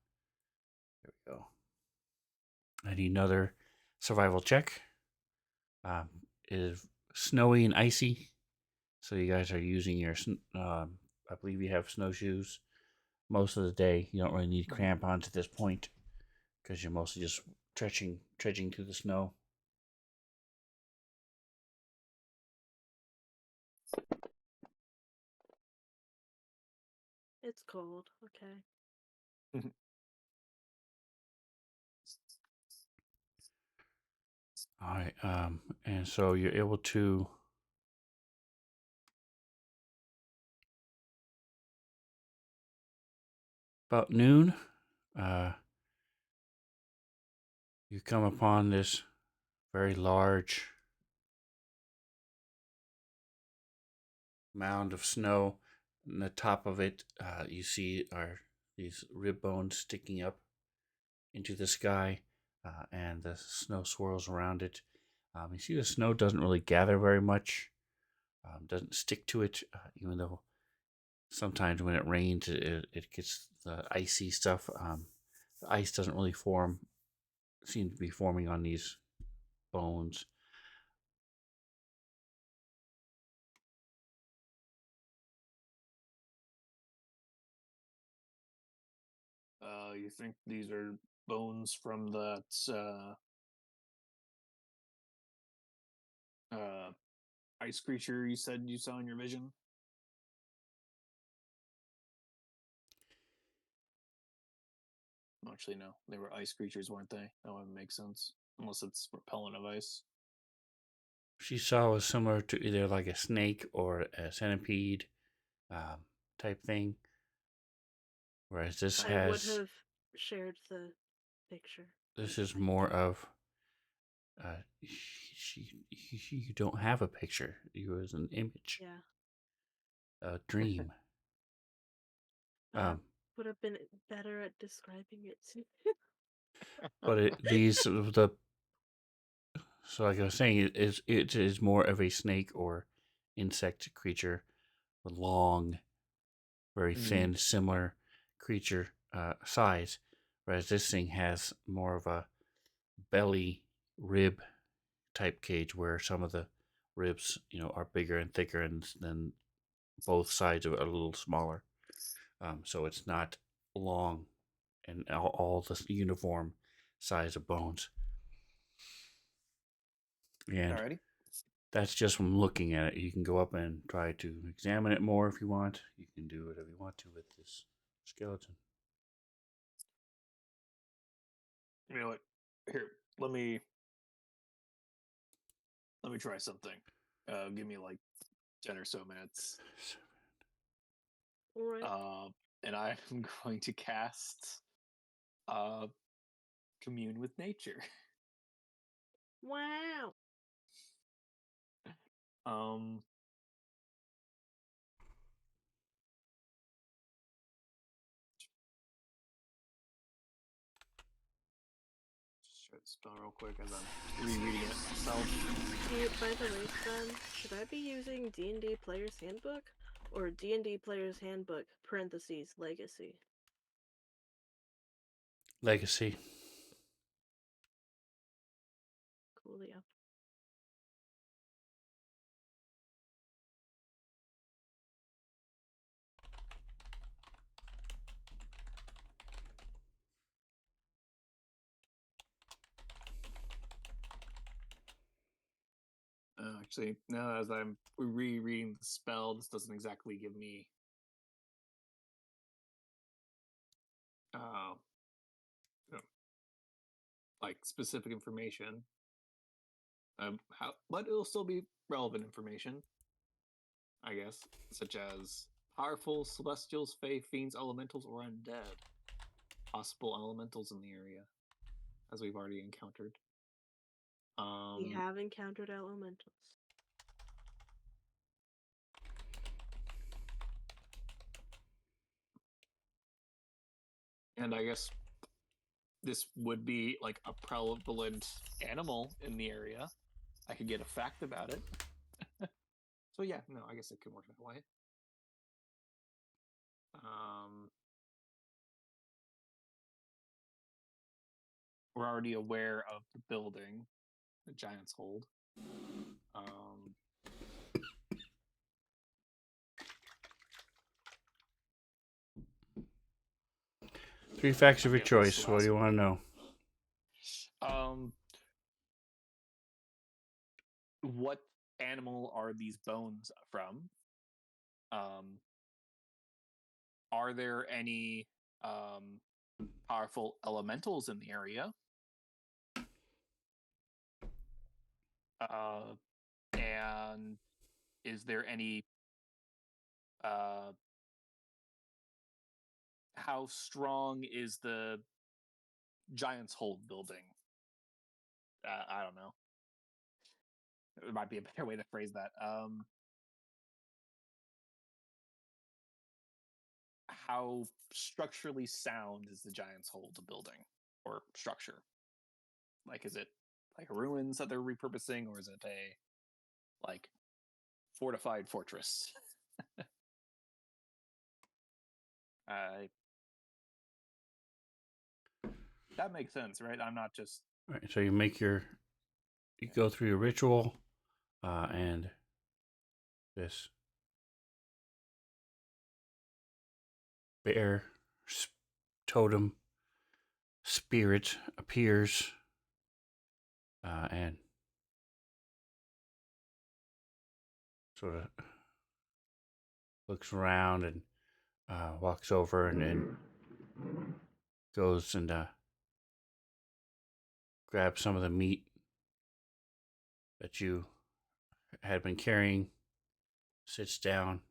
S2: There we go. I need another survival check. It is snowy and icy, so you guys are using your. I believe you have snowshoes most of the day. You don't really need crampons at this point because you're mostly just trudging through the snow.
S4: It's cold. Okay.
S2: All right, and so you're able to about noon. You come upon this very large mound of snow. And the top of it, you see, are these rib bones sticking up into the sky, and the snow swirls around it. You see, the snow doesn't really gather very much, doesn't stick to it, even though sometimes when it rains, it gets the icy stuff. The ice doesn't really seem to be forming on these bones.
S3: You think these are bones from that ice creature you said you saw in your vision? Actually, no. They were ice creatures, weren't they? That wouldn't make sense. Unless it's repellent of ice.
S2: She saw was similar to either like a snake or a centipede type thing, whereas
S4: I would have shared the picture.
S2: this is more of you don't have a picture. You was an image,
S4: Yeah.
S2: a dream.
S4: Would have been better at describing it.
S2: But the so like I was saying, it is more of a snake or insect creature with long, very thin, similar creature size, whereas this thing has more of a belly rib type cage where some of the ribs, are bigger and thicker, and then both sides of it are a little smaller. So it's not long and all the uniform size of bones. And
S3: Alrighty.
S2: that's just from looking at it. You can go up and try to examine it more if you want. You can do whatever you want to with this skeleton.
S3: You know what? Here, let me try something. Give me like 10 or so minutes.
S4: All right.
S3: And I'm going to cast Commune with Nature.
S4: Wow.
S3: Um just try to spell real quick as I'm rereading it myself.
S4: Hey, by the way, Sven, should I be using D&D Player's Handbook or D&D Player's Handbook parentheses Legacy?
S2: Legacy.
S4: Coolio.
S3: Actually, now as I'm rereading the spell, this doesn't exactly give me uh, you know, like specific information. But it'll still be relevant information, I guess, such as powerful celestials, fae, fiends, elementals, or undead. Possible elementals in the area, as we've already encountered.
S4: We have encountered elementals.
S3: And I guess this would be like a prevalent animal in the area. I could get a fact about it. So yeah, no, I guess it could work that way. We're already aware of the building, the Giant's Hold.
S2: 3 facts of your choice. What do you want to know?
S3: What animal are these bones from? Are there any powerful elementals in the area? And is there any how strong is the Giant's Hold building? I don't know. There might be a better way to phrase that. How structurally sound is the Giants' hold building or structure? Like, is it like ruins that they're repurposing, or is it a like fortified fortress? That makes sense, right? I'm not just
S2: All right, so you go through your ritual, and this bear totem spirit appears, and sort of looks around and walks over and goes and grabs some of the meat that you had been carrying, sits down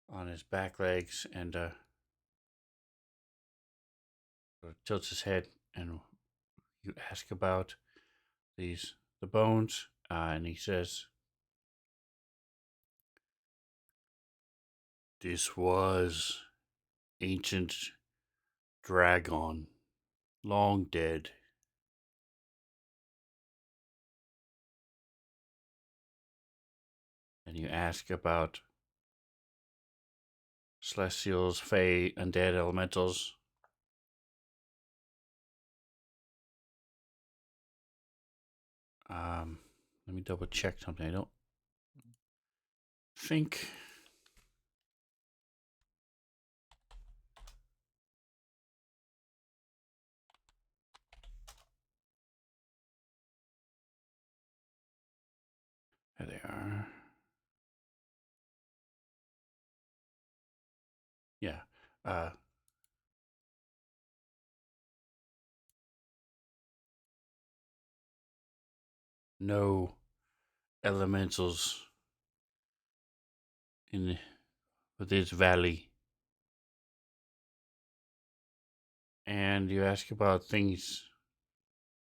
S2: on his back legs and sort of tilts his head, and you ask about the bones, and he says, "This was ancient dragon, long dead. And you ask about celestials, fae, undead elementals. Let me double check something. I don't think. There they are. Yeah. No elementals in this valley. And you ask about things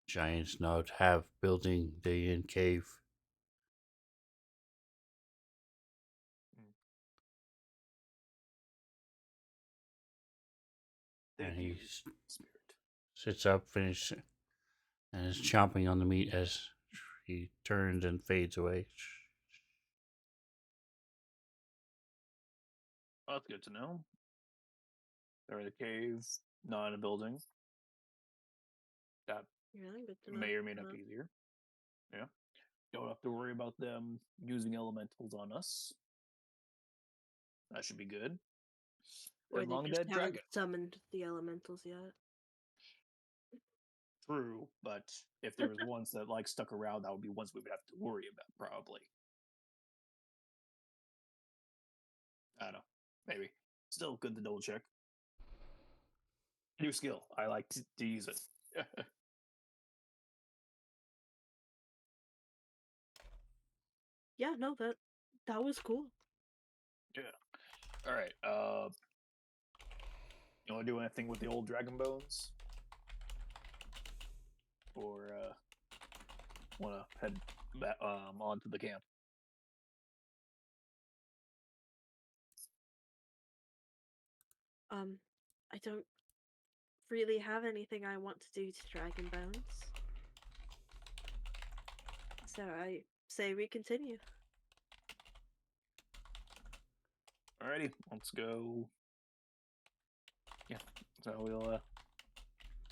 S2: giants not have building the in cave. And he
S3: spirit.
S2: sits up, finishes, and is chomping on the meat as he turns and fades away.
S3: Well, that's good to know. They're in a cave, not in a building. That
S4: Really good to know.
S3: may or may not be easier. Yeah. Don't have to worry about them using elementals on us. That should be good.
S4: Or
S3: And
S4: they
S3: long
S4: just
S3: dead
S4: haven't
S3: dragon.
S4: summoned the elementals yet.
S3: True, but if there was ones that like stuck around, that would be ones we would have to worry about, probably. I don't know. Maybe. Still good to double check. New skill. I like to use it.
S4: Yeah, no, that was cool.
S3: Yeah. All right. You want to do anything with the old dragon bones, or want to head back on to the camp?
S4: I don't really have anything I want to do to Dragon Bones. So I say we continue.
S3: Alrighty, let's go. Yeah, so we'll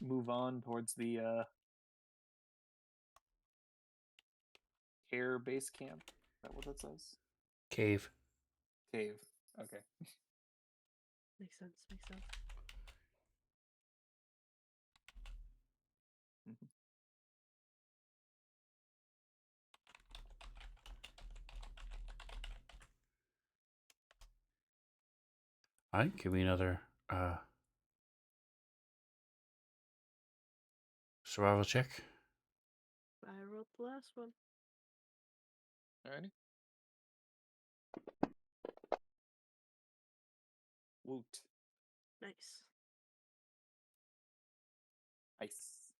S3: move on towards the care base camp. Is that what that says?
S2: Cave.
S3: Cave. Okay.
S4: Makes sense. Makes sense.
S3: Mhm.
S2: All right, give me another survival check.
S4: I rolled the last one.
S3: Alrighty. Woot.
S4: Nice.
S3: Nice.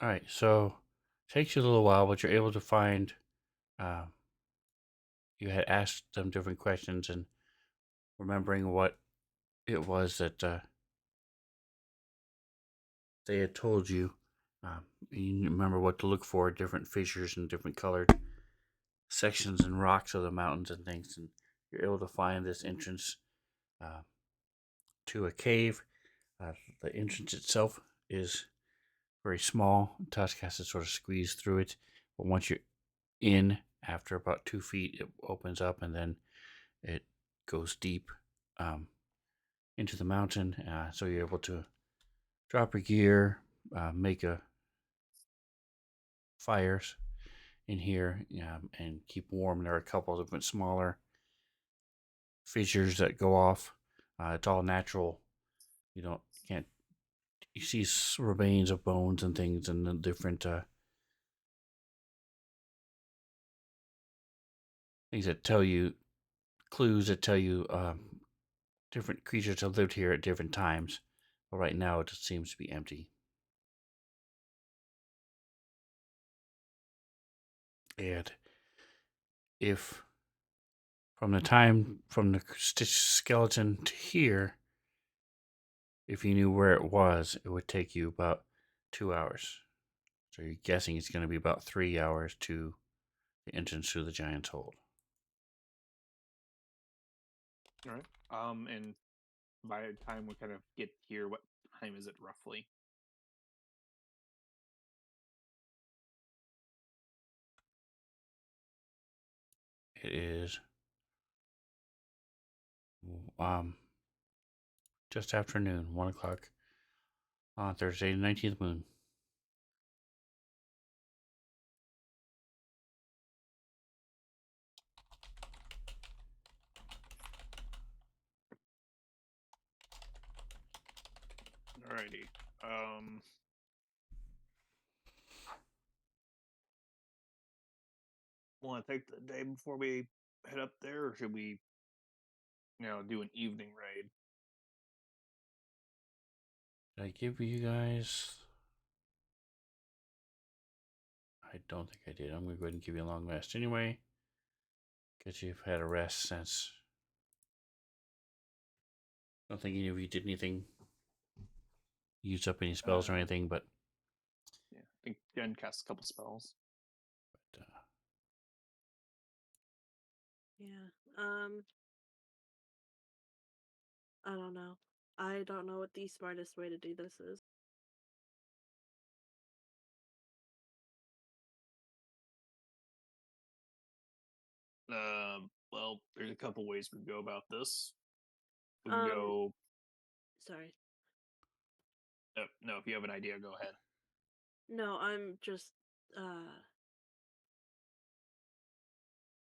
S2: All right, so Takes you a little while, but you're able to find. Uh, you had asked them different questions and remembering what it was that they had told you. You remember what to look for, different fissures and different colored sections and rocks of the mountains and things, and you're able to find this entrance uh, to a cave. The entrance itself is very small. Tusk has to sort of squeeze through it, but once you're in, after about 2 feet, it opens up and then it goes deep into the mountain. So you're able to drop your gear, make a fires in here, and keep warm. There are a couple of different smaller fissures that go off. It's all natural. You don't can't you see remains of bones and things and the different things that tell you clues that tell you different creatures have lived here at different times. But right now it just seems to be empty. And if from the time from the skeleton to here, if you knew where it was, it would take you about 2 hours. So you're guessing it's going to be about 3 hours to the entrance to the giant's hold.
S3: All right. And by the time we kind of get here, what time is it roughly?
S2: It is um just afternoon, 1 o'clock on Thursday, the 19th moon.
S3: Alrighty. Want to take the day before we head up there, or should we, do an evening raid?
S2: Did I give you guys? I don't think I did. I'm going to go ahead and give you a long rest anyway. Because you've had a rest since. I don't think any of you did anything. Used up any spells or anything, but.
S3: Yeah, I think Jen cast a couple spells.
S2: But
S4: Yeah. I don't know. I don't know what the smartest way to do this is.
S3: Well, there's a couple ways we can go about this. We can go.
S4: Sorry.
S3: No, if you have an idea, go ahead.
S4: No, I'm just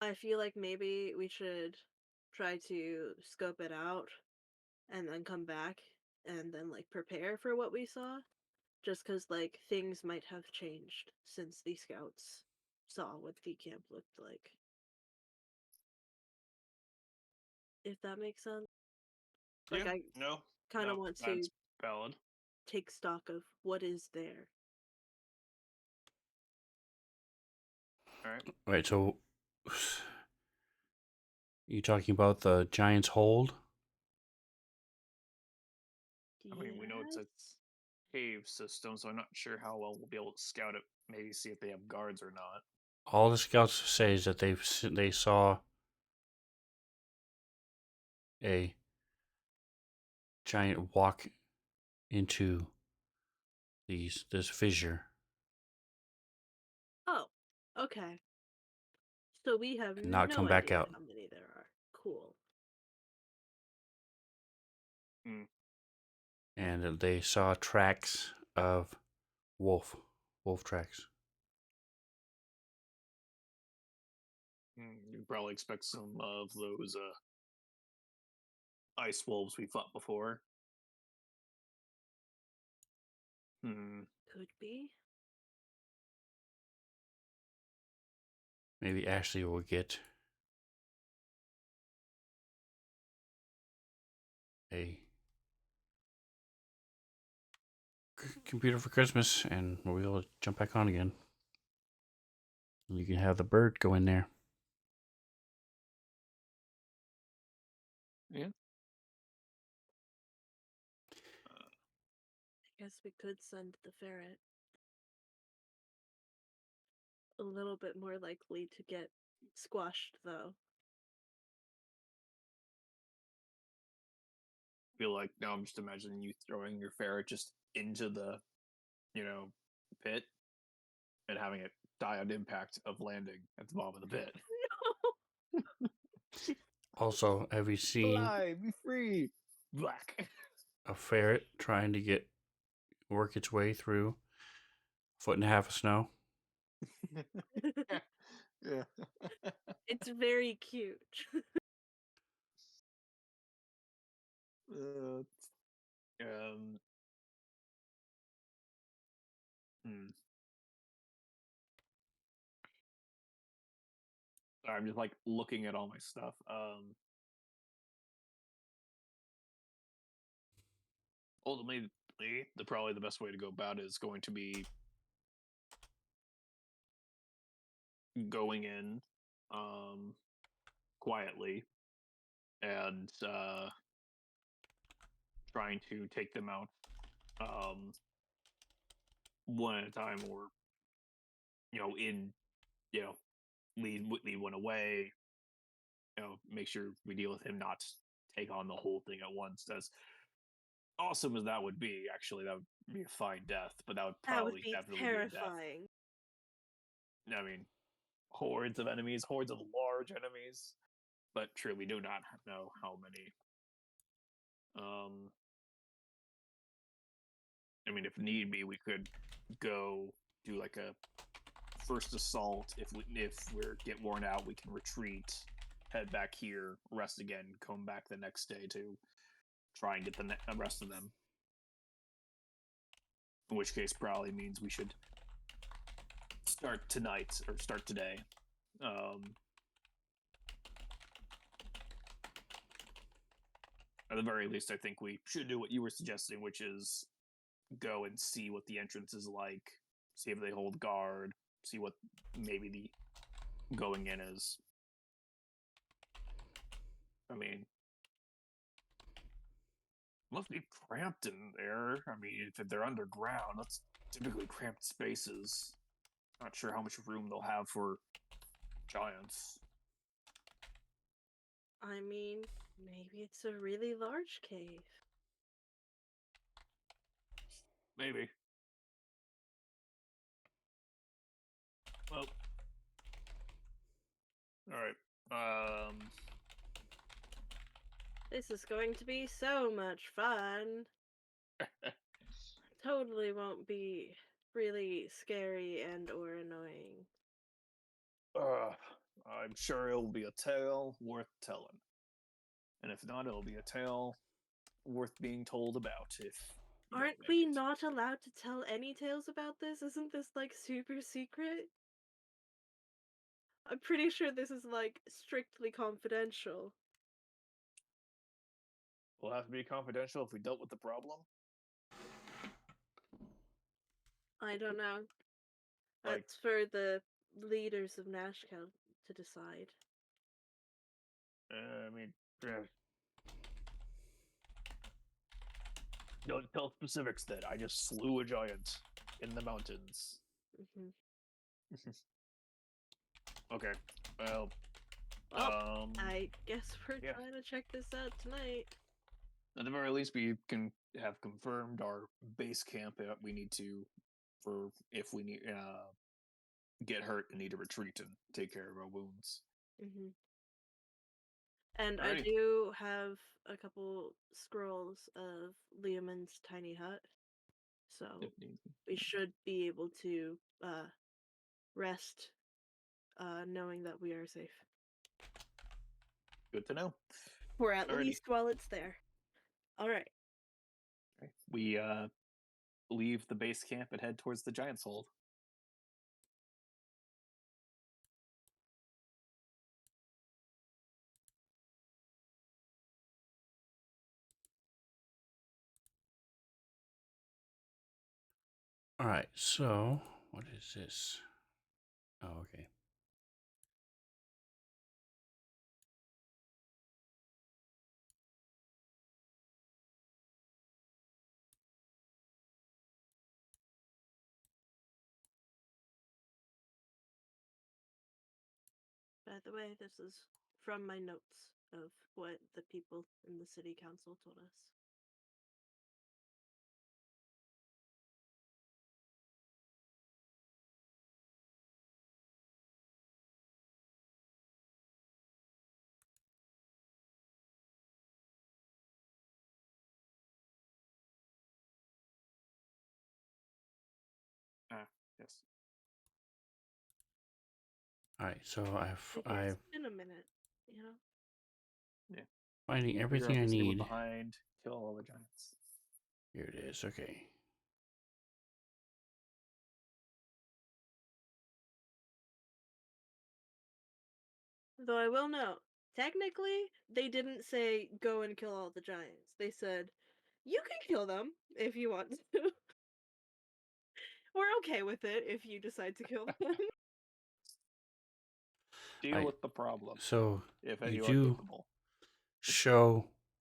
S4: I feel like maybe we should try to scope it out and then come back and then like prepare for what we saw. Just because like things might have changed since the scouts saw what the camp looked like. If that makes sense. Like
S3: Yeah,
S4: I
S3: no,
S4: kind of want to
S3: that's valid.
S4: take stock of what is there.
S3: All right.
S2: Right, so. You talking about the giant's hold?
S3: I mean, we know it's a
S4: Yes?
S3: cave system, so I'm not sure how well we'll be able to scout it. Maybe see if they have guards or not.
S2: All the scouts say is that they saw a giant walk into this fissure
S4: Oh, okay. So we have
S2: and not
S4: no
S2: come back
S4: idea
S2: out.
S4: how many there are. Cool.
S3: Hmm.
S2: And they saw tracks of wolf tracks.
S3: You probably expect some of those ice wolves we fought before. Hmm.
S4: Could be.
S2: Maybe Ashley will get a computer for Christmas, and we'll be able to jump back on again. You can have the bird go in there.
S3: Yeah.
S4: I guess we could send the ferret. A little bit more likely to get squashed, though.
S3: Feel like now I'm just imagining you throwing your ferret just into the, pit and having it die on impact of landing at the bottom of the pit.
S2: Also, have you seen
S3: Fly, be free. Black.
S2: a ferret trying to work its way through a foot and a half of snow?
S3: Yeah.
S4: It's very cute.
S3: Uh, um. Hmm. I'm just like looking at all my stuff. Ultimately, probably the best way to go about it is going to be going in, quietly and trying to take them out, one at a time, or in you know lead one away. Make sure we deal with him, not take on the whole thing at once. As awesome as that would be, actually, that would be a fine death, but that would
S4: That would
S3: probably
S4: be
S3: definitely be a death.
S4: terrifying.
S3: I mean, hordes of enemies, hordes of large enemies, but truly do not know how many. I mean, if need be, we could go do like a first assault. If we get worn out, we can retreat, head back here, rest again, come back the next day to try and get the rest of them. In which case, probably means we should start tonight or start today. At the very least, I think we should do what you were suggesting, which is go and see what the entrance is like, see if they hold guard, see what maybe the going in is. I mean, it must be cramped in there. I mean, if they're underground, that's typically cramped spaces. Not sure how much room they'll have for giants.
S4: I mean, maybe it's a really large cave.
S3: Maybe. Well, all right.
S4: This is going to be so much fun. Totally won't be really scary and or annoying.
S3: I'm sure it'll be a tale worth telling. And if not, it'll be a tale worth being told about if you don't
S4: Aren't
S3: make
S4: we
S3: it.
S4: not allowed to tell any tales about this? Isn't this like super secret? I'm pretty sure this is like strictly confidential.
S3: Will have to be confidential if we dealt with the problem.
S4: I don't know.
S3: Like,
S4: That's for the leaders of Nashkel to decide.
S3: I mean, don't tell specifics then. I just slew a giant in the mountains.
S4: Mm-hmm.
S3: Okay. Well,
S4: Well, I guess we're
S3: yeah.
S4: trying to check this out tonight.
S3: At the very least, we can have confirmed our base camp that we need to, for if we need get hurt and need to retreat and take care of our wounds.
S4: Mm-hmm. And I
S3: Alrighty.
S4: do have a couple scrolls of Liamon's tiny hut, so
S3: If need be.
S4: we should be able to rest, knowing that we are safe.
S3: Good to know.
S4: Or at
S3: Alrighty.
S4: least while it's there. All right.
S3: Okay. We leave the base camp and head towards the Giant's Hold.
S2: All right, so what is this? Oh, okay.
S4: By the way, this is from my notes of what the people in the city council told us.
S3: Yes.
S2: All right, so
S4: Okay,
S2: I've
S4: it's been a minute, you know?
S3: Yeah.
S2: finding
S3: Figure
S2: everything
S3: out
S2: I
S3: the stable
S2: need.
S3: behind, kill all the giants.
S2: Here it is. Okay.
S4: Though I will note, technically, they didn't say go and kill all the giants. They said, you can kill them if you want to. We're okay with it if you decide to kill them.
S3: Deal
S2: Right.
S3: with the problem,
S2: So
S3: if
S2: you
S3: you are
S2: do
S3: capable.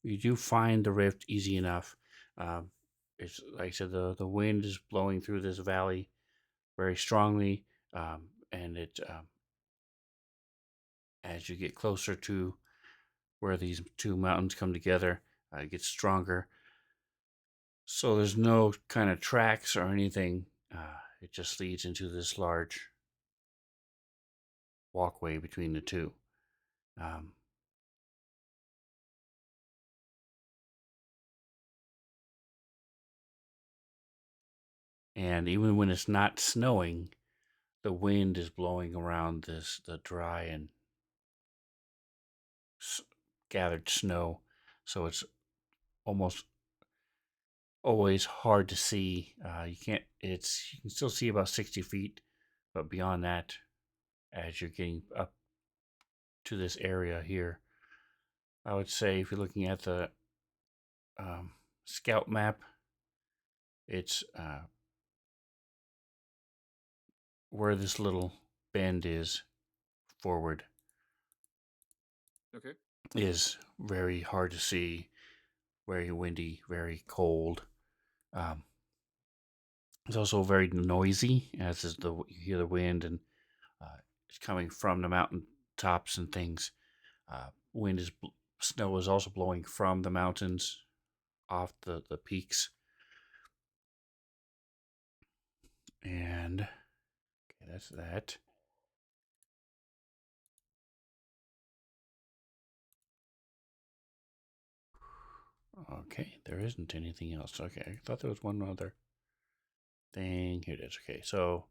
S2: you do find the rift easy enough. It's like I said, the wind is blowing through this valley very strongly, and it as you get closer to where these two mountains come together, it gets stronger. So there's no kind of tracks or anything. It just leads into this large walkway between the two. Um, and even when it's not snowing, the wind is blowing around the dry and gathered snow, so it's almost always hard to see. You can't. You can still see about 60 feet, but beyond that, as you're getting up to this area here, I would say if you're looking at the scout map, it's where this little bend is forward.
S3: Okay.
S2: Is very hard to see, very windy, very cold. Um, it's also very noisy, as is you hear the wind, and it's coming from the mountain tops and things. Wind is snow is also blowing from the mountains off the peaks, and okay, that's that. Okay, there isn't anything else. Okay, I thought there was one other thing. Here it is. Okay, so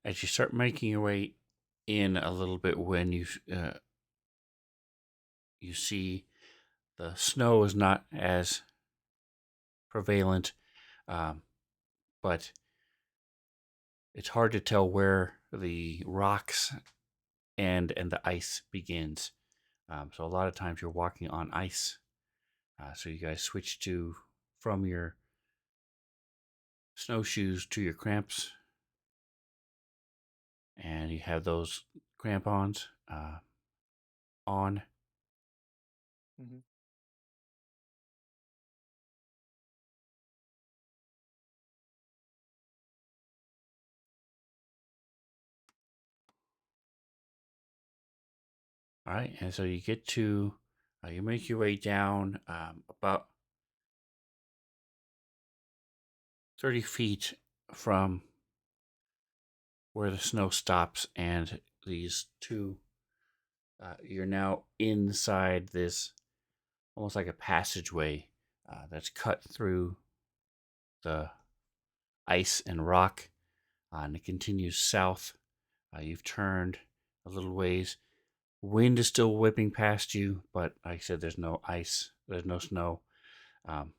S2: as you start making your way in a little bit, when you see the snow is not as prevalent, but it's hard to tell where the rocks and the ice begins. So a lot of times you're walking on ice. So you guys switch to from your snowshoes to your cramps, and you have those crampons on.
S3: Mm-hmm.
S2: All right, and so you get to you make your way down about 30 feet from where the snow stops, and these two you're now inside this almost like a passageway that's cut through the ice and rock, and it continues south. You've turned a little ways. Wind is still whipping past you, but like I said, there's no ice, there's no snow. Um,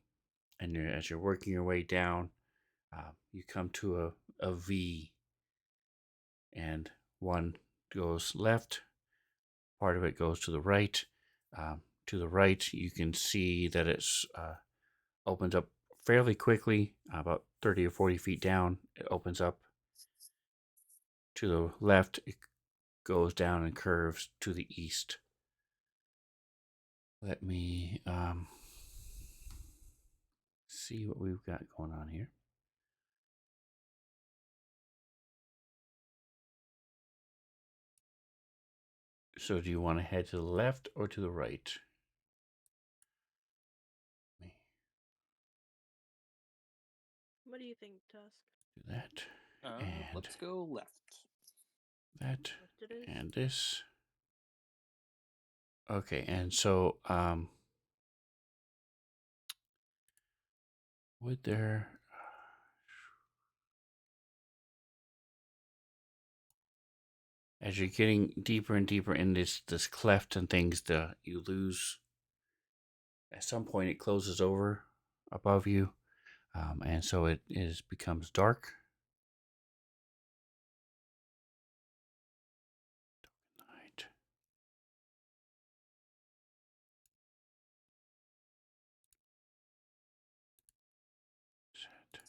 S2: and as you're working your way down, you come to a V, and one goes left, part of it goes to the right. To the right, you can see that it's opens up fairly quickly, about 30 or 40 feet down. It opens up. To the left, it goes down and curves to the east. Let me see what we've got going on here. So do you want to head to the left or to the right?
S4: What do you think, Tusk?
S2: Do that. And
S3: let's go left.
S2: that.
S4: Left it is.
S2: And this. Okay, and so would there as you're getting deeper and deeper in this cleft and things, you lose. At some point, it closes over above you, and so it becomes dark. Right. Set.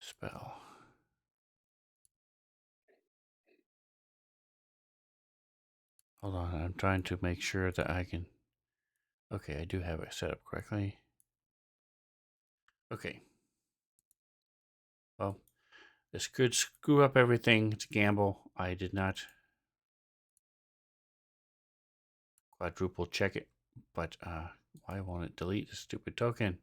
S2: Spell. Hold on, I'm trying to make sure that I can. Okay, I do have it set up correctly. Okay. Well, this could screw up everything. It's a gamble. I did not quadruple check it, but why won't it delete the stupid token?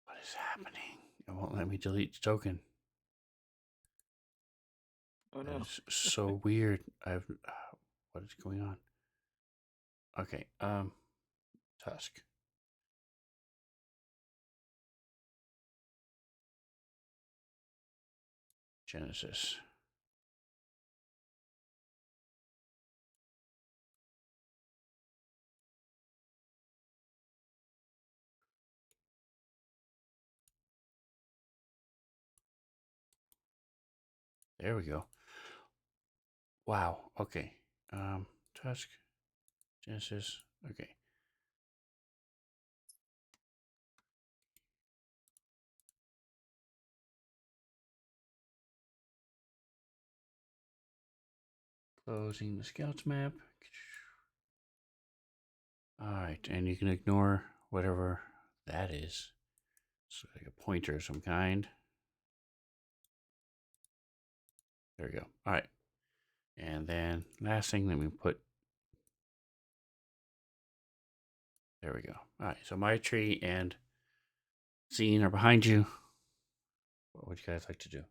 S2: What is happening? It won't let me delete the token.
S3: Oh no.
S2: It's so weird. What is going on? Okay, Tusk. Genesis. There we go. Wow. Okay. Tusk. Genesis. Okay. Closing the scouts map. Alright, and you can ignore whatever that is. It's like a pointer of some kind. There we go. Alright. And then last thing, let me put. There we go. Alright, so my tree and Zine are behind you. What would you guys like to do?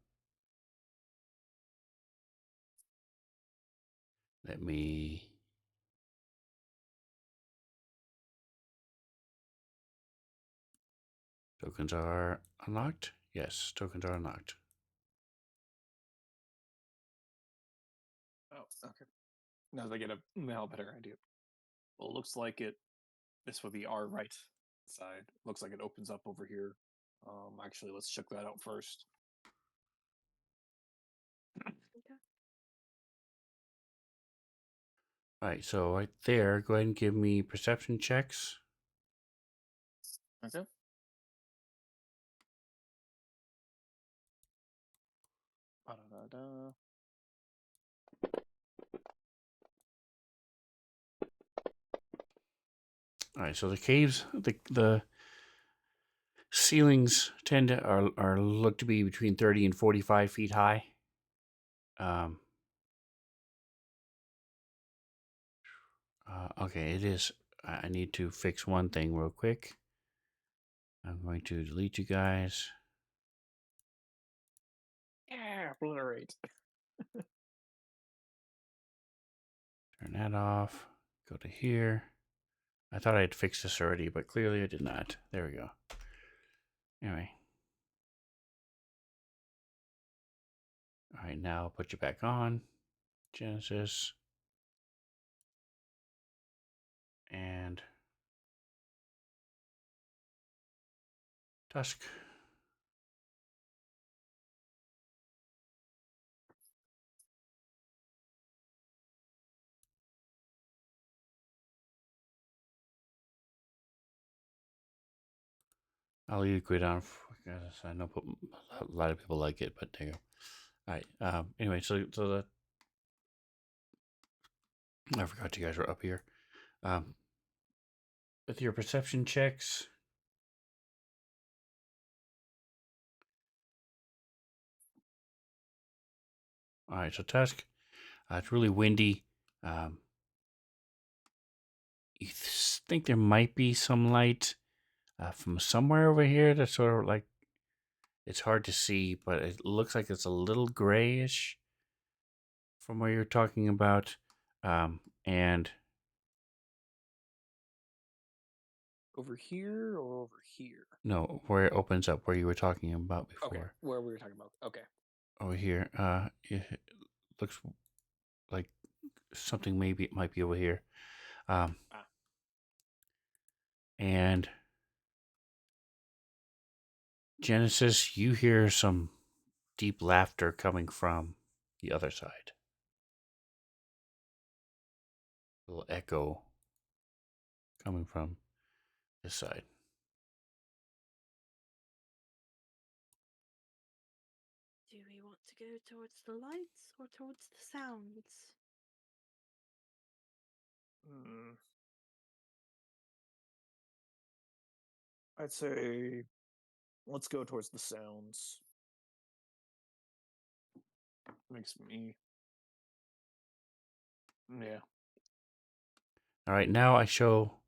S2: Let me. Tokens are unlocked? Yes, tokens are unlocked.
S3: Oh, okay. Now that I get a better idea. Well, it looks like it. This would be our right side. Looks like it opens up over here. Actually, let's check that out first.
S4: Okay.
S2: Alright, so right there, go ahead and give me perception checks.
S3: Okay. Ba-da-da-da.
S2: Alright, so the caves, the ceilings tend to are look to be between 30 and 45 feet high. Okay, it is. I need to fix one thing real quick. I'm going to delete you guys.
S3: Yeah, obliterate.
S2: Turn that off. Go to here. I thought I had fixed this already, but clearly I did not. There we go. Anyway. All right, now I'll put you back on. Genesis. And Tusk. I'll leave it down because I know a lot of people like it, but there you go. All right. Anyway, so the I forgot you guys were up here. With your perception checks, all right. So Tusk, it's really windy. Um, you think there might be some light from somewhere over here. That's sort of like it's hard to see, but it looks like it's a little grayish from where you're talking about. And
S3: Over here or over here?
S2: no, where it opens up, where you were talking about before.
S3: Okay, where we were talking about. Okay.
S2: Over here, it looks like something maybe it might be over here. And Genesis, you hear some deep laughter coming from the other side. A little echo coming from this side.
S4: Do we want to go towards the lights or towards the sounds?
S3: I'd say let's go towards the sounds. Makes me. Yeah.
S2: All right, now I show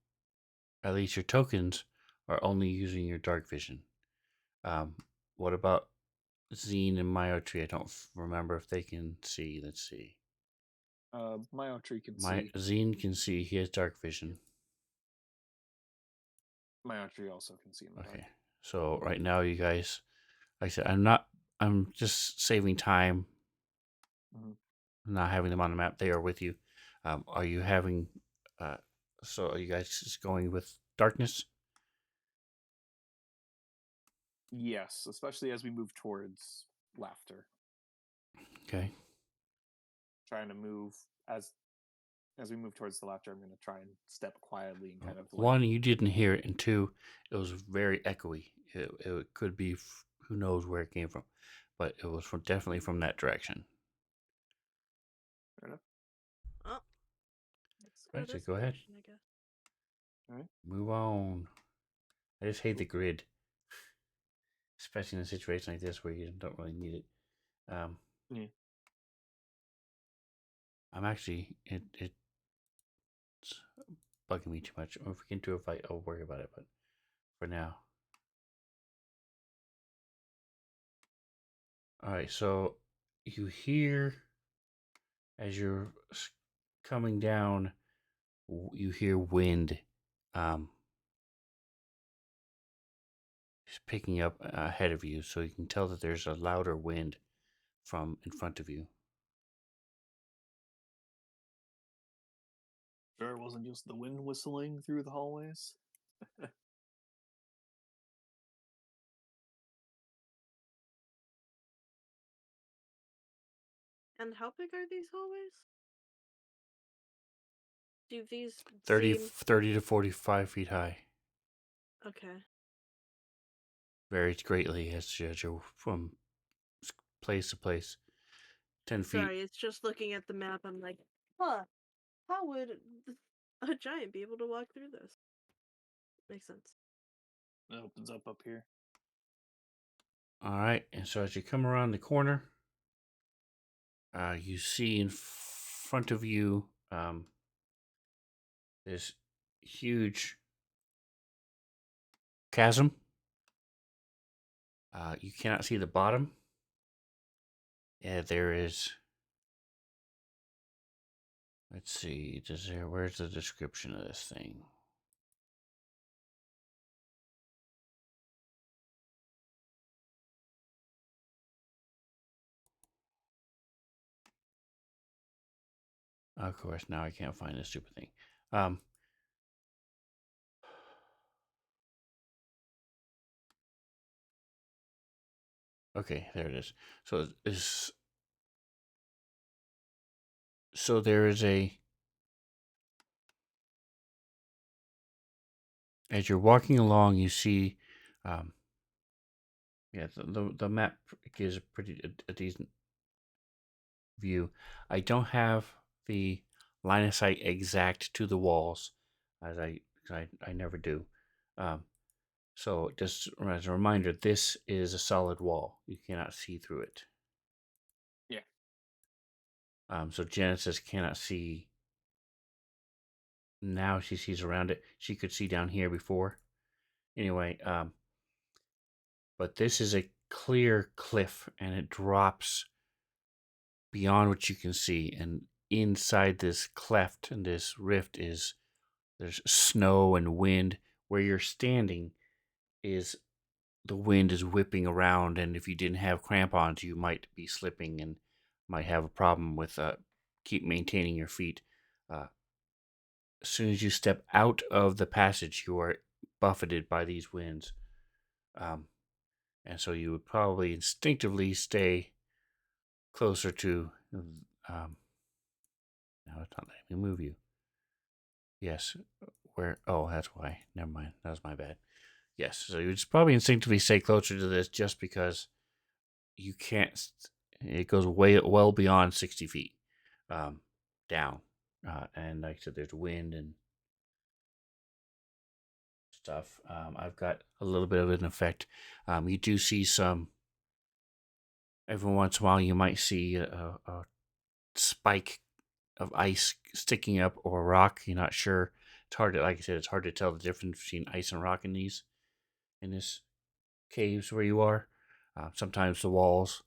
S2: at least your tokens are only using your dark vision. What about Zine and Myotree? I don't remember if they can see. Let's see.
S3: Myotree can
S2: My
S3: see.
S2: Zine can see. He has dark vision.
S3: Myotree also can see in the
S2: Okay.
S3: dark.
S2: So right now, you guys, like I said, I'm just saving time. Not having them on the map. They are with you. Are you having? So are you guys just going with darkness?
S3: Yes, especially as we move towards laughter.
S2: Okay.
S3: Trying to move as we move towards the laughter. I'm going to try and step quietly and kind of like,
S2: One, you didn't hear it, and two, it was very echoey. It could be who knows where it came from, but it was definitely from that direction.
S3: Fair enough.
S4: Oh, let's go
S2: Right, so
S4: this
S2: go ahead.
S4: direction, I guess.
S3: All right.
S2: Move on. I just hate the grid, especially in a situation like this where you don't really need it.
S3: Yeah.
S2: I'm actually it's bugging me too much. If we get into a fight, I'll worry about it. But for now, all right. So you hear as you're coming down, you hear wind. Is picking up ahead of you, so you can tell that there's a louder wind from in front of you.
S3: Sure, it wasn't just the wind whistling through the hallways.
S4: And how big are these hallways? Do these
S2: 30,
S4: seem
S2: 30 to 45 feet high.
S4: okay?
S2: Varies greatly as you're from place to place. 10 feet.
S4: Sorry, it's just looking at the map. I'm like, huh? How would a giant be able to walk through this? Makes sense.
S3: It opens up here.
S2: All right, and so as you come around the corner, you see in front of you this huge chasm. You cannot see the bottom. Yeah, there is. Let's see. Where's the description of this thing? Of course, now I can't find this stupid thing. Okay, there it is. So there is as you're walking along, you see, yeah, the map gives a decent view. I don't have the line of sight exact to the walls, as I never do. So just as a reminder, this is a solid wall. You cannot see through it.
S3: Yeah.
S2: So Genesis cannot see. Now she sees around it. She could see down here before. Anyway, but this is a clear cliff, and it drops beyond what you can see. And inside this cleft and this rift there's snow and wind. Where you're standing is the wind is whipping around, and if you didn't have crampons, you might be slipping and might have a problem with keep maintaining your feet. As soon as you step out of the passage, you are buffeted by these winds. And so you would probably instinctively stay closer to. Now it's not letting me move you. Yes, where? Oh, that's why. Never mind. That was my bad. Yes, so you would probably instinctively stay closer to this just because you can't. It goes well beyond 60 feet down, and like I said, there's wind and stuff. I've got a little bit of an effect. You do see some. Every once in a while, you might see a spike of ice sticking up or a rock. You're not sure. It's hard to, like I said, it's hard to tell the difference between ice and rock in this caves where you are. Sometimes the walls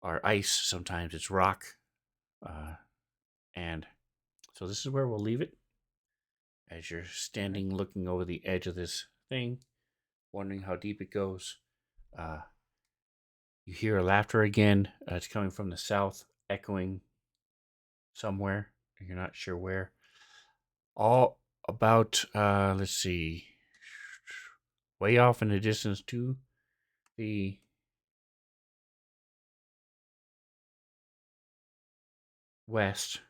S2: are ice. Sometimes it's rock. And so this is where we'll leave it. As you're standing looking over the edge of this thing, wondering how deep it goes, you hear laughter again. It's coming from the south, echoing somewhere. You're not sure where. All about, let's see, way off in the distance to the west.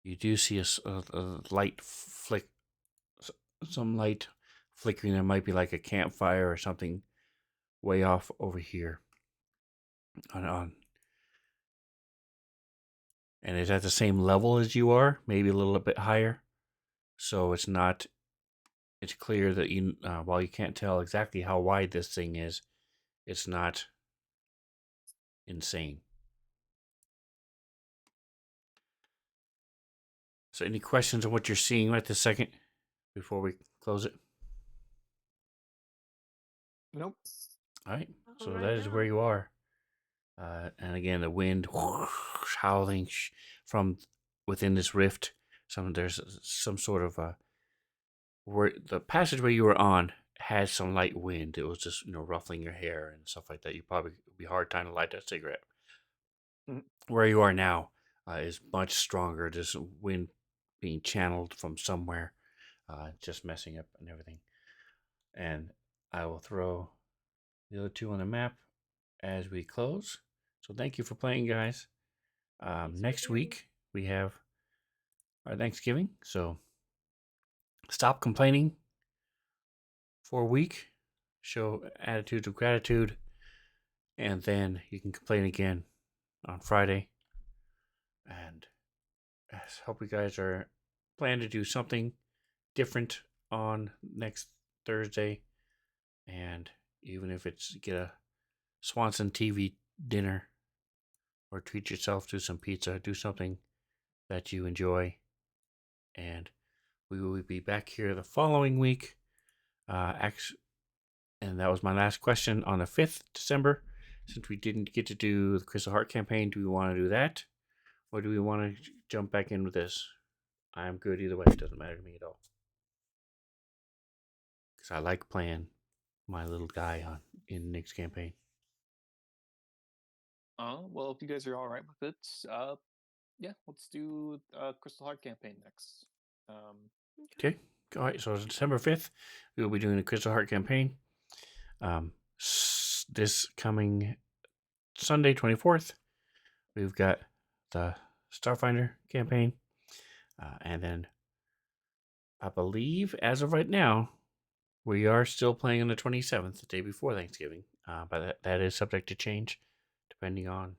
S2: You do see a light flick, some light flickering. There might be like a campfire or something way off over here. On and it's at the same level as you are, maybe a little bit higher. So it's not. It's clear that you, while you can't tell exactly how wide this thing is, it's not insane. So, any questions on what you're seeing right this second before we close it?
S3: Nope.
S2: All right. So
S4: All
S2: that
S4: right
S2: is
S4: now.
S2: where you are. And again, the wind howling from within this rift. There's some sort of where the passageway you were on had some light wind. It was just ruffling your hair and stuff like that. You probably would be hard time to light that cigarette.
S3: Mhm.
S2: Where you are now is much stronger. There's wind being channeled from somewhere, just messing up and everything. And I will throw the other two on the map as we close. So thank you for playing, guys. Next week we have our Thanksgiving. So stop complaining for a week. Show attitudes of gratitude. And then you can complain again on Friday. And I hope you guys are planning to do something different on next Thursday. And even if it's get a Swanson TV dinner or treat yourself to some pizza, do something that you enjoy. And we will be back here the following week. And that was my last question on the 5th December. Since we didn't get to do the Crystal Heart campaign, do we want to do that? Or do we want to jump back in with this? I'm good either way. It doesn't matter to me at all. Because I like playing my little guy in Nick's campaign.
S3: Well, if you guys are all right with it, yeah, let's do Crystal Heart campaign next.
S2: Okay. All right. So it's December 5th. We will be doing the Crystal Heart campaign. This coming Sunday, 24th, we've got the Starfinder campaign. And then I believe, as of right now, we are still playing on the 27th, the day before Thanksgiving. But that is subject to change, depending on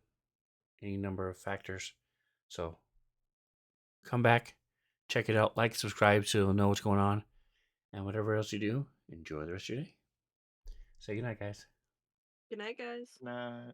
S2: any number of factors. So come back, check it out, like, subscribe so you'll know what's going on. And whatever else you do, enjoy the rest of your day. Say goodnight, guys.
S4: Good night, guys.
S3: Nah.